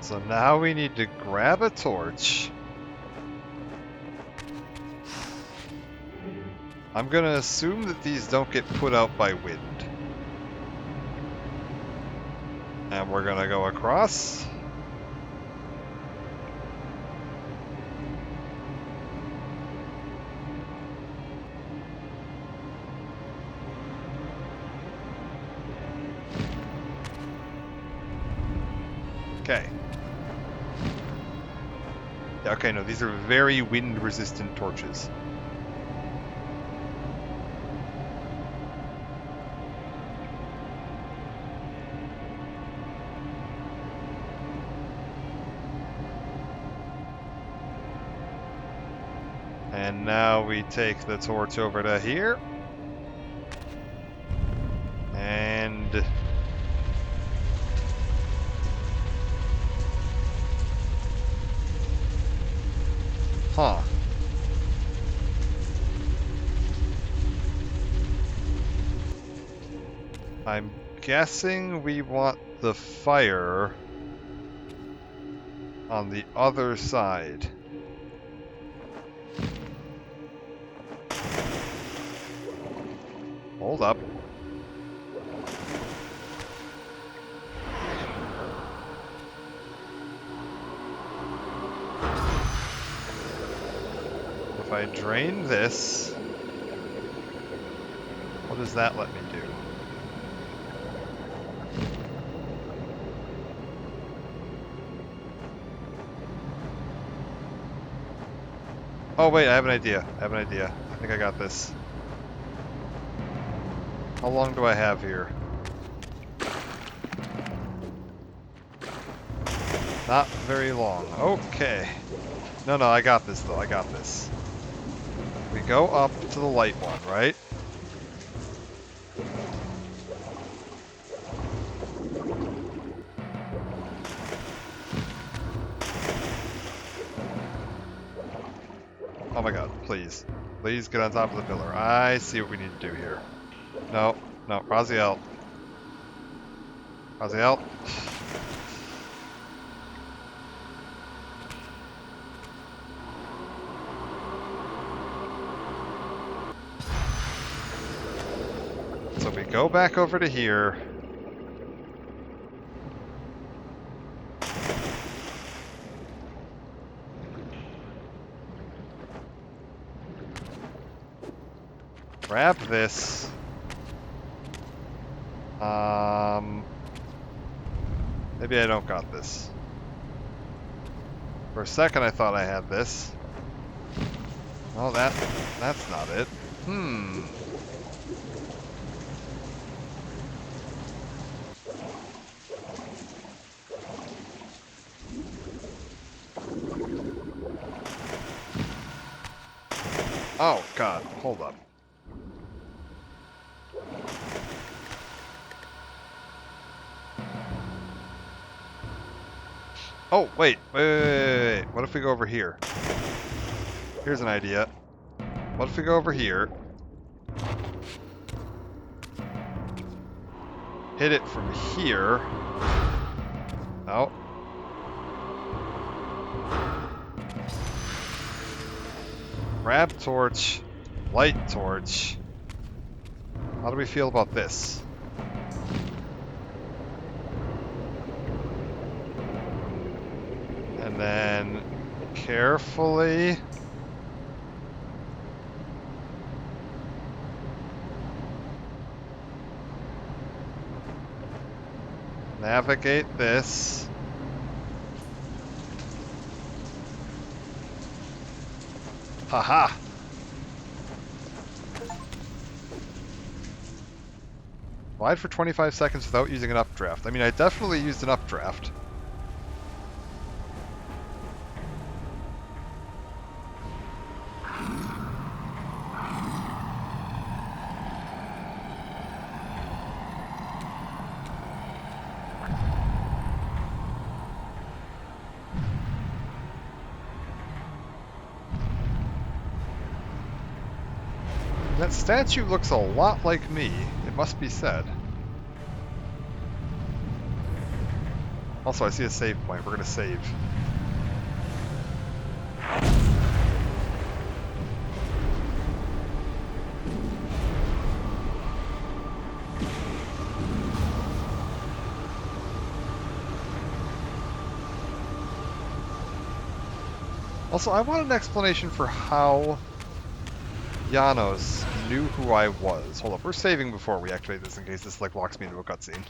So now we need to grab a torch. I'm gonna assume that these don't get put out by wind. And we're gonna go across. Okay. Yeah, okay, no, these are very wind-resistant torches. And now we take the torch over to here. And... huh. I'm guessing we want the fire on the other side. Hold up. If I drain this, what does that let me do? Oh wait, I have an idea. I think I got this. How long do I have here? Not very long. Okay. No, I got this though. I got this. We go up to the light one, right? Oh my god, please. Please get on top of the pillar. I see what we need to do here. No, Raziel. Raziel. So we go back over to here. Grab this. Maybe I don't got this. For a second I thought I had this. Oh, that's not it. Oh, God. Hold up. Oh, wait. Wait. What if we go over here? Here's an idea. What if we go over here? Hit it from here. Oh. Grab torch. Light torch. How do we feel about this? And then carefully navigate this. Haha! Glide for 25 seconds without using an updraft. I mean, I definitely used an updraft. That statue looks a lot like me, it must be said. Also, I see a save point. We're gonna save. Also, I want an explanation for how Janos knew who I was. Hold up, we're saving before we activate this in case this like locks me into a cutscene.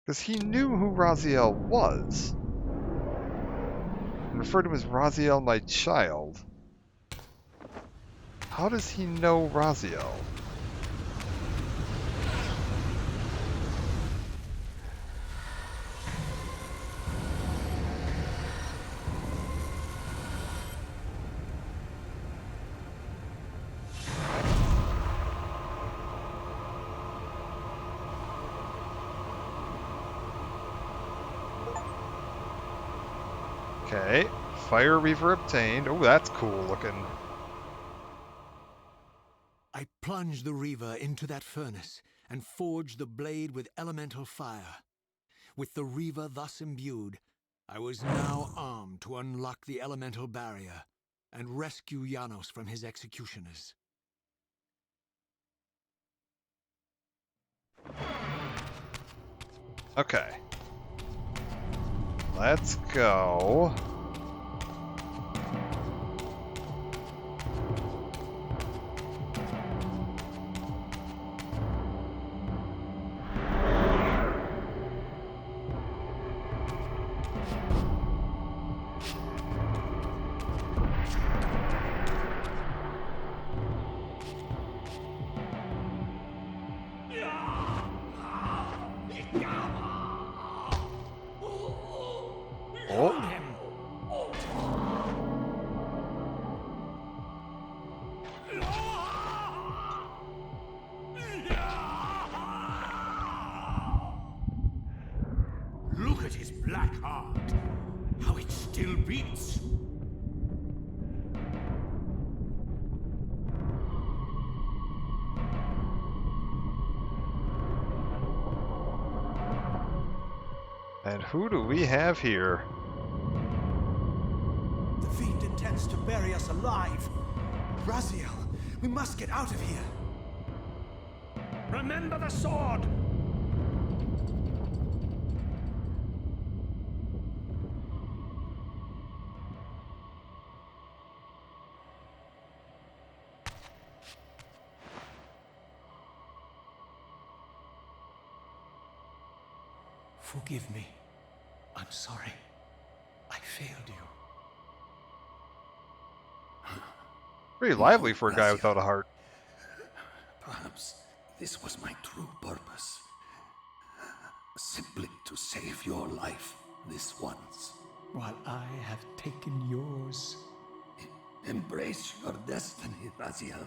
Because he knew who Raziel was. And referred to him as Raziel, my child. How does he know Raziel? Okay, Fire Reaver obtained. Oh, that's cool looking. I plunged the Reaver into that furnace and forged the blade with elemental fire. With the Reaver thus imbued, I was now armed to unlock the elemental barrier and rescue Janos from his executioners. Okay. Let's go. Look at his black heart, how it still beats. And who do we have here? The fiend intends to bury us alive. Raziel, we must get out of here. Remember the sword! Forgive me. I'm sorry. I failed you. Pretty lively for a guy without a heart. Perhaps this was my true purpose. Simply to save your life this once. While I have taken yours. Embrace your destiny, Raziel.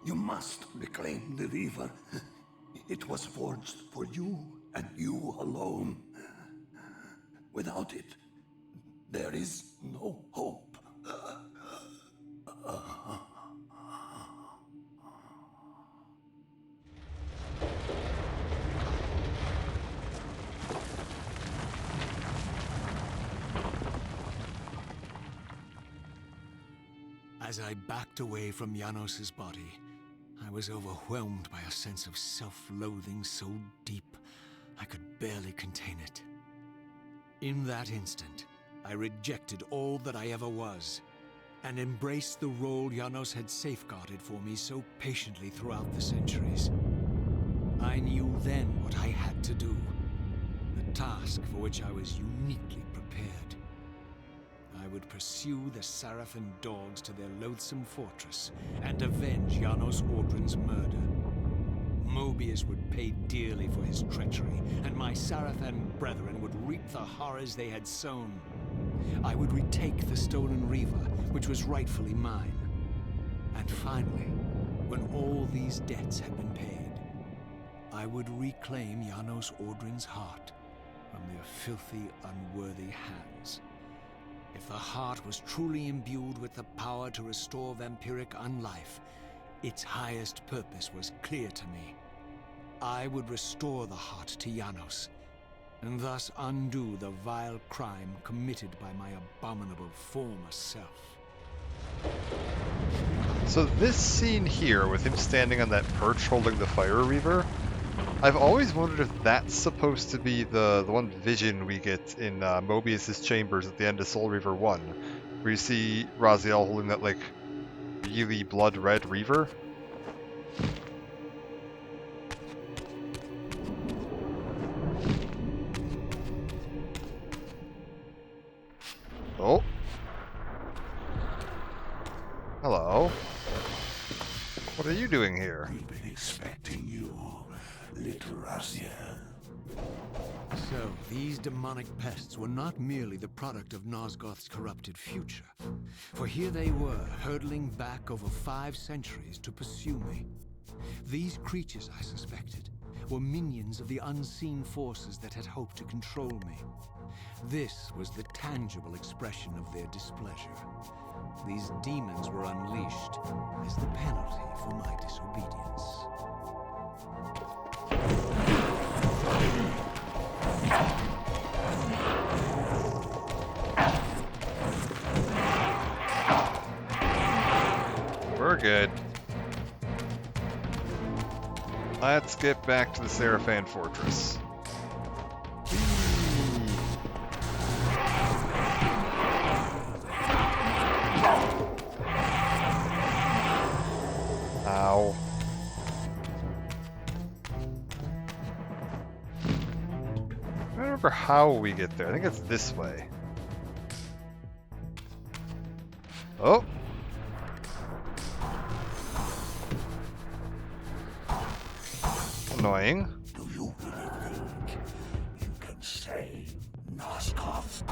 You must reclaim the Reaver. It was forged for you and you alone. Without it, there is no hope. As I backed away from Janos's body, I was overwhelmed by a sense of self-loathing so deep I could barely contain it. In that instant, I rejected all that I ever was, and embraced the role Janos had safeguarded for me so patiently throughout the centuries. I knew then what I had to do, the task for which I was uniquely prepared. I would pursue the Sarafan dogs to their loathsome fortress and avenge Janos Audrin's murder. Mobius would pay dearly for his treachery, and my Sarafan brethren would reap the horrors they had sown. I would retake the stolen Reaver, which was rightfully mine. And finally, when all these debts had been paid, I would reclaim Janos Audrin's heart from their filthy, unworthy hands. If the heart was truly imbued with the power to restore vampiric unlife, its highest purpose was clear to me. I would restore the heart to Janos, and thus undo the vile crime committed by my abominable former self. So this scene here, with him standing on that perch holding the Fire Reaver, I've always wondered if that's supposed to be the one vision we get in Mobius's chambers at the end of Soul Reaver 1, where you see Raziel holding that, like, really blood-red Reaver. Oh. Hello. What are you doing here? We've been expecting you, little Raziel. So, these demonic pests were not merely the product of Nosgoth's corrupted future. For here they were, hurtling back over 5 centuries to pursue me. These creatures, I suspected, were minions of the unseen forces that had hoped to control me. This was the tangible expression of their displeasure. These demons were unleashed as the penalty for my disobedience. We're good. Let's get back to the Sarafan Fortress. Ow. I don't remember how we get there. I think it's this way. Oh! Annoying. Do you really think you can save Nosgoth?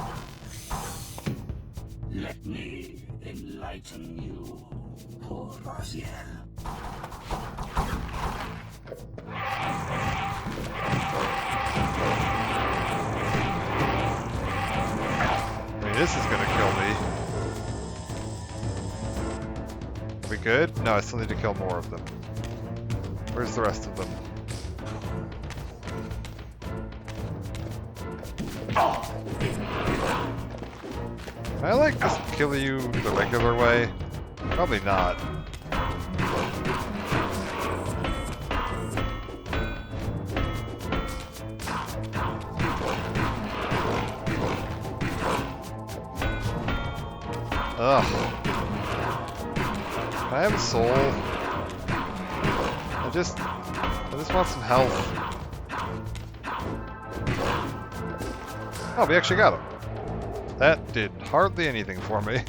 Let me enlighten you, poor Raziel. I mean, this is gonna kill me. Are we good? No, I still need to kill more of them. Where's the rest of them? Can I, like, just kill you the regular way? Probably not. Ugh. Can I have a soul? I just want some health. Oh, we actually got him. That did hardly anything for me.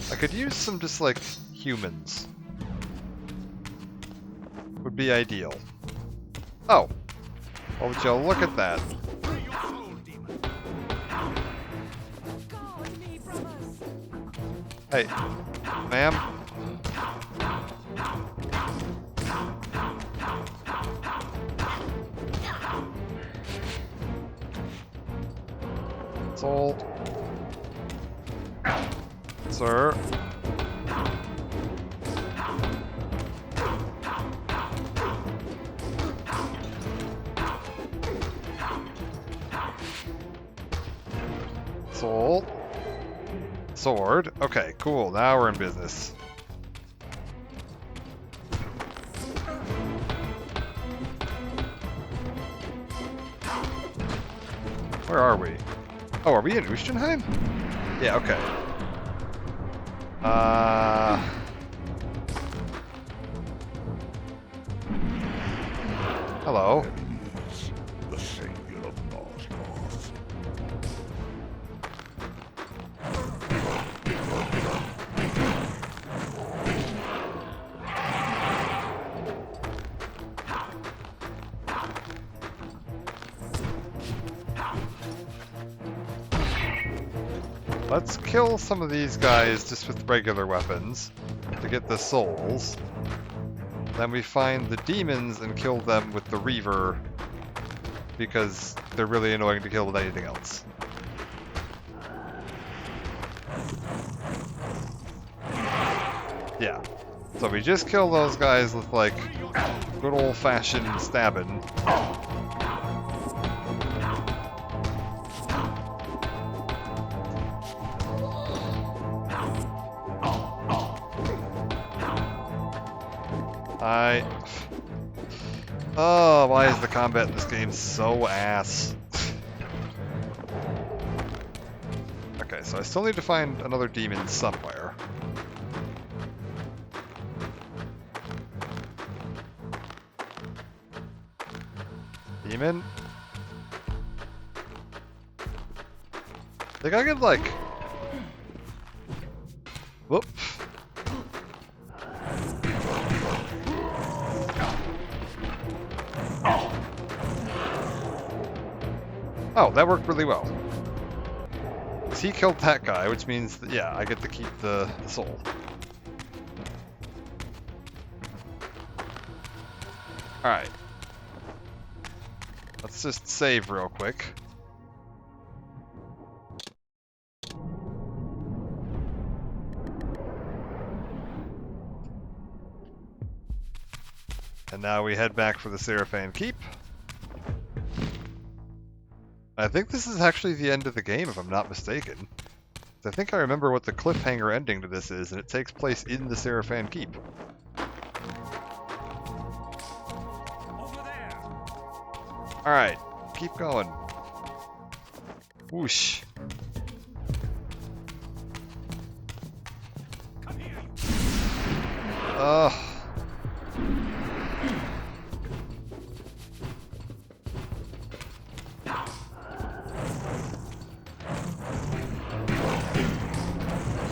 I could use some just like humans. Would be ideal. Oh. Well, would y'all look at that? Hey, ma'am? Sold. Sir. Sold. Sword. Okay, cool. Now we're in business. Where are we? Oh, are we in Ustenheim? Yeah, okay. Hello. The savior of North. Let's kill some of these guys just with regular weapons to get the souls. Then we find the demons and kill them with the Reaver because they're really annoying to kill with anything else. Yeah. So we just kill those guys with like good old-fashioned stabbing. Oh, why is the combat in this game so ass? Okay, so I still need to find another demon somewhere. Demon? Think I could, like... Whoop. Oh, that worked really well. Because he killed that guy, which means that, yeah, I get to keep the soul. Alright. Let's just save real quick. And now we head back for the Seraphan Keep. I think this is actually the end of the game, if I'm not mistaken. I think I remember what the cliffhanger ending to this is, and it takes place in the Seraphan Keep. Alright, keep going. Whoosh. Ugh.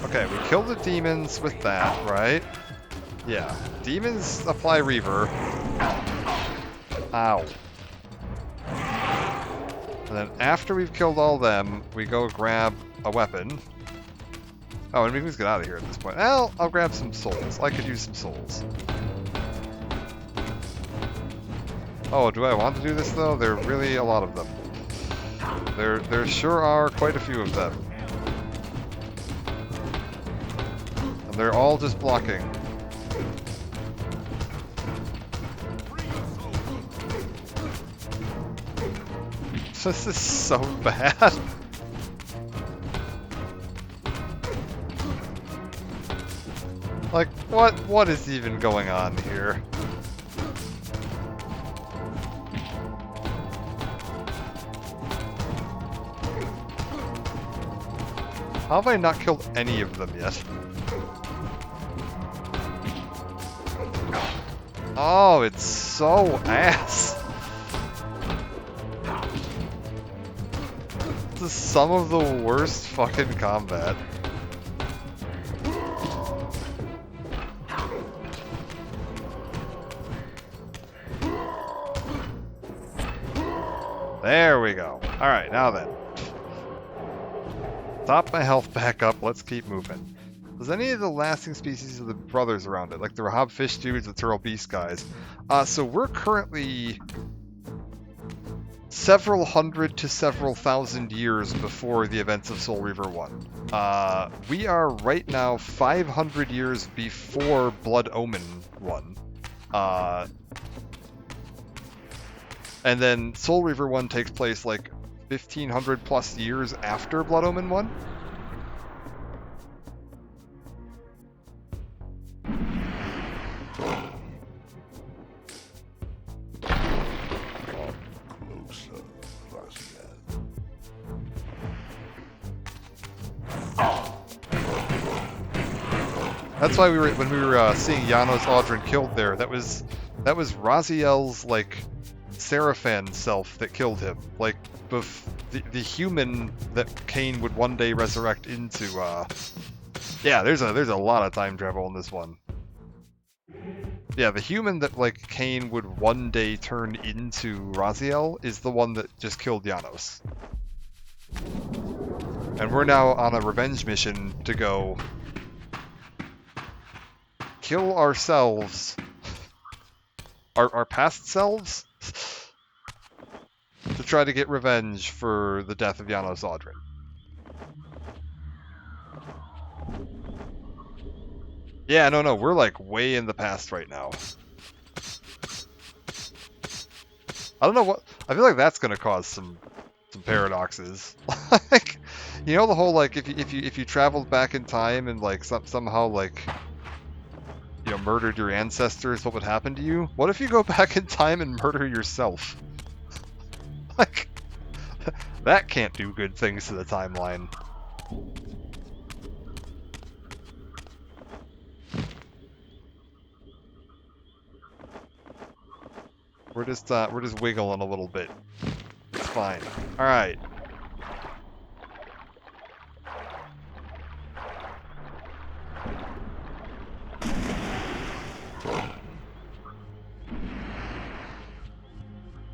Okay, we kill the demons with that, right? Yeah. Demons apply Reaver. Ow. And then after we've killed all them, we go grab a weapon. Oh, and we can just get out of here at this point. Well, I'll grab some souls. I could use some souls. Oh, do I want to do this though? There are really a lot of them. There sure are quite a few of them. And they're all just blocking. This is so bad. Like, what is even going on here? How have I not killed any of them yet? Oh, it's so ass. This is some of the worst fucking combat. There we go. Alright, now then. Top my health back up, let's keep moving. Does any of the lasting species of the brothers around it, like the Rahab fish dudes, the Turtle Beast guys? So we're currently several hundred to several thousand years before the events of Soul Reaver 1. We are right now 500 years before Blood Omen 1. And then Soul Reaver 1 takes place like 1500 plus years after Blood Omen 1. That's why when we were seeing Janos Audrin killed there, that was Raziel's like Seraphan self that killed him. Like the human that Kain would one day resurrect into. Yeah, there's a lot of time travel in this one. Yeah, the human that like Kain would one day turn into Raziel is the one that just killed Janos. And we're now on a revenge mission to go kill ourselves, our past selves, to try to get revenge for the death of Janos Audrin. Yeah, no, we're like way in the past right now. I don't know what, I feel like that's gonna cause some paradoxes. Like, you know the whole like if you traveled back in time and like somehow like, you know, murdered your ancestors, what would happen to you? What if you go back in time and murder yourself? Like, that can't do good things to the timeline. We're just wiggling a little bit. It's fine. All right.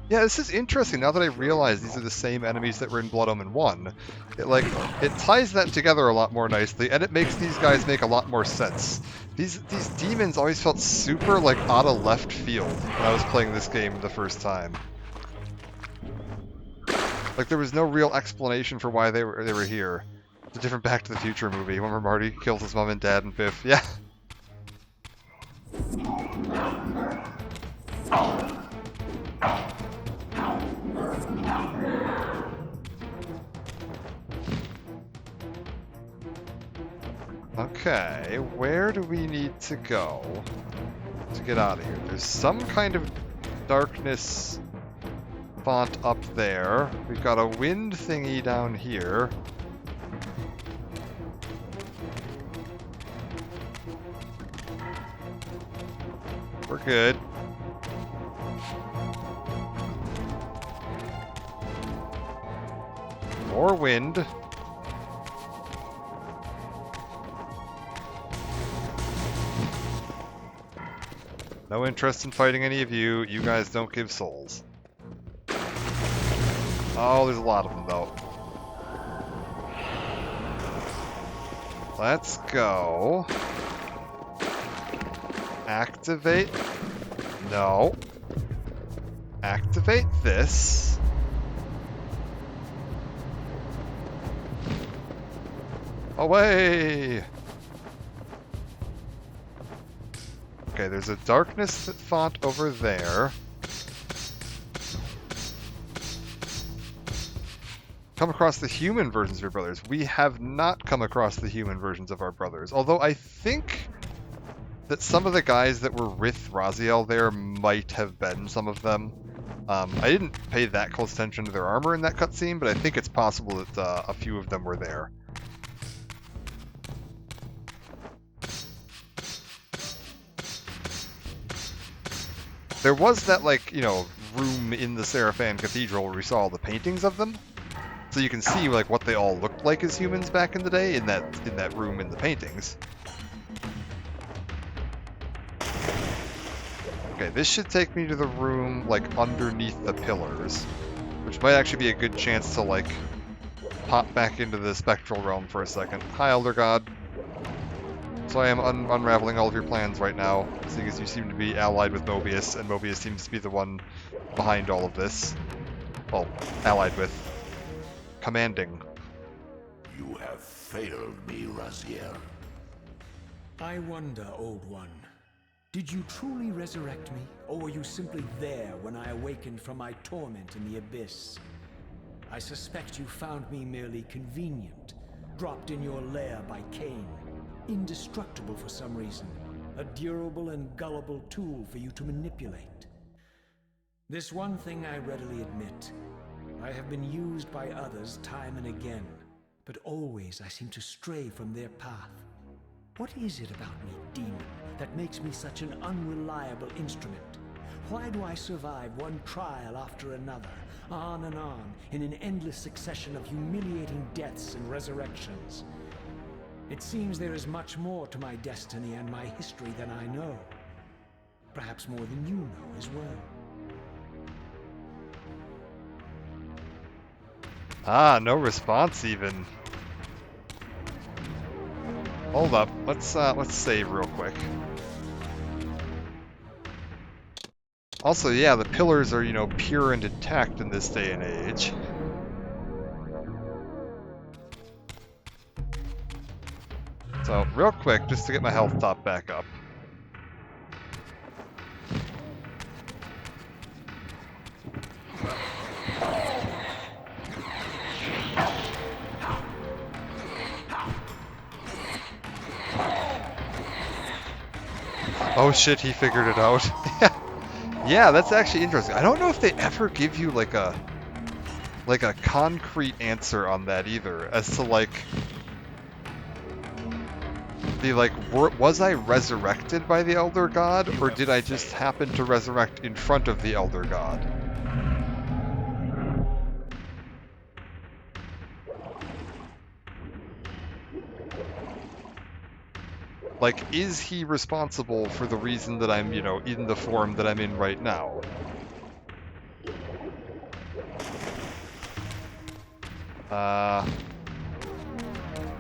Yeah, this is interesting now that I realize these are the same enemies that were in Blood Omen 1. It ties that together a lot more nicely, and it makes these guys make a lot more sense. These demons always felt super like out of left field when I was playing this game the first time. Like there was no real explanation for why they were here. It's a different Back to the Future movie. Remember Marty kills his mom and dad and Biff? Yeah. Okay, where do we need to go to get out of here? There's some kind of darkness font up there. We've got a wind thingy down here. We're good. More wind. No interest in fighting any of you. You guys don't give souls. Oh, there's a lot of them, though. Let's go. Activate. No. Activate this. Away! Okay, there's a darkness font over there. Come across the human versions of your brothers. We have not come across the human versions of our brothers. Although I think that some of the guys that were with Raziel there might have been some of them. I didn't pay that close attention to their armor in that cutscene, but I think it's possible that a few of them were there. There was that, like, you know, room in the Seraphan Cathedral where we saw all the paintings of them. So you can see, like, what they all looked like as humans back in the day in that room in the paintings. Okay, this should take me to the room, like, underneath the pillars. Which might actually be a good chance to, like, pop back into the spectral realm for a second. Hi, Elder God. So I am unraveling all of your plans right now, seeing as you seem to be allied with Mobius, and Mobius seems to be the one behind all of this. Well, allied with. Commanding. You have failed me, Raziel. I wonder, Old One. Did you truly resurrect me, or were you simply there when I awakened from my torment in the Abyss? I suspect you found me merely convenient, dropped in your lair by Kain, indestructible for some reason, a durable and gullible tool for you to manipulate. This one thing I readily admit. I have been used by others time and again, but always I seem to stray from their path. What is it about me, demon, that makes me such an unreliable instrument? Why do I survive one trial after another, on and on, in an endless succession of humiliating deaths and resurrections? It seems there is much more to my destiny and my history than I know. Perhaps more than you know as well. Ah, no response even. Hold up. Let's save real quick. Also, yeah, the pillars are, you know, pure and intact in this day and age. So, real quick, just to get my health top back up. Oh shit, he figured it out. Yeah, that's actually interesting. I don't know if they ever give you like a concrete answer on that either, as to like was I resurrected by the Elder God, or did I just happen to resurrect in front of the Elder God? Like, is he responsible for the reason that I'm, you know, in the form that I'm in right now?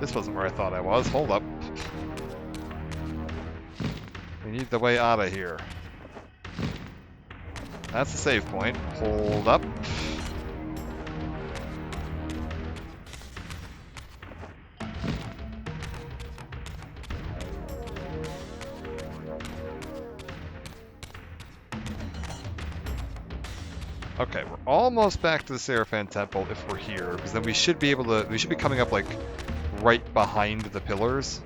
This wasn't where I thought I was. Hold up. We need the way out of here. That's the save point. Hold up. Okay, we're almost back to the Seraphan Temple if we're here, because then we should be able to, we should be coming up like right behind the pillars.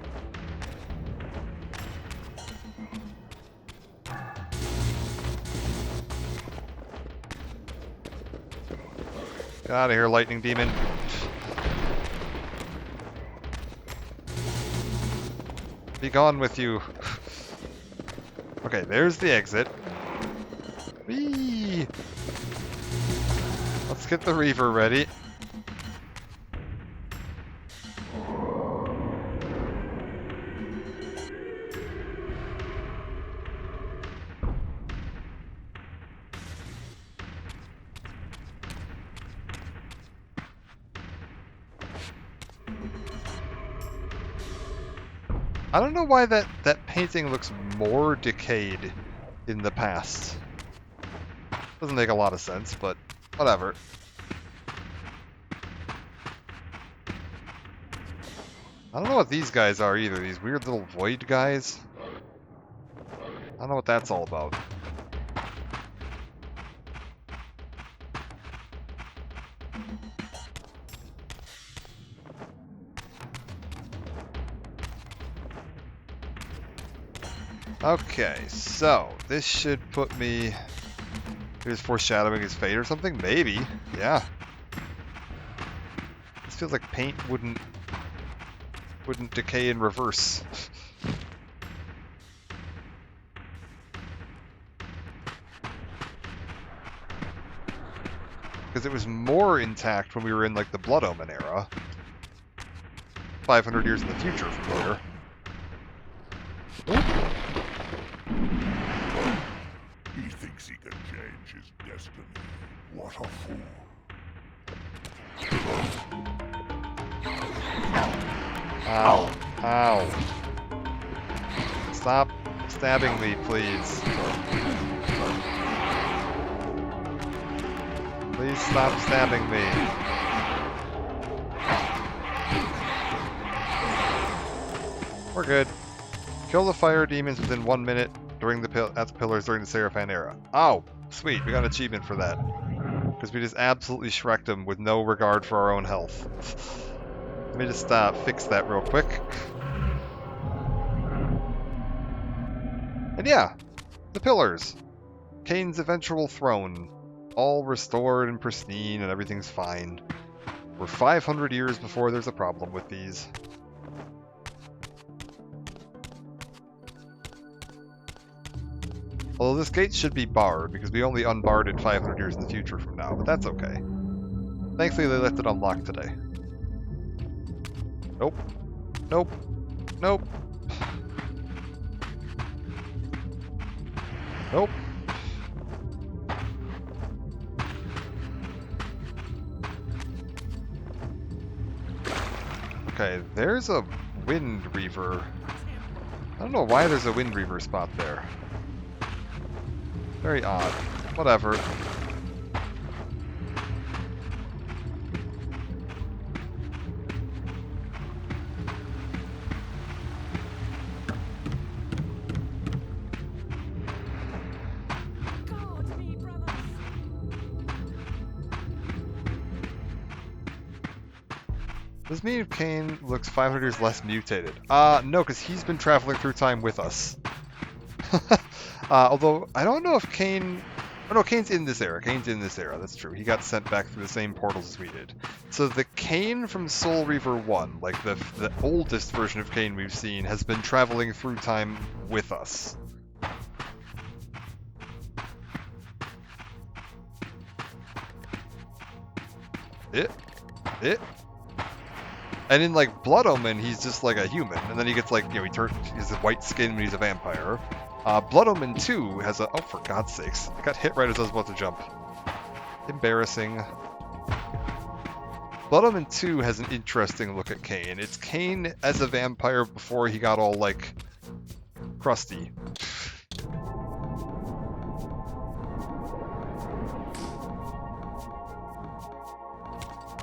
Get out of here, lightning demon. Be gone with you. Okay, there's the exit. Whee! Let's get the Reaver ready. I don't know why that painting looks more decayed in the past. Doesn't make a lot of sense, but whatever. I don't know what these guys are either, these weird little void guys. I don't know what that's all about. Okay, so this should put me... Here's foreshadowing his fate or something? Maybe. Yeah. This feels like paint wouldn't decay in reverse. Because it was more intact when we were in, like, the Blood Omen era. 500 years in the future from here. He thinks he can change his destiny. What a fool. Ow. Ow. Stop stabbing me, please. Please stop stabbing me. We're good. Kill the fire demons within 1 minute during the at the pillars during the Seraphan era. Oh, sweet. We got an achievement for that. Because we just absolutely shreked them with no regard for our own health. Let me just fix that real quick. And yeah, the pillars. Kain's eventual throne. All restored and pristine and everything's fine. We're 500 years before there's a problem with these. Although this gate should be barred, because we only unbarred it 500 years in the future from now, but that's okay. Thankfully they left it unlocked today. Nope. Nope. Nope. Nope. Okay, there's a Wind Reaver. I don't know why there's a Wind Reaver spot there. Very odd. Whatever. Does this mean Kain looks 500 years less mutated? No, because he's been traveling through time with us. Although, I don't know if Kain... Oh no, Kain's in this era. Kain's in this era, that's true. He got sent back through the same portals as we did. So the Kain from Soul Reaver 1, like the oldest version of Kain we've seen, has been traveling through time with us. And in, like, Blood Omen, he's just like a human. And then he gets, like, you know, he has white skin when he's a vampire. Blood Omen 2 has a... Oh, for God's sakes. I got hit right as I was about to jump. Embarrassing. Blood Omen 2 has an interesting look at Kain. It's Kain as a vampire before he got all, like, crusty.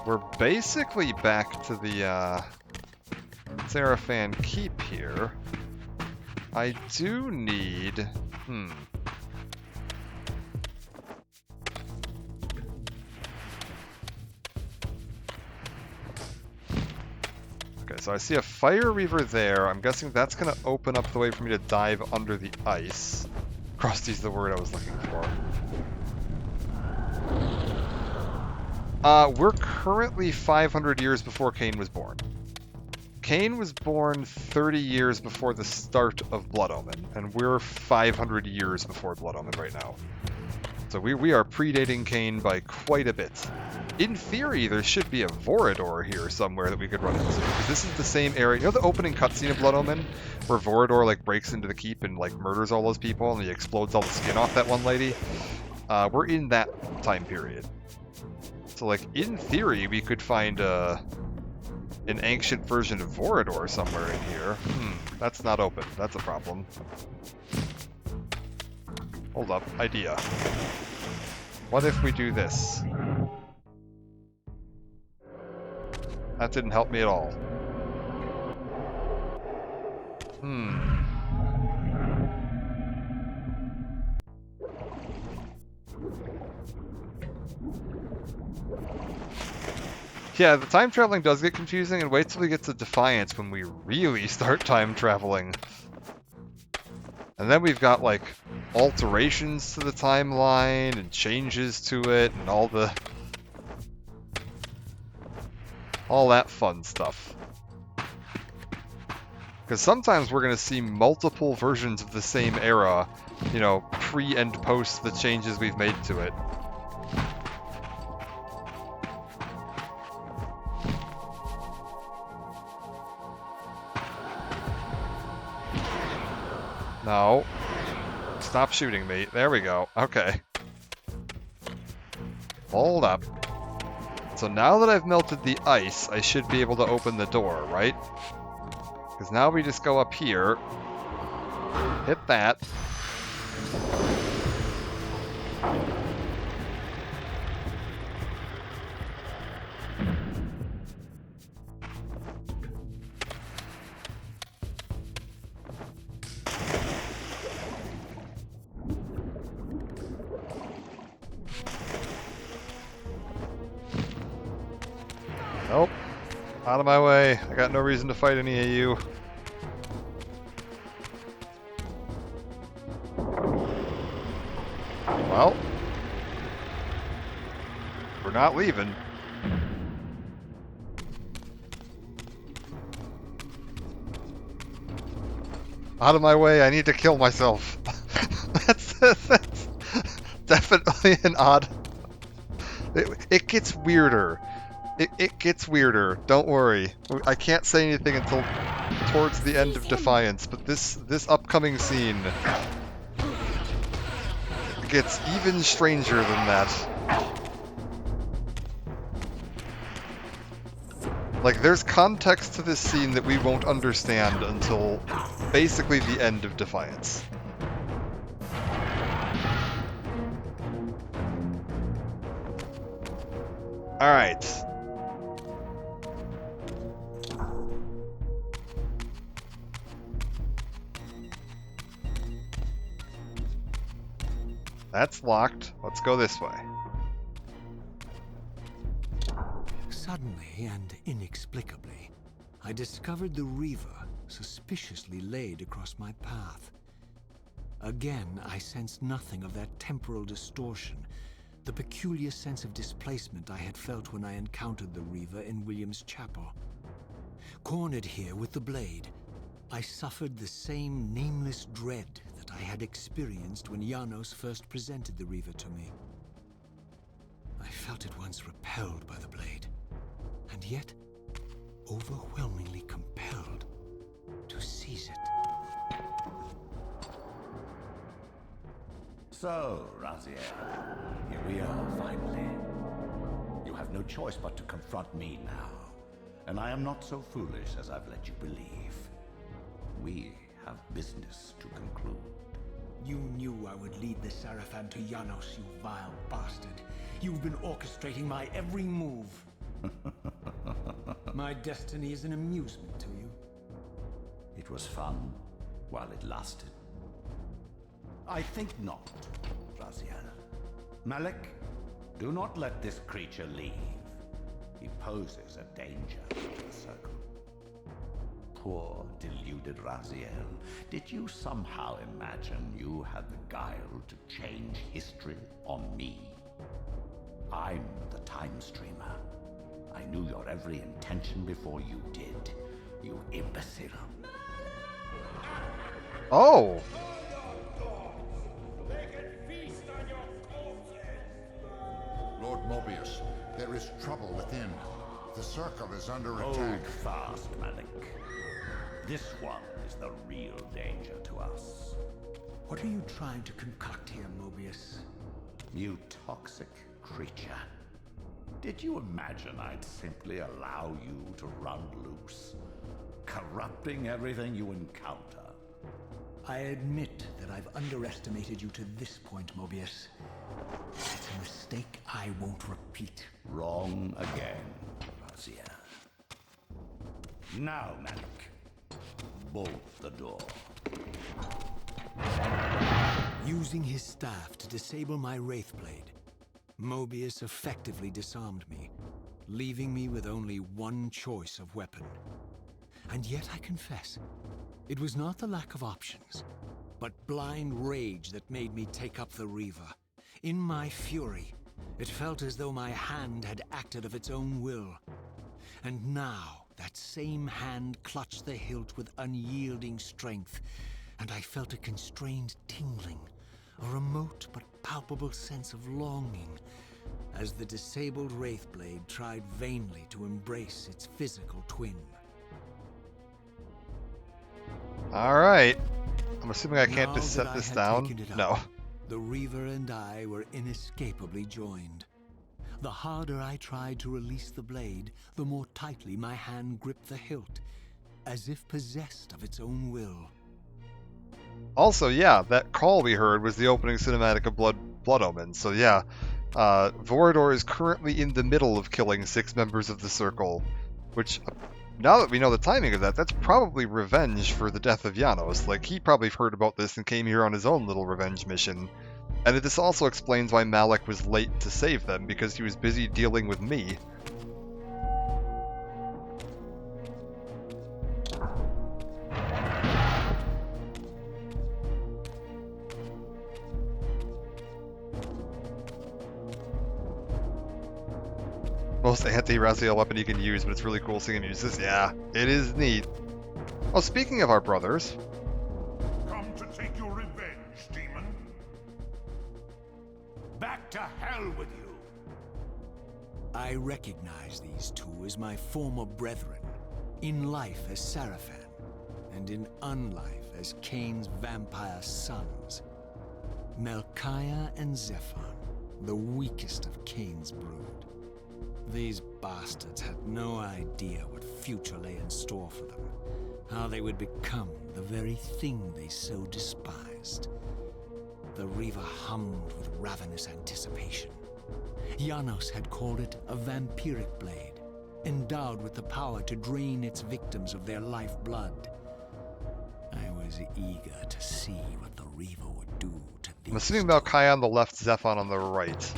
We're basically back to the Seraphan Keep here. I do need... Okay, so I see a Fire Reaver there. I'm guessing that's going to open up the way for me to dive under the ice. Crusty's the word I was looking for. We're currently 500 years before Kain was born. Kain was born 30 years before the start of Blood Omen, and we're 500 years before Blood Omen right now. So we are predating Kain by quite a bit. In theory, there should be a Vorador here somewhere that we could run into, because this is the same area. You know the opening cutscene of Blood Omen, where Vorador like breaks into the keep and like murders all those people, and he explodes all the skin off that one lady? We're in that time period. So, like, in theory, we could find an ancient version of Vorador somewhere in here. That's not open. That's a problem. Hold up. Idea. What if we do this? That didn't help me at all. Yeah, the time traveling does get confusing, and wait till we get to Defiance when we really start time traveling. And then we've got, like, alterations to the timeline, and changes to it, and all that fun stuff. Because sometimes we're going to see multiple versions of the same era, you know, pre and post the changes we've made to it. No. Stop shooting me. There we go. Okay. Hold up. So now that I've melted the ice, I should be able to open the door, right? Because now we just go up here, hit that. Nope. Out of my way. I got no reason to fight any of you. Well, we're not leaving. Out of my way, I need to kill myself. that's definitely an odd... It gets weirder. It gets weirder. Don't worry. I can't say anything until towards the end of Defiance, but this upcoming scene gets even stranger than that. Like, there's context to this scene that we won't understand until basically the end of Defiance. Alright. That's locked. Let's go this way. Suddenly and inexplicably, I discovered the Reaver suspiciously laid across my path. Again, I sensed nothing of that temporal distortion, the peculiar sense of displacement I had felt when I encountered the Reaver in William's chapel. Cornered here with the blade, I suffered the same nameless dread that I had experienced when Janos first presented the Reaver to me. I felt at once repelled by the blade, and yet overwhelmingly compelled to seize it. So, Raziel, here we are finally. You have no choice but to confront me now, and I am not so foolish as I've let you believe. We have business to conclude. You knew I would lead the Seraphim to Janos, you vile bastard. You've been orchestrating my every move. My destiny is an amusement to you. It was fun while it lasted. I think not, Raziel. Malik, do not let this creature leave. He poses a danger to the Circle. Poor, deluded Raziel. Did you somehow imagine you had the guile to change history on me? I'm the Time Streamer. I knew your every intention before you did, you imbecile. Oh! Lord Mobius, there is trouble within. The Circle is under attack. Hold fast, Malik. This one is the real danger to us. What are you trying to concoct here, Mobius? You toxic creature. Did you imagine I'd simply allow you to run loose, corrupting everything you encounter? I admit that I've underestimated you to this point, Mobius. It's a mistake I won't repeat. Wrong again, Raziel. Now, Malik, bolt the door. Using his staff to disable my Wraithblade, Mobius effectively disarmed me, leaving me with only one choice of weapon. And yet I confess, it was not the lack of options, but blind rage that made me take up the Reaver. In my fury, it felt as though my hand had acted of its own will. And now, that same hand clutched the hilt with unyielding strength, and I felt a constrained tingling, a remote but palpable sense of longing, as the disabled Wraithblade tried vainly to embrace its physical twin. Alright. I'm I'm assuming I can't Now just that set I this had down? taken it up, No. The Reaver and I were inescapably joined. The harder I tried to release the blade, the more tightly my hand gripped the hilt, as if possessed of its own will. Also, yeah, that call we heard was the opening cinematic of Blood Omen. So yeah, Vorador is currently in the middle of killing 6 members of the Circle, which, now that we know the timing of that, that's probably revenge for the death of Janos. Like, he probably heard about this and came here on his own little revenge mission. And this also explains why Malik was late to save them, because he was busy dealing with me. Most anti-Raziel weapon you can use, but it's really cool seeing him use this. Yeah, it is neat. Oh, speaking of our brothers... Come to take your revenge, demon. Back to hell with you. I recognize these two as my former brethren, in life as Sarafan, and in unlife as Kain's vampire sons. Melchiah and Zephon, the weakest of Kain's brood. These bastards had no idea what future lay in store for them, how they would become the very thing they so despised. The Reaver hummed with ravenous anticipation. Janos had called it a vampiric blade, endowed with the power to drain its victims of their lifeblood. I was eager to see what the Reaver would do to these. I'm assuming Melchiah on the left, Zephon on the right.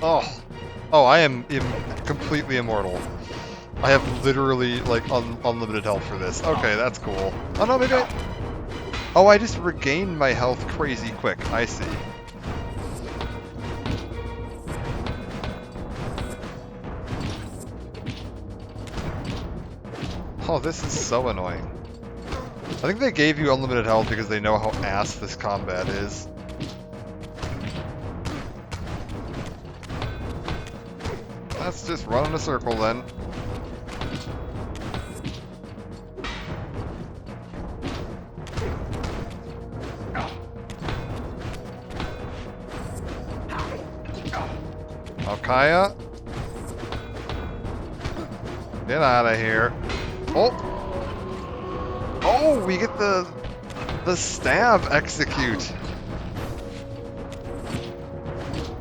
Oh, I am completely immortal. I have literally, like, unlimited health for this. Okay, that's cool. Oh no, maybe I... Oh, I just regained my health crazy quick. I see. Oh, this is so annoying. I think they gave you unlimited health because they know how ass this combat is. Let's just run in a circle then. Alkaya. Get out of here. Oh! Oh, we get the stab execute.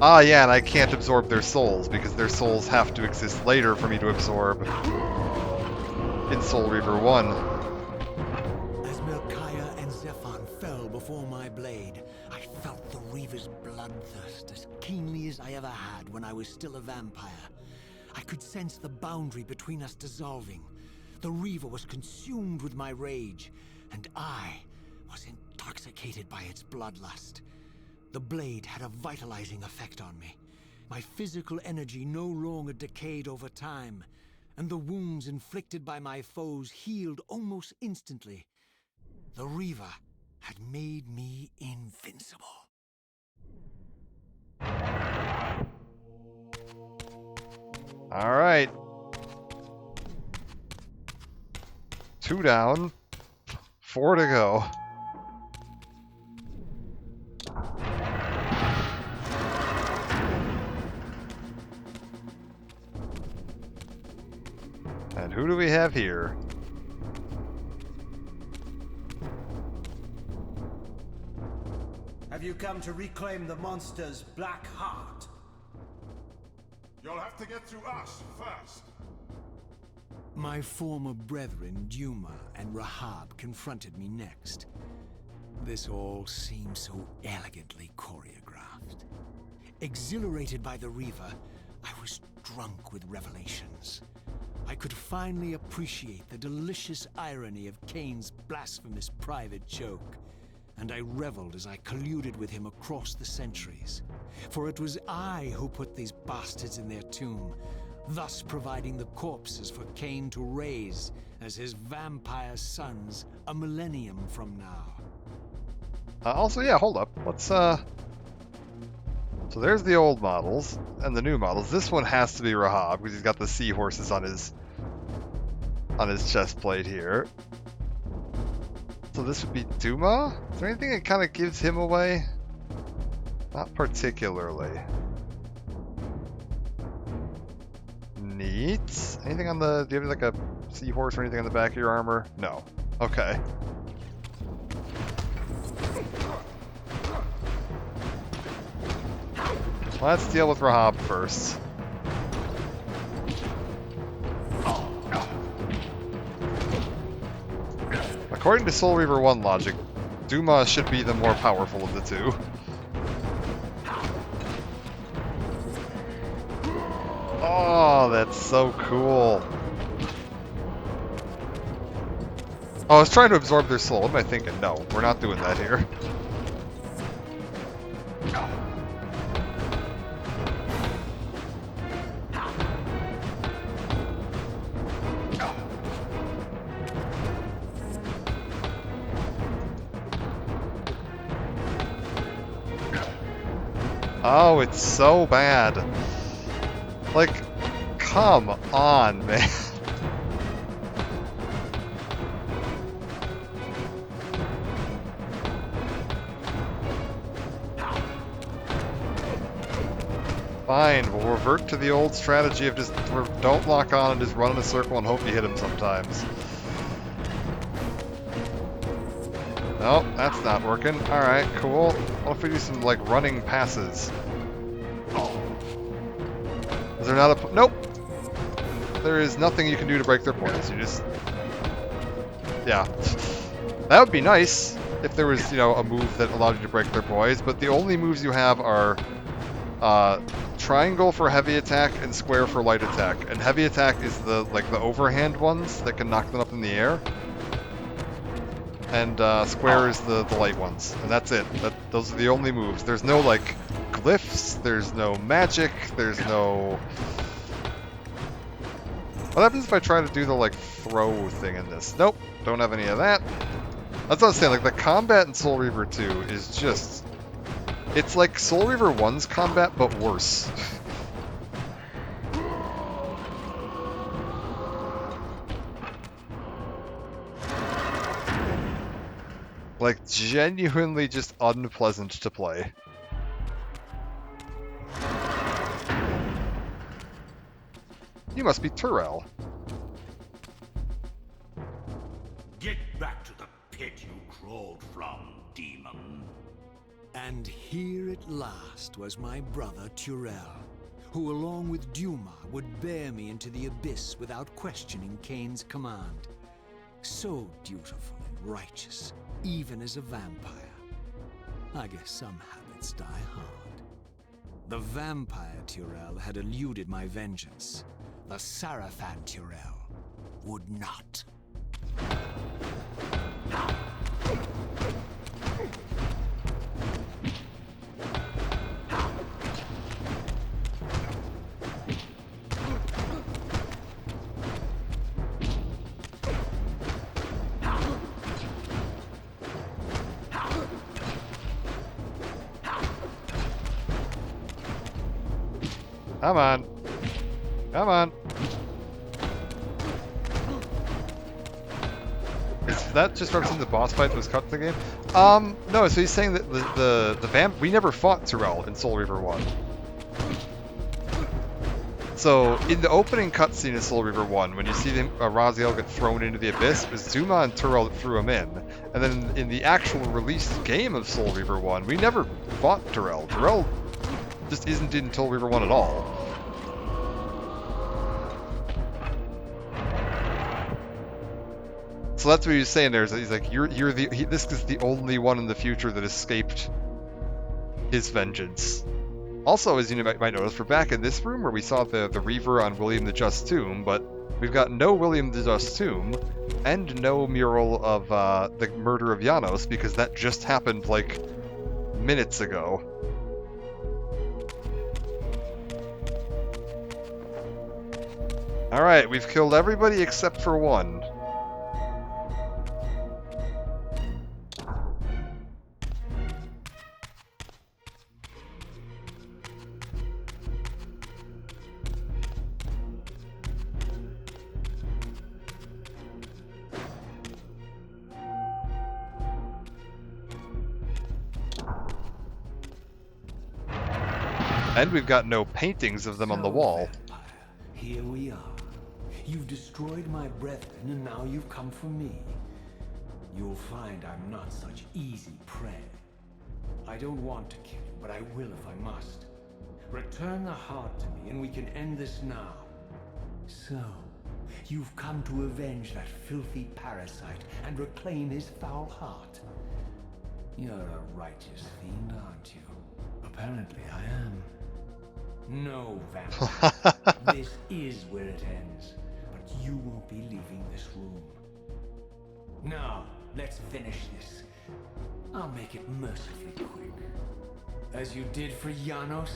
Ah, yeah, and I can't absorb their souls, because their souls have to exist later for me to absorb in Soul Reaver 1. As Melchiah and Zephon fell before my blade, I felt the Reaver's bloodthirst as keenly as I ever had when I was still a vampire. I could sense the boundary between us dissolving. The Reaver was consumed with my rage, and I was intoxicated by its bloodlust. The blade had a vitalizing effect on me. My physical energy no longer decayed over time, and the wounds inflicted by my foes healed almost instantly. The Reaver had made me invincible. Alright. 2 down. 4 to go. And who do we have here? Have you come to reclaim the monster's black heart? You'll have to get through us first. My former brethren, Duma and Rahab, confronted me next. This all seemed so elegantly choreographed. Exhilarated by the Reaver, I was drunk with revelations. I could finally appreciate the delicious irony of Kain's blasphemous private joke, and I reveled as I colluded with him across the centuries. For it was I who put these bastards in their tomb, thus providing the corpses for Kain to raise as his vampire sons a millennium from now. Also, yeah, hold up. Let's So there's the old models and the new models. This one has to be Rahab because he's got the seahorses on his chest plate here. So this would be Duma? Is there anything that kind of gives him away? Not particularly. Neat. Anything on the... Do you have like a seahorse or anything on the back of your armor? No. Okay. Let's deal with Rahab first. According to Soul Reaver 1 logic, Duma should be the more powerful of the two. Oh, that's so cool. Oh, I was trying to absorb their soul. What am I thinking? No, we're not doing that here. Oh, it's so bad. Like, come on, man. Fine, we'll revert to the old strategy of just don't lock on and just run in a circle and hope you hit him sometimes. Nope, that's not working. Alright, cool. What if we do some, like, running passes? Is there not a... Nope! There is nothing you can do to break their poise. You just... Yeah. That would be nice if there was, you know, a move that allowed you to break their poise, but the only moves you have are... triangle for heavy attack and square for light attack. And heavy attack is the, like, the overhand ones that can knock them up in the air. And square is the light ones, and that's it. Those are the only moves. There's no, like, glyphs, there's no magic, there's no... What happens if I try to do the, like, throw thing in this? Nope, don't have any of that. That's what I was saying, like, the combat in Soul Reaver 2 is just... It's like Soul Reaver 1's combat, but worse. Like, genuinely just unpleasant to play. You must be Turel. Get back to the pit you crawled from, demon. And here at last was my brother Turel, who along with Duma would bear me into the abyss without questioning Kain's command. So dutiful and righteous, even as a vampire. I guess some habits die hard. The vampire Turel had eluded my vengeance. The Sarafan Turel would not. Come on. Come on. Is that just representing the boss fight that was cut in the game? No, so he's saying that the vamp... We never fought Turel in Soul Reaver 1. So, in the opening cutscene in Soul Reaver 1, when you see Raziel get thrown into the abyss, it was Duma and Turel that threw him in. And then in the actual released game of Soul Reaver 1, we never fought Turel. Turel just isn't in Soul Reaver 1 at all. So that's what he was saying there, is that he's like, this is the only one in the future that escaped his vengeance. Also, as you might notice, we're back in this room where we saw the Reaver on William the Just Tomb, but we've got no William the Just Tomb, and no mural of the murder of Janos, because that just happened, like, minutes ago. Alright, we've killed everybody except for one. And we've got no paintings of them on the So, wall. Vampire, here we are. You've destroyed my brethren, and now you've come for me. You'll find I'm not such easy prey. I don't want to kill you, but I will if I must. Return the heart to me, and we can end this now. So, you've come to avenge that filthy parasite and reclaim his foul heart. You're a righteous fiend, aren't you? Apparently I am. No, vampire. This is where it ends, but you won't be leaving this room. Now, let's finish this. I'll make it mercifully quick. As you did for Janos?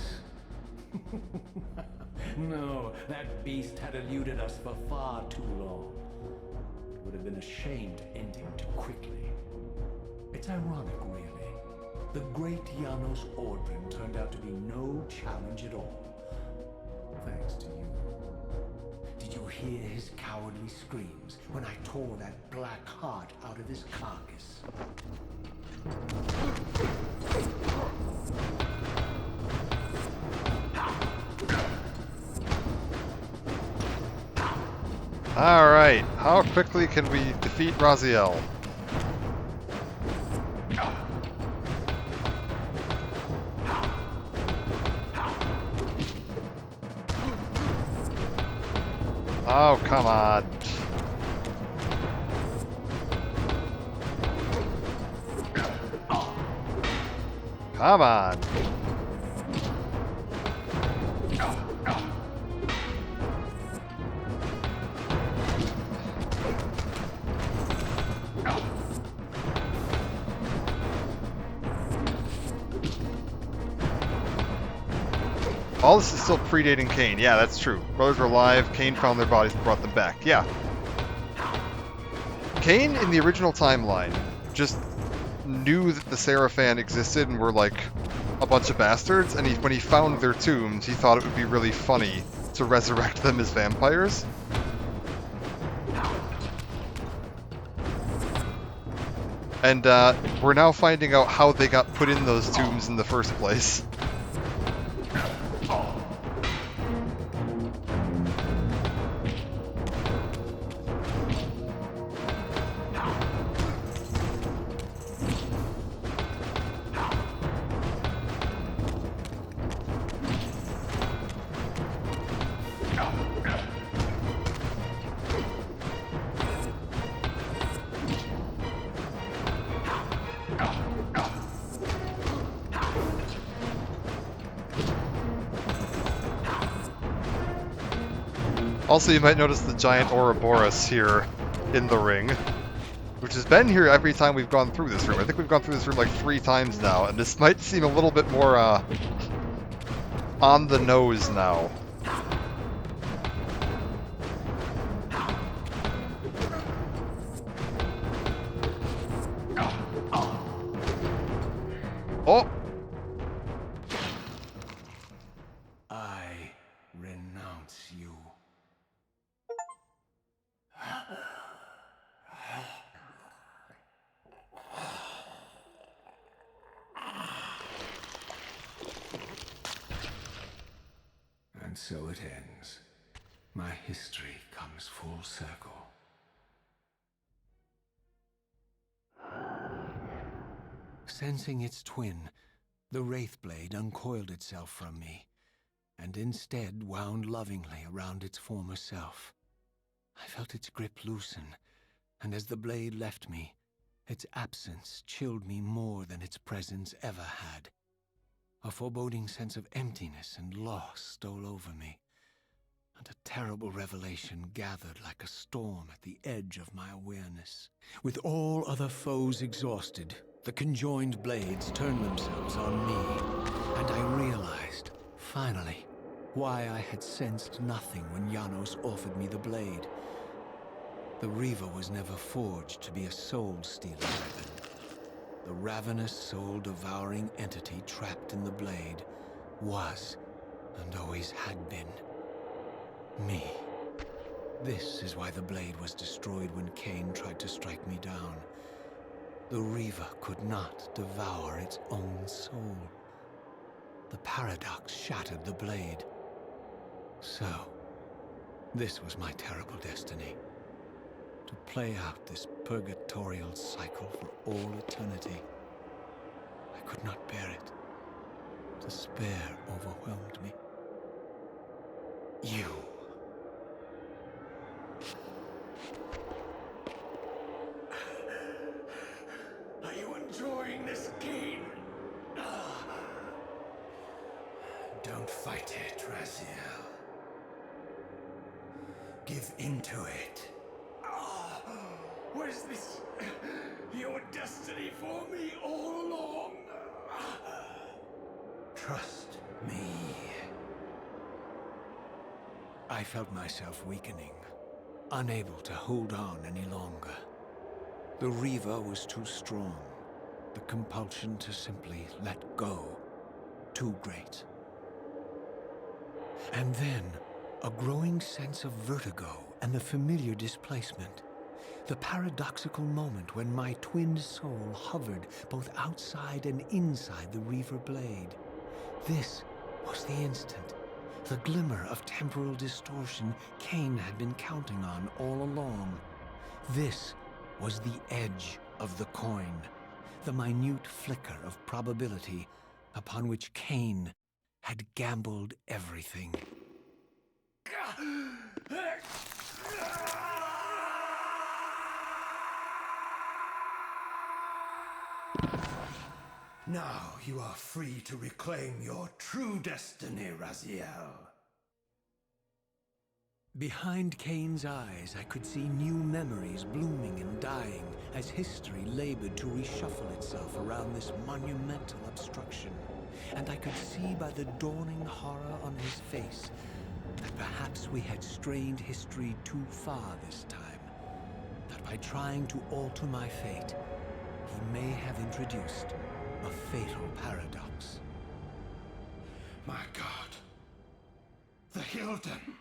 No, that beast had eluded us for far too long. It would have been a shame to end him too quickly. It's ironic, really. The great Janos Ordrin turned out to be no challenge at all. Thanks to you. Did you hear his cowardly screams when I tore that black heart out of his carcass? Alright, how quickly can we defeat Raziel? Oh, come on. Come on. All this is still predating Kain. Yeah, that's true. Brothers were alive, Kain found their bodies and brought them back. Yeah. Kain, in the original timeline, just knew that the Seraphan existed and were like a bunch of bastards, and when he found their tombs, he thought it would be really funny to resurrect them as vampires. And we're now finding out how they got put in those tombs in the first place. Also, you might notice the giant Ouroboros here in the ring, which has been here every time we've gone through this room. I think we've gone through this room like 3 times now, and this might seem a little bit more on the nose now. Oh! I renounce you. And so it ends. My history comes full circle. Sensing its twin, the Wraithblade uncoiled itself from me, and instead wound lovingly around its former self. I felt its grip loosen, and as the blade left me, its absence chilled me more than its presence ever had. A foreboding sense of emptiness and loss stole over me, and a terrible revelation gathered like a storm at the edge of my awareness. With all other foes exhausted, the conjoined blades turned themselves on me, and I realized, finally, why I had sensed nothing when Janos offered me the blade. The Reaver was never forged to be a soul-stealing weapon. The ravenous, soul-devouring entity trapped in the blade was, and always had been, me. This is why the blade was destroyed when Kain tried to strike me down. The Reaver could not devour its own soul. The paradox shattered the blade. So, this was my terrible destiny. To play out this purgatorial cycle for all eternity. I could not bear it. Despair overwhelmed me. You. Are you enjoying this, Kain? Don't fight it, Raziel. Give into it. Was this your destiny for me all along? Trust me. I felt myself weakening, unable to hold on any longer. The Reaver was too strong. The compulsion to simply let go, too great. And then, a growing sense of vertigo and the familiar displacement. The paradoxical moment when my twin soul hovered both outside and inside the Reaver blade. This was the instant, the glimmer of temporal distortion Kain had been counting on all along. This was the edge of the coin, the minute flicker of probability upon which Kain had gambled everything. Now you are free to reclaim your true destiny, Raziel. Behind Kain's eyes, I could see new memories blooming and dying as history labored to reshuffle itself around this monumental obstruction. And I could see by the dawning horror on his face that perhaps we had strained history too far this time. That by trying to alter my fate, he may have introduced a fatal paradox. My God. The Hilden.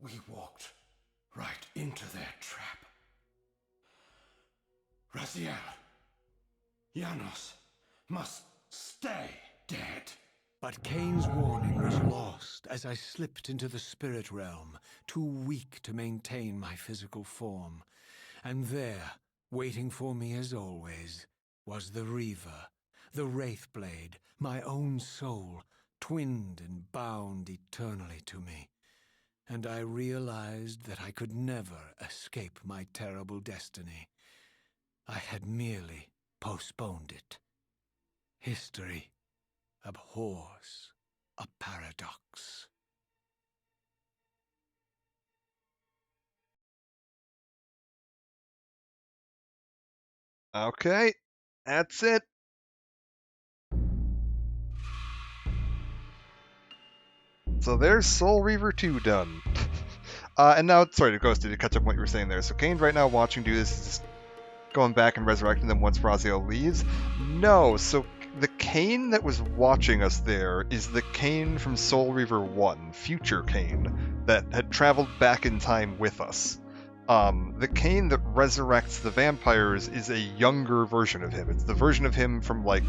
We walked right into their trap. Raziel, Janos must stay dead. But Kain's warning was lost as I slipped into the spirit realm, too weak to maintain my physical form. And there, waiting for me as always, was the Reaver, the Wraithblade, my own soul, twinned and bound eternally to me. And I realized that I could never escape my terrible destiny. I had merely postponed it. History abhors a paradox. Okay, that's it. So there's Soul Reaver 2 done. And now, sorry, Ghosty, to catch up on what you were saying there. So Kain's right now watching do this, is just going back and resurrecting them once Raziel leaves. No, so the Kain that was watching us there is the Kain from Soul Reaver 1, future Kain, that had traveled back in time with us. The Kain that resurrects the vampires is a younger version of him. It's the version of him from, like,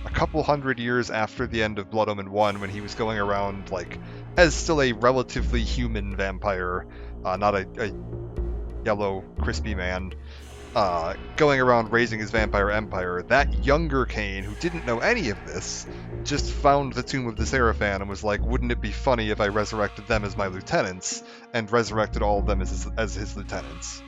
a couple hundred years after the end of Blood Omen 1, when he was going around, like, as still a relatively human vampire, not a yellow, crispy man, going around raising his vampire empire. That younger Kain, who didn't know any of this, just found the Tomb of the Seraphim and was like, wouldn't it be funny if I resurrected them as my lieutenants, and resurrected all of them as his lieutenants.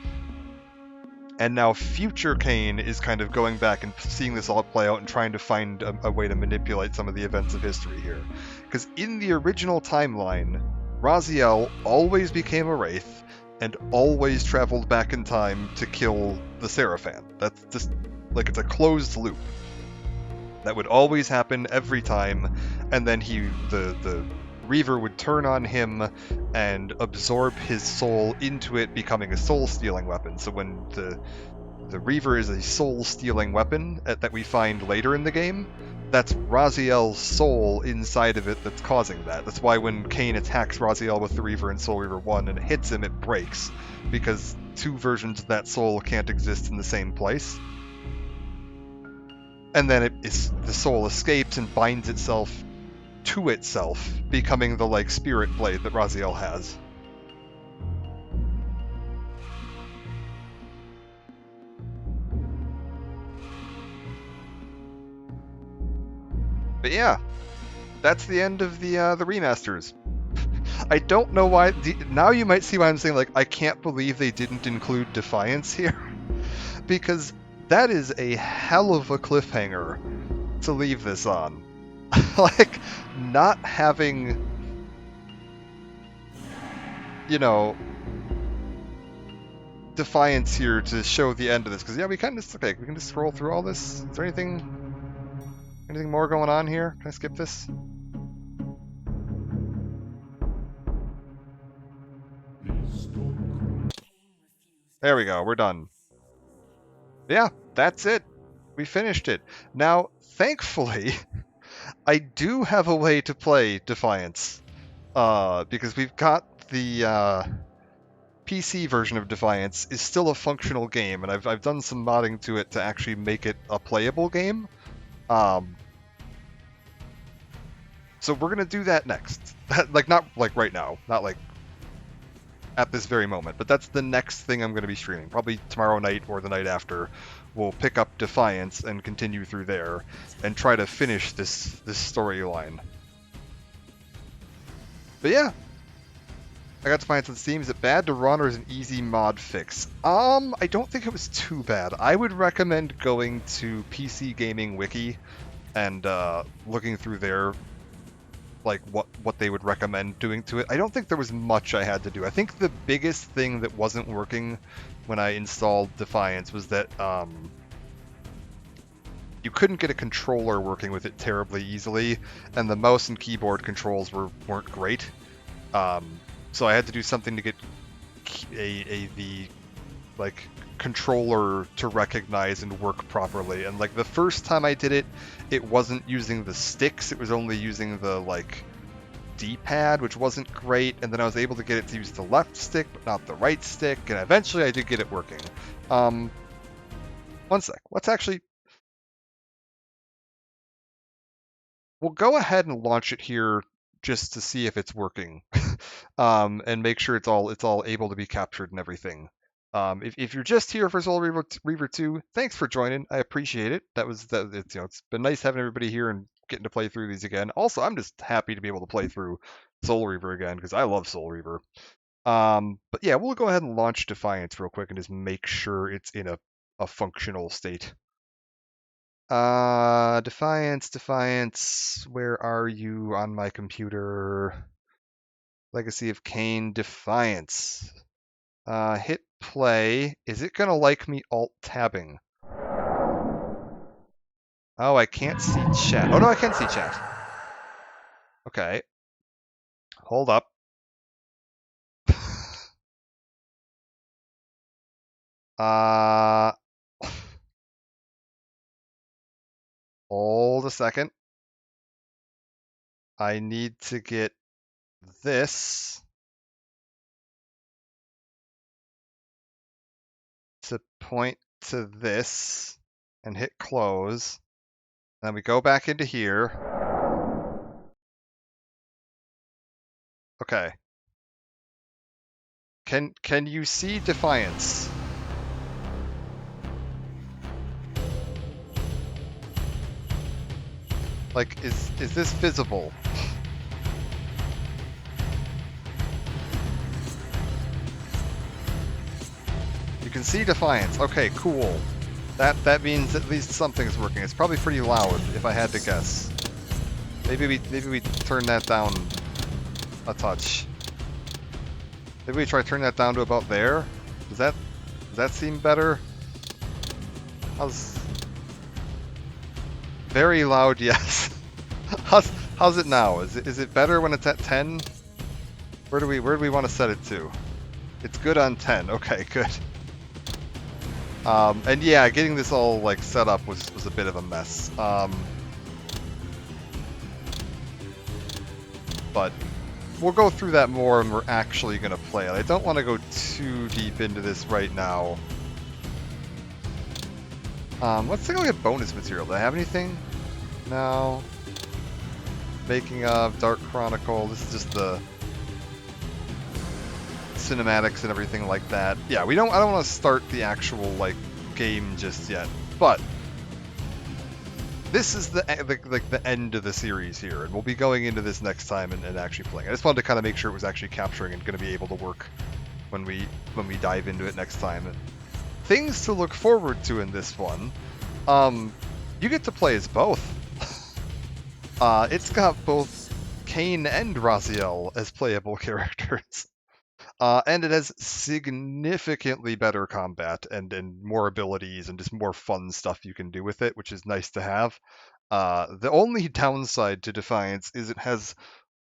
And now future Kain is kind of going back and seeing this all play out and trying to find a way to manipulate some of the events of history here. Because in the original timeline, Raziel always became a Wraith, and always traveled back in time to kill the Seraphim. That's just, like, it's a closed loop. That would always happen every time, and then the Reaver would turn on him and absorb his soul into it, becoming a soul-stealing weapon. So when the Reaver is a soul-stealing weapon that we find later in the game, that's Raziel's soul inside of it that's causing that. That's why when Kain attacks Raziel with the Reaver in Soul Reaver 1 and it hits him, it breaks, because two versions of that soul can't exist in the same place. and then the soul escapes and binds itself to itself, becoming the like spirit blade that Raziel has. But yeah, that's the end of the remasters. I don't know why. Now you might see why I'm saying, like, I can't believe they didn't include Defiance here. Because that is a hell of a cliffhanger to leave this on. Like, not having, you know, Defiance here to show the end of this. Because, yeah, we can just scroll through all this. Is there anything more going on here? Can I skip this? There we go, we're done. Yeah, that's it. We finished it. Now, thankfully, I do have a way to play Defiance. Because we've got the PC version of Defiance is still a functional game, and I've done some modding to it to actually make it a playable game. So we're gonna do that next. Like, not like right now, not like at this very moment, but that's the next thing I'm going to be streaming. Probably tomorrow night or the night after, we'll pick up Defiance and continue through there and try to finish this storyline. But yeah, I got Defiance on Steam. Is it bad to run or is it an easy mod fix? I don't think it was too bad. I would recommend going to PC Gaming Wiki and looking through their like what they would recommend doing to it. I don't think there was much I had to do. I think the biggest thing that wasn't working when I installed Defiance was that you couldn't get a controller working with it terribly easily, and the mouse and keyboard controls weren't great. So I had to do something to get the like controller to recognize and work properly. And like the first time I did it, it wasn't using the sticks, it was only using the like D-pad, which wasn't great. And then I was able to get it to use the left stick but not the right stick, and eventually I did get it working. One sec, let's actually, we'll go ahead and launch it here just to see if it's working. And make sure it's all able to be captured and everything. If you're just here for Soul Reaver 2, thanks for joining. I appreciate it. It's been nice having everybody here and getting to play through these again. Also, I'm just happy to be able to play through Soul Reaver again because I love Soul Reaver. But yeah, we'll go ahead and launch Defiance real quick and just make sure it's in a functional state. Defiance, where are you on my computer? Legacy of Kain, Defiance. Hit play. Is it gonna like me alt-tabbing? Oh, I can't see chat. Oh no, I can see chat. Okay. Hold up. Hold a second. I need to get this to point to this and hit close. Then we go back into here. Okay. Can you see Defiance? Like, is this visible? You can see Defiance. Okay, cool. That means at least something's working. It's probably pretty loud, if I had to guess. Maybe we turn that down a touch. Maybe we try turn that down to about there. Does that seem better? Very loud, yes. How's it now? Is it better when it's at 10? Where do we want to set it to? It's good on 10. Okay, good. And yeah, getting this all like set up was a bit of a mess. But we'll go through that more when we're actually gonna play it. I don't want to go too deep into this right now. Let's take a look at bonus material. Do I have anything? No. Making of Dark Chronicle. This is just the cinematics and everything like that. Yeah, I don't want to start the actual like game just yet, but this is the end of the series here, and we'll be going into this next time and actually playing. I just wanted to kind of make sure it was actually capturing and going to be able to work when we dive into it next time. And things to look forward to in this one. You get to play as both. It's got both Kain and Raziel as playable characters. And it has significantly better combat and more abilities and just more fun stuff you can do with it, which is nice to have. The only downside to Defiance is it has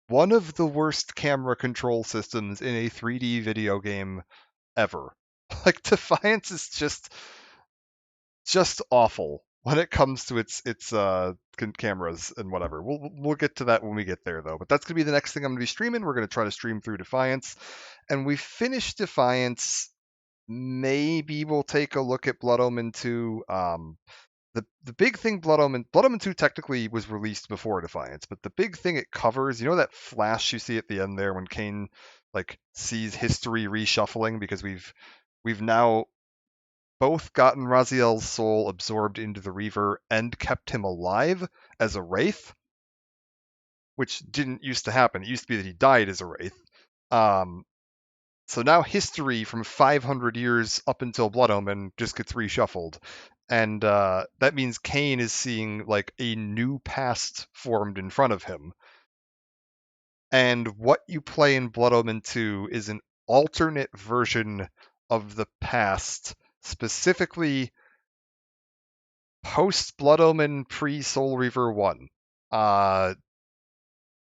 one of the worst camera control systems in a 3D video game ever. Like, Defiance is just awful when it comes to its cameras and whatever. We'll get to that when we get there, though. But that's gonna be the next thing I'm gonna be streaming. We're gonna try to stream through Defiance, and we finish Defiance. Maybe we'll take a look at Blood Omen 2. The big thing Blood Omen 2 technically was released before Defiance, but the big thing it covers, you know that flash you see at the end there when Kain like sees history reshuffling because we've now both gotten Raziel's soul absorbed into the Reaver and kept him alive as a Wraith, which didn't used to happen. It used to be that he died as a Wraith. So now history from 500 years up until Blood Omen just gets reshuffled. And that means Kain is seeing like a new past formed in front of him. And what you play in Blood Omen 2 is an alternate version of the past, specifically post Blood Omen, pre Soul Reaver 1.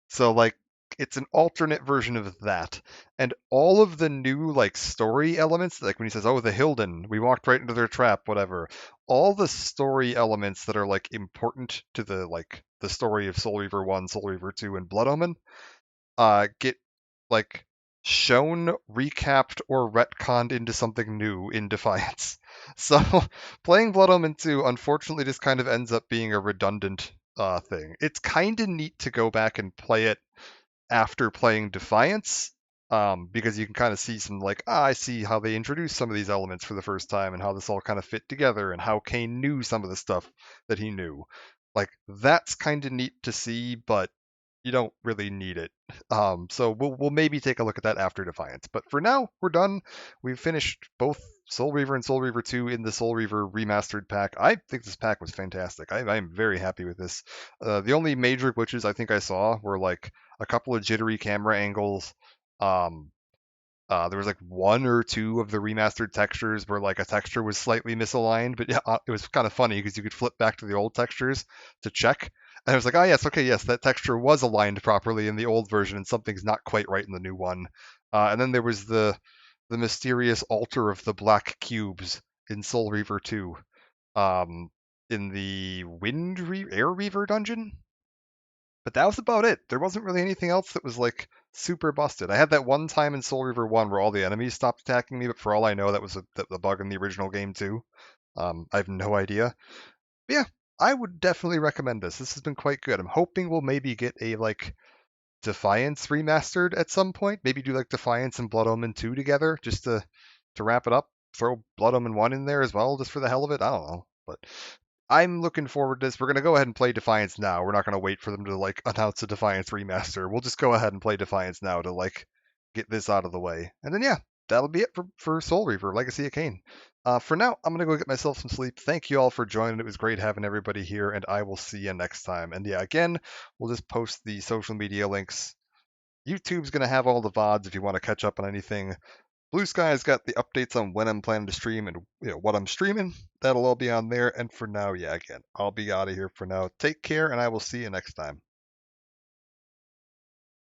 So like it's an alternate version of that. And all of the new like story elements, like when he says, "Oh, the Hilden, we walked right into their trap," whatever. All the story elements that are like important to the story of Soul Reaver 1, Soul Reaver 2, and Blood Omen get like shown, recapped, or retconned into something new in Defiance. So playing Blood Omen 2 unfortunately just kind of ends up being a redundant thing. It's kind of neat to go back and play it after playing Defiance, because you can kind of see some like, I see how they introduced some of these elements for the first time and how this all kind of fit together and how Kain knew some of the stuff that he knew. Like, that's kind of neat to see, but you don't really need it. So we'll maybe take a look at that after Defiance. But for now, we're done. We've finished both Soul Reaver and Soul Reaver 2 in the Soul Reaver remastered pack. I think this pack was fantastic. I am very happy with this. The only major glitches I think I saw were like a couple of jittery camera angles. There was like one or two of the remastered textures where like a texture was slightly misaligned, but yeah, it was kind of funny because you could flip back to the old textures to check. And I was like, oh yes, okay, yes, that texture was aligned properly in the old version, and something's not quite right in the new one. And then there was the mysterious altar of the black cubes in Soul Reaver 2, in the Air Reaver dungeon. But that was about it. There wasn't really anything else that was like super busted. I had that one time in Soul Reaver 1 where all the enemies stopped attacking me, but for all I know, that was the bug in the original game too. I have no idea. But yeah, I would definitely recommend this. This has been quite good. I'm hoping we'll maybe get a like Defiance remastered at some point. Maybe do like Defiance and Blood Omen 2 together just to wrap it up. Throw Blood Omen 1 in there as well, just for the hell of it. I don't know. But I'm looking forward to this. We're going to go ahead and play Defiance now. We're not going to wait for them to like announce a Defiance remaster. We'll just go ahead and play Defiance now to like get this out of the way. And then yeah, that'll be it for Soul Reaver, Legacy of Kain. For now, I'm going to go get myself some sleep. Thank you all for joining. It was great having everybody here, and I will see you next time. And yeah, again, we'll just post the social media links. YouTube's going to have all the VODs if you want to catch up on anything. Blue Sky's got the updates on when I'm planning to stream and what I'm streaming. That'll all be on there. And for now, yeah, again, I'll be out of here for now. Take care, and I will see you next time.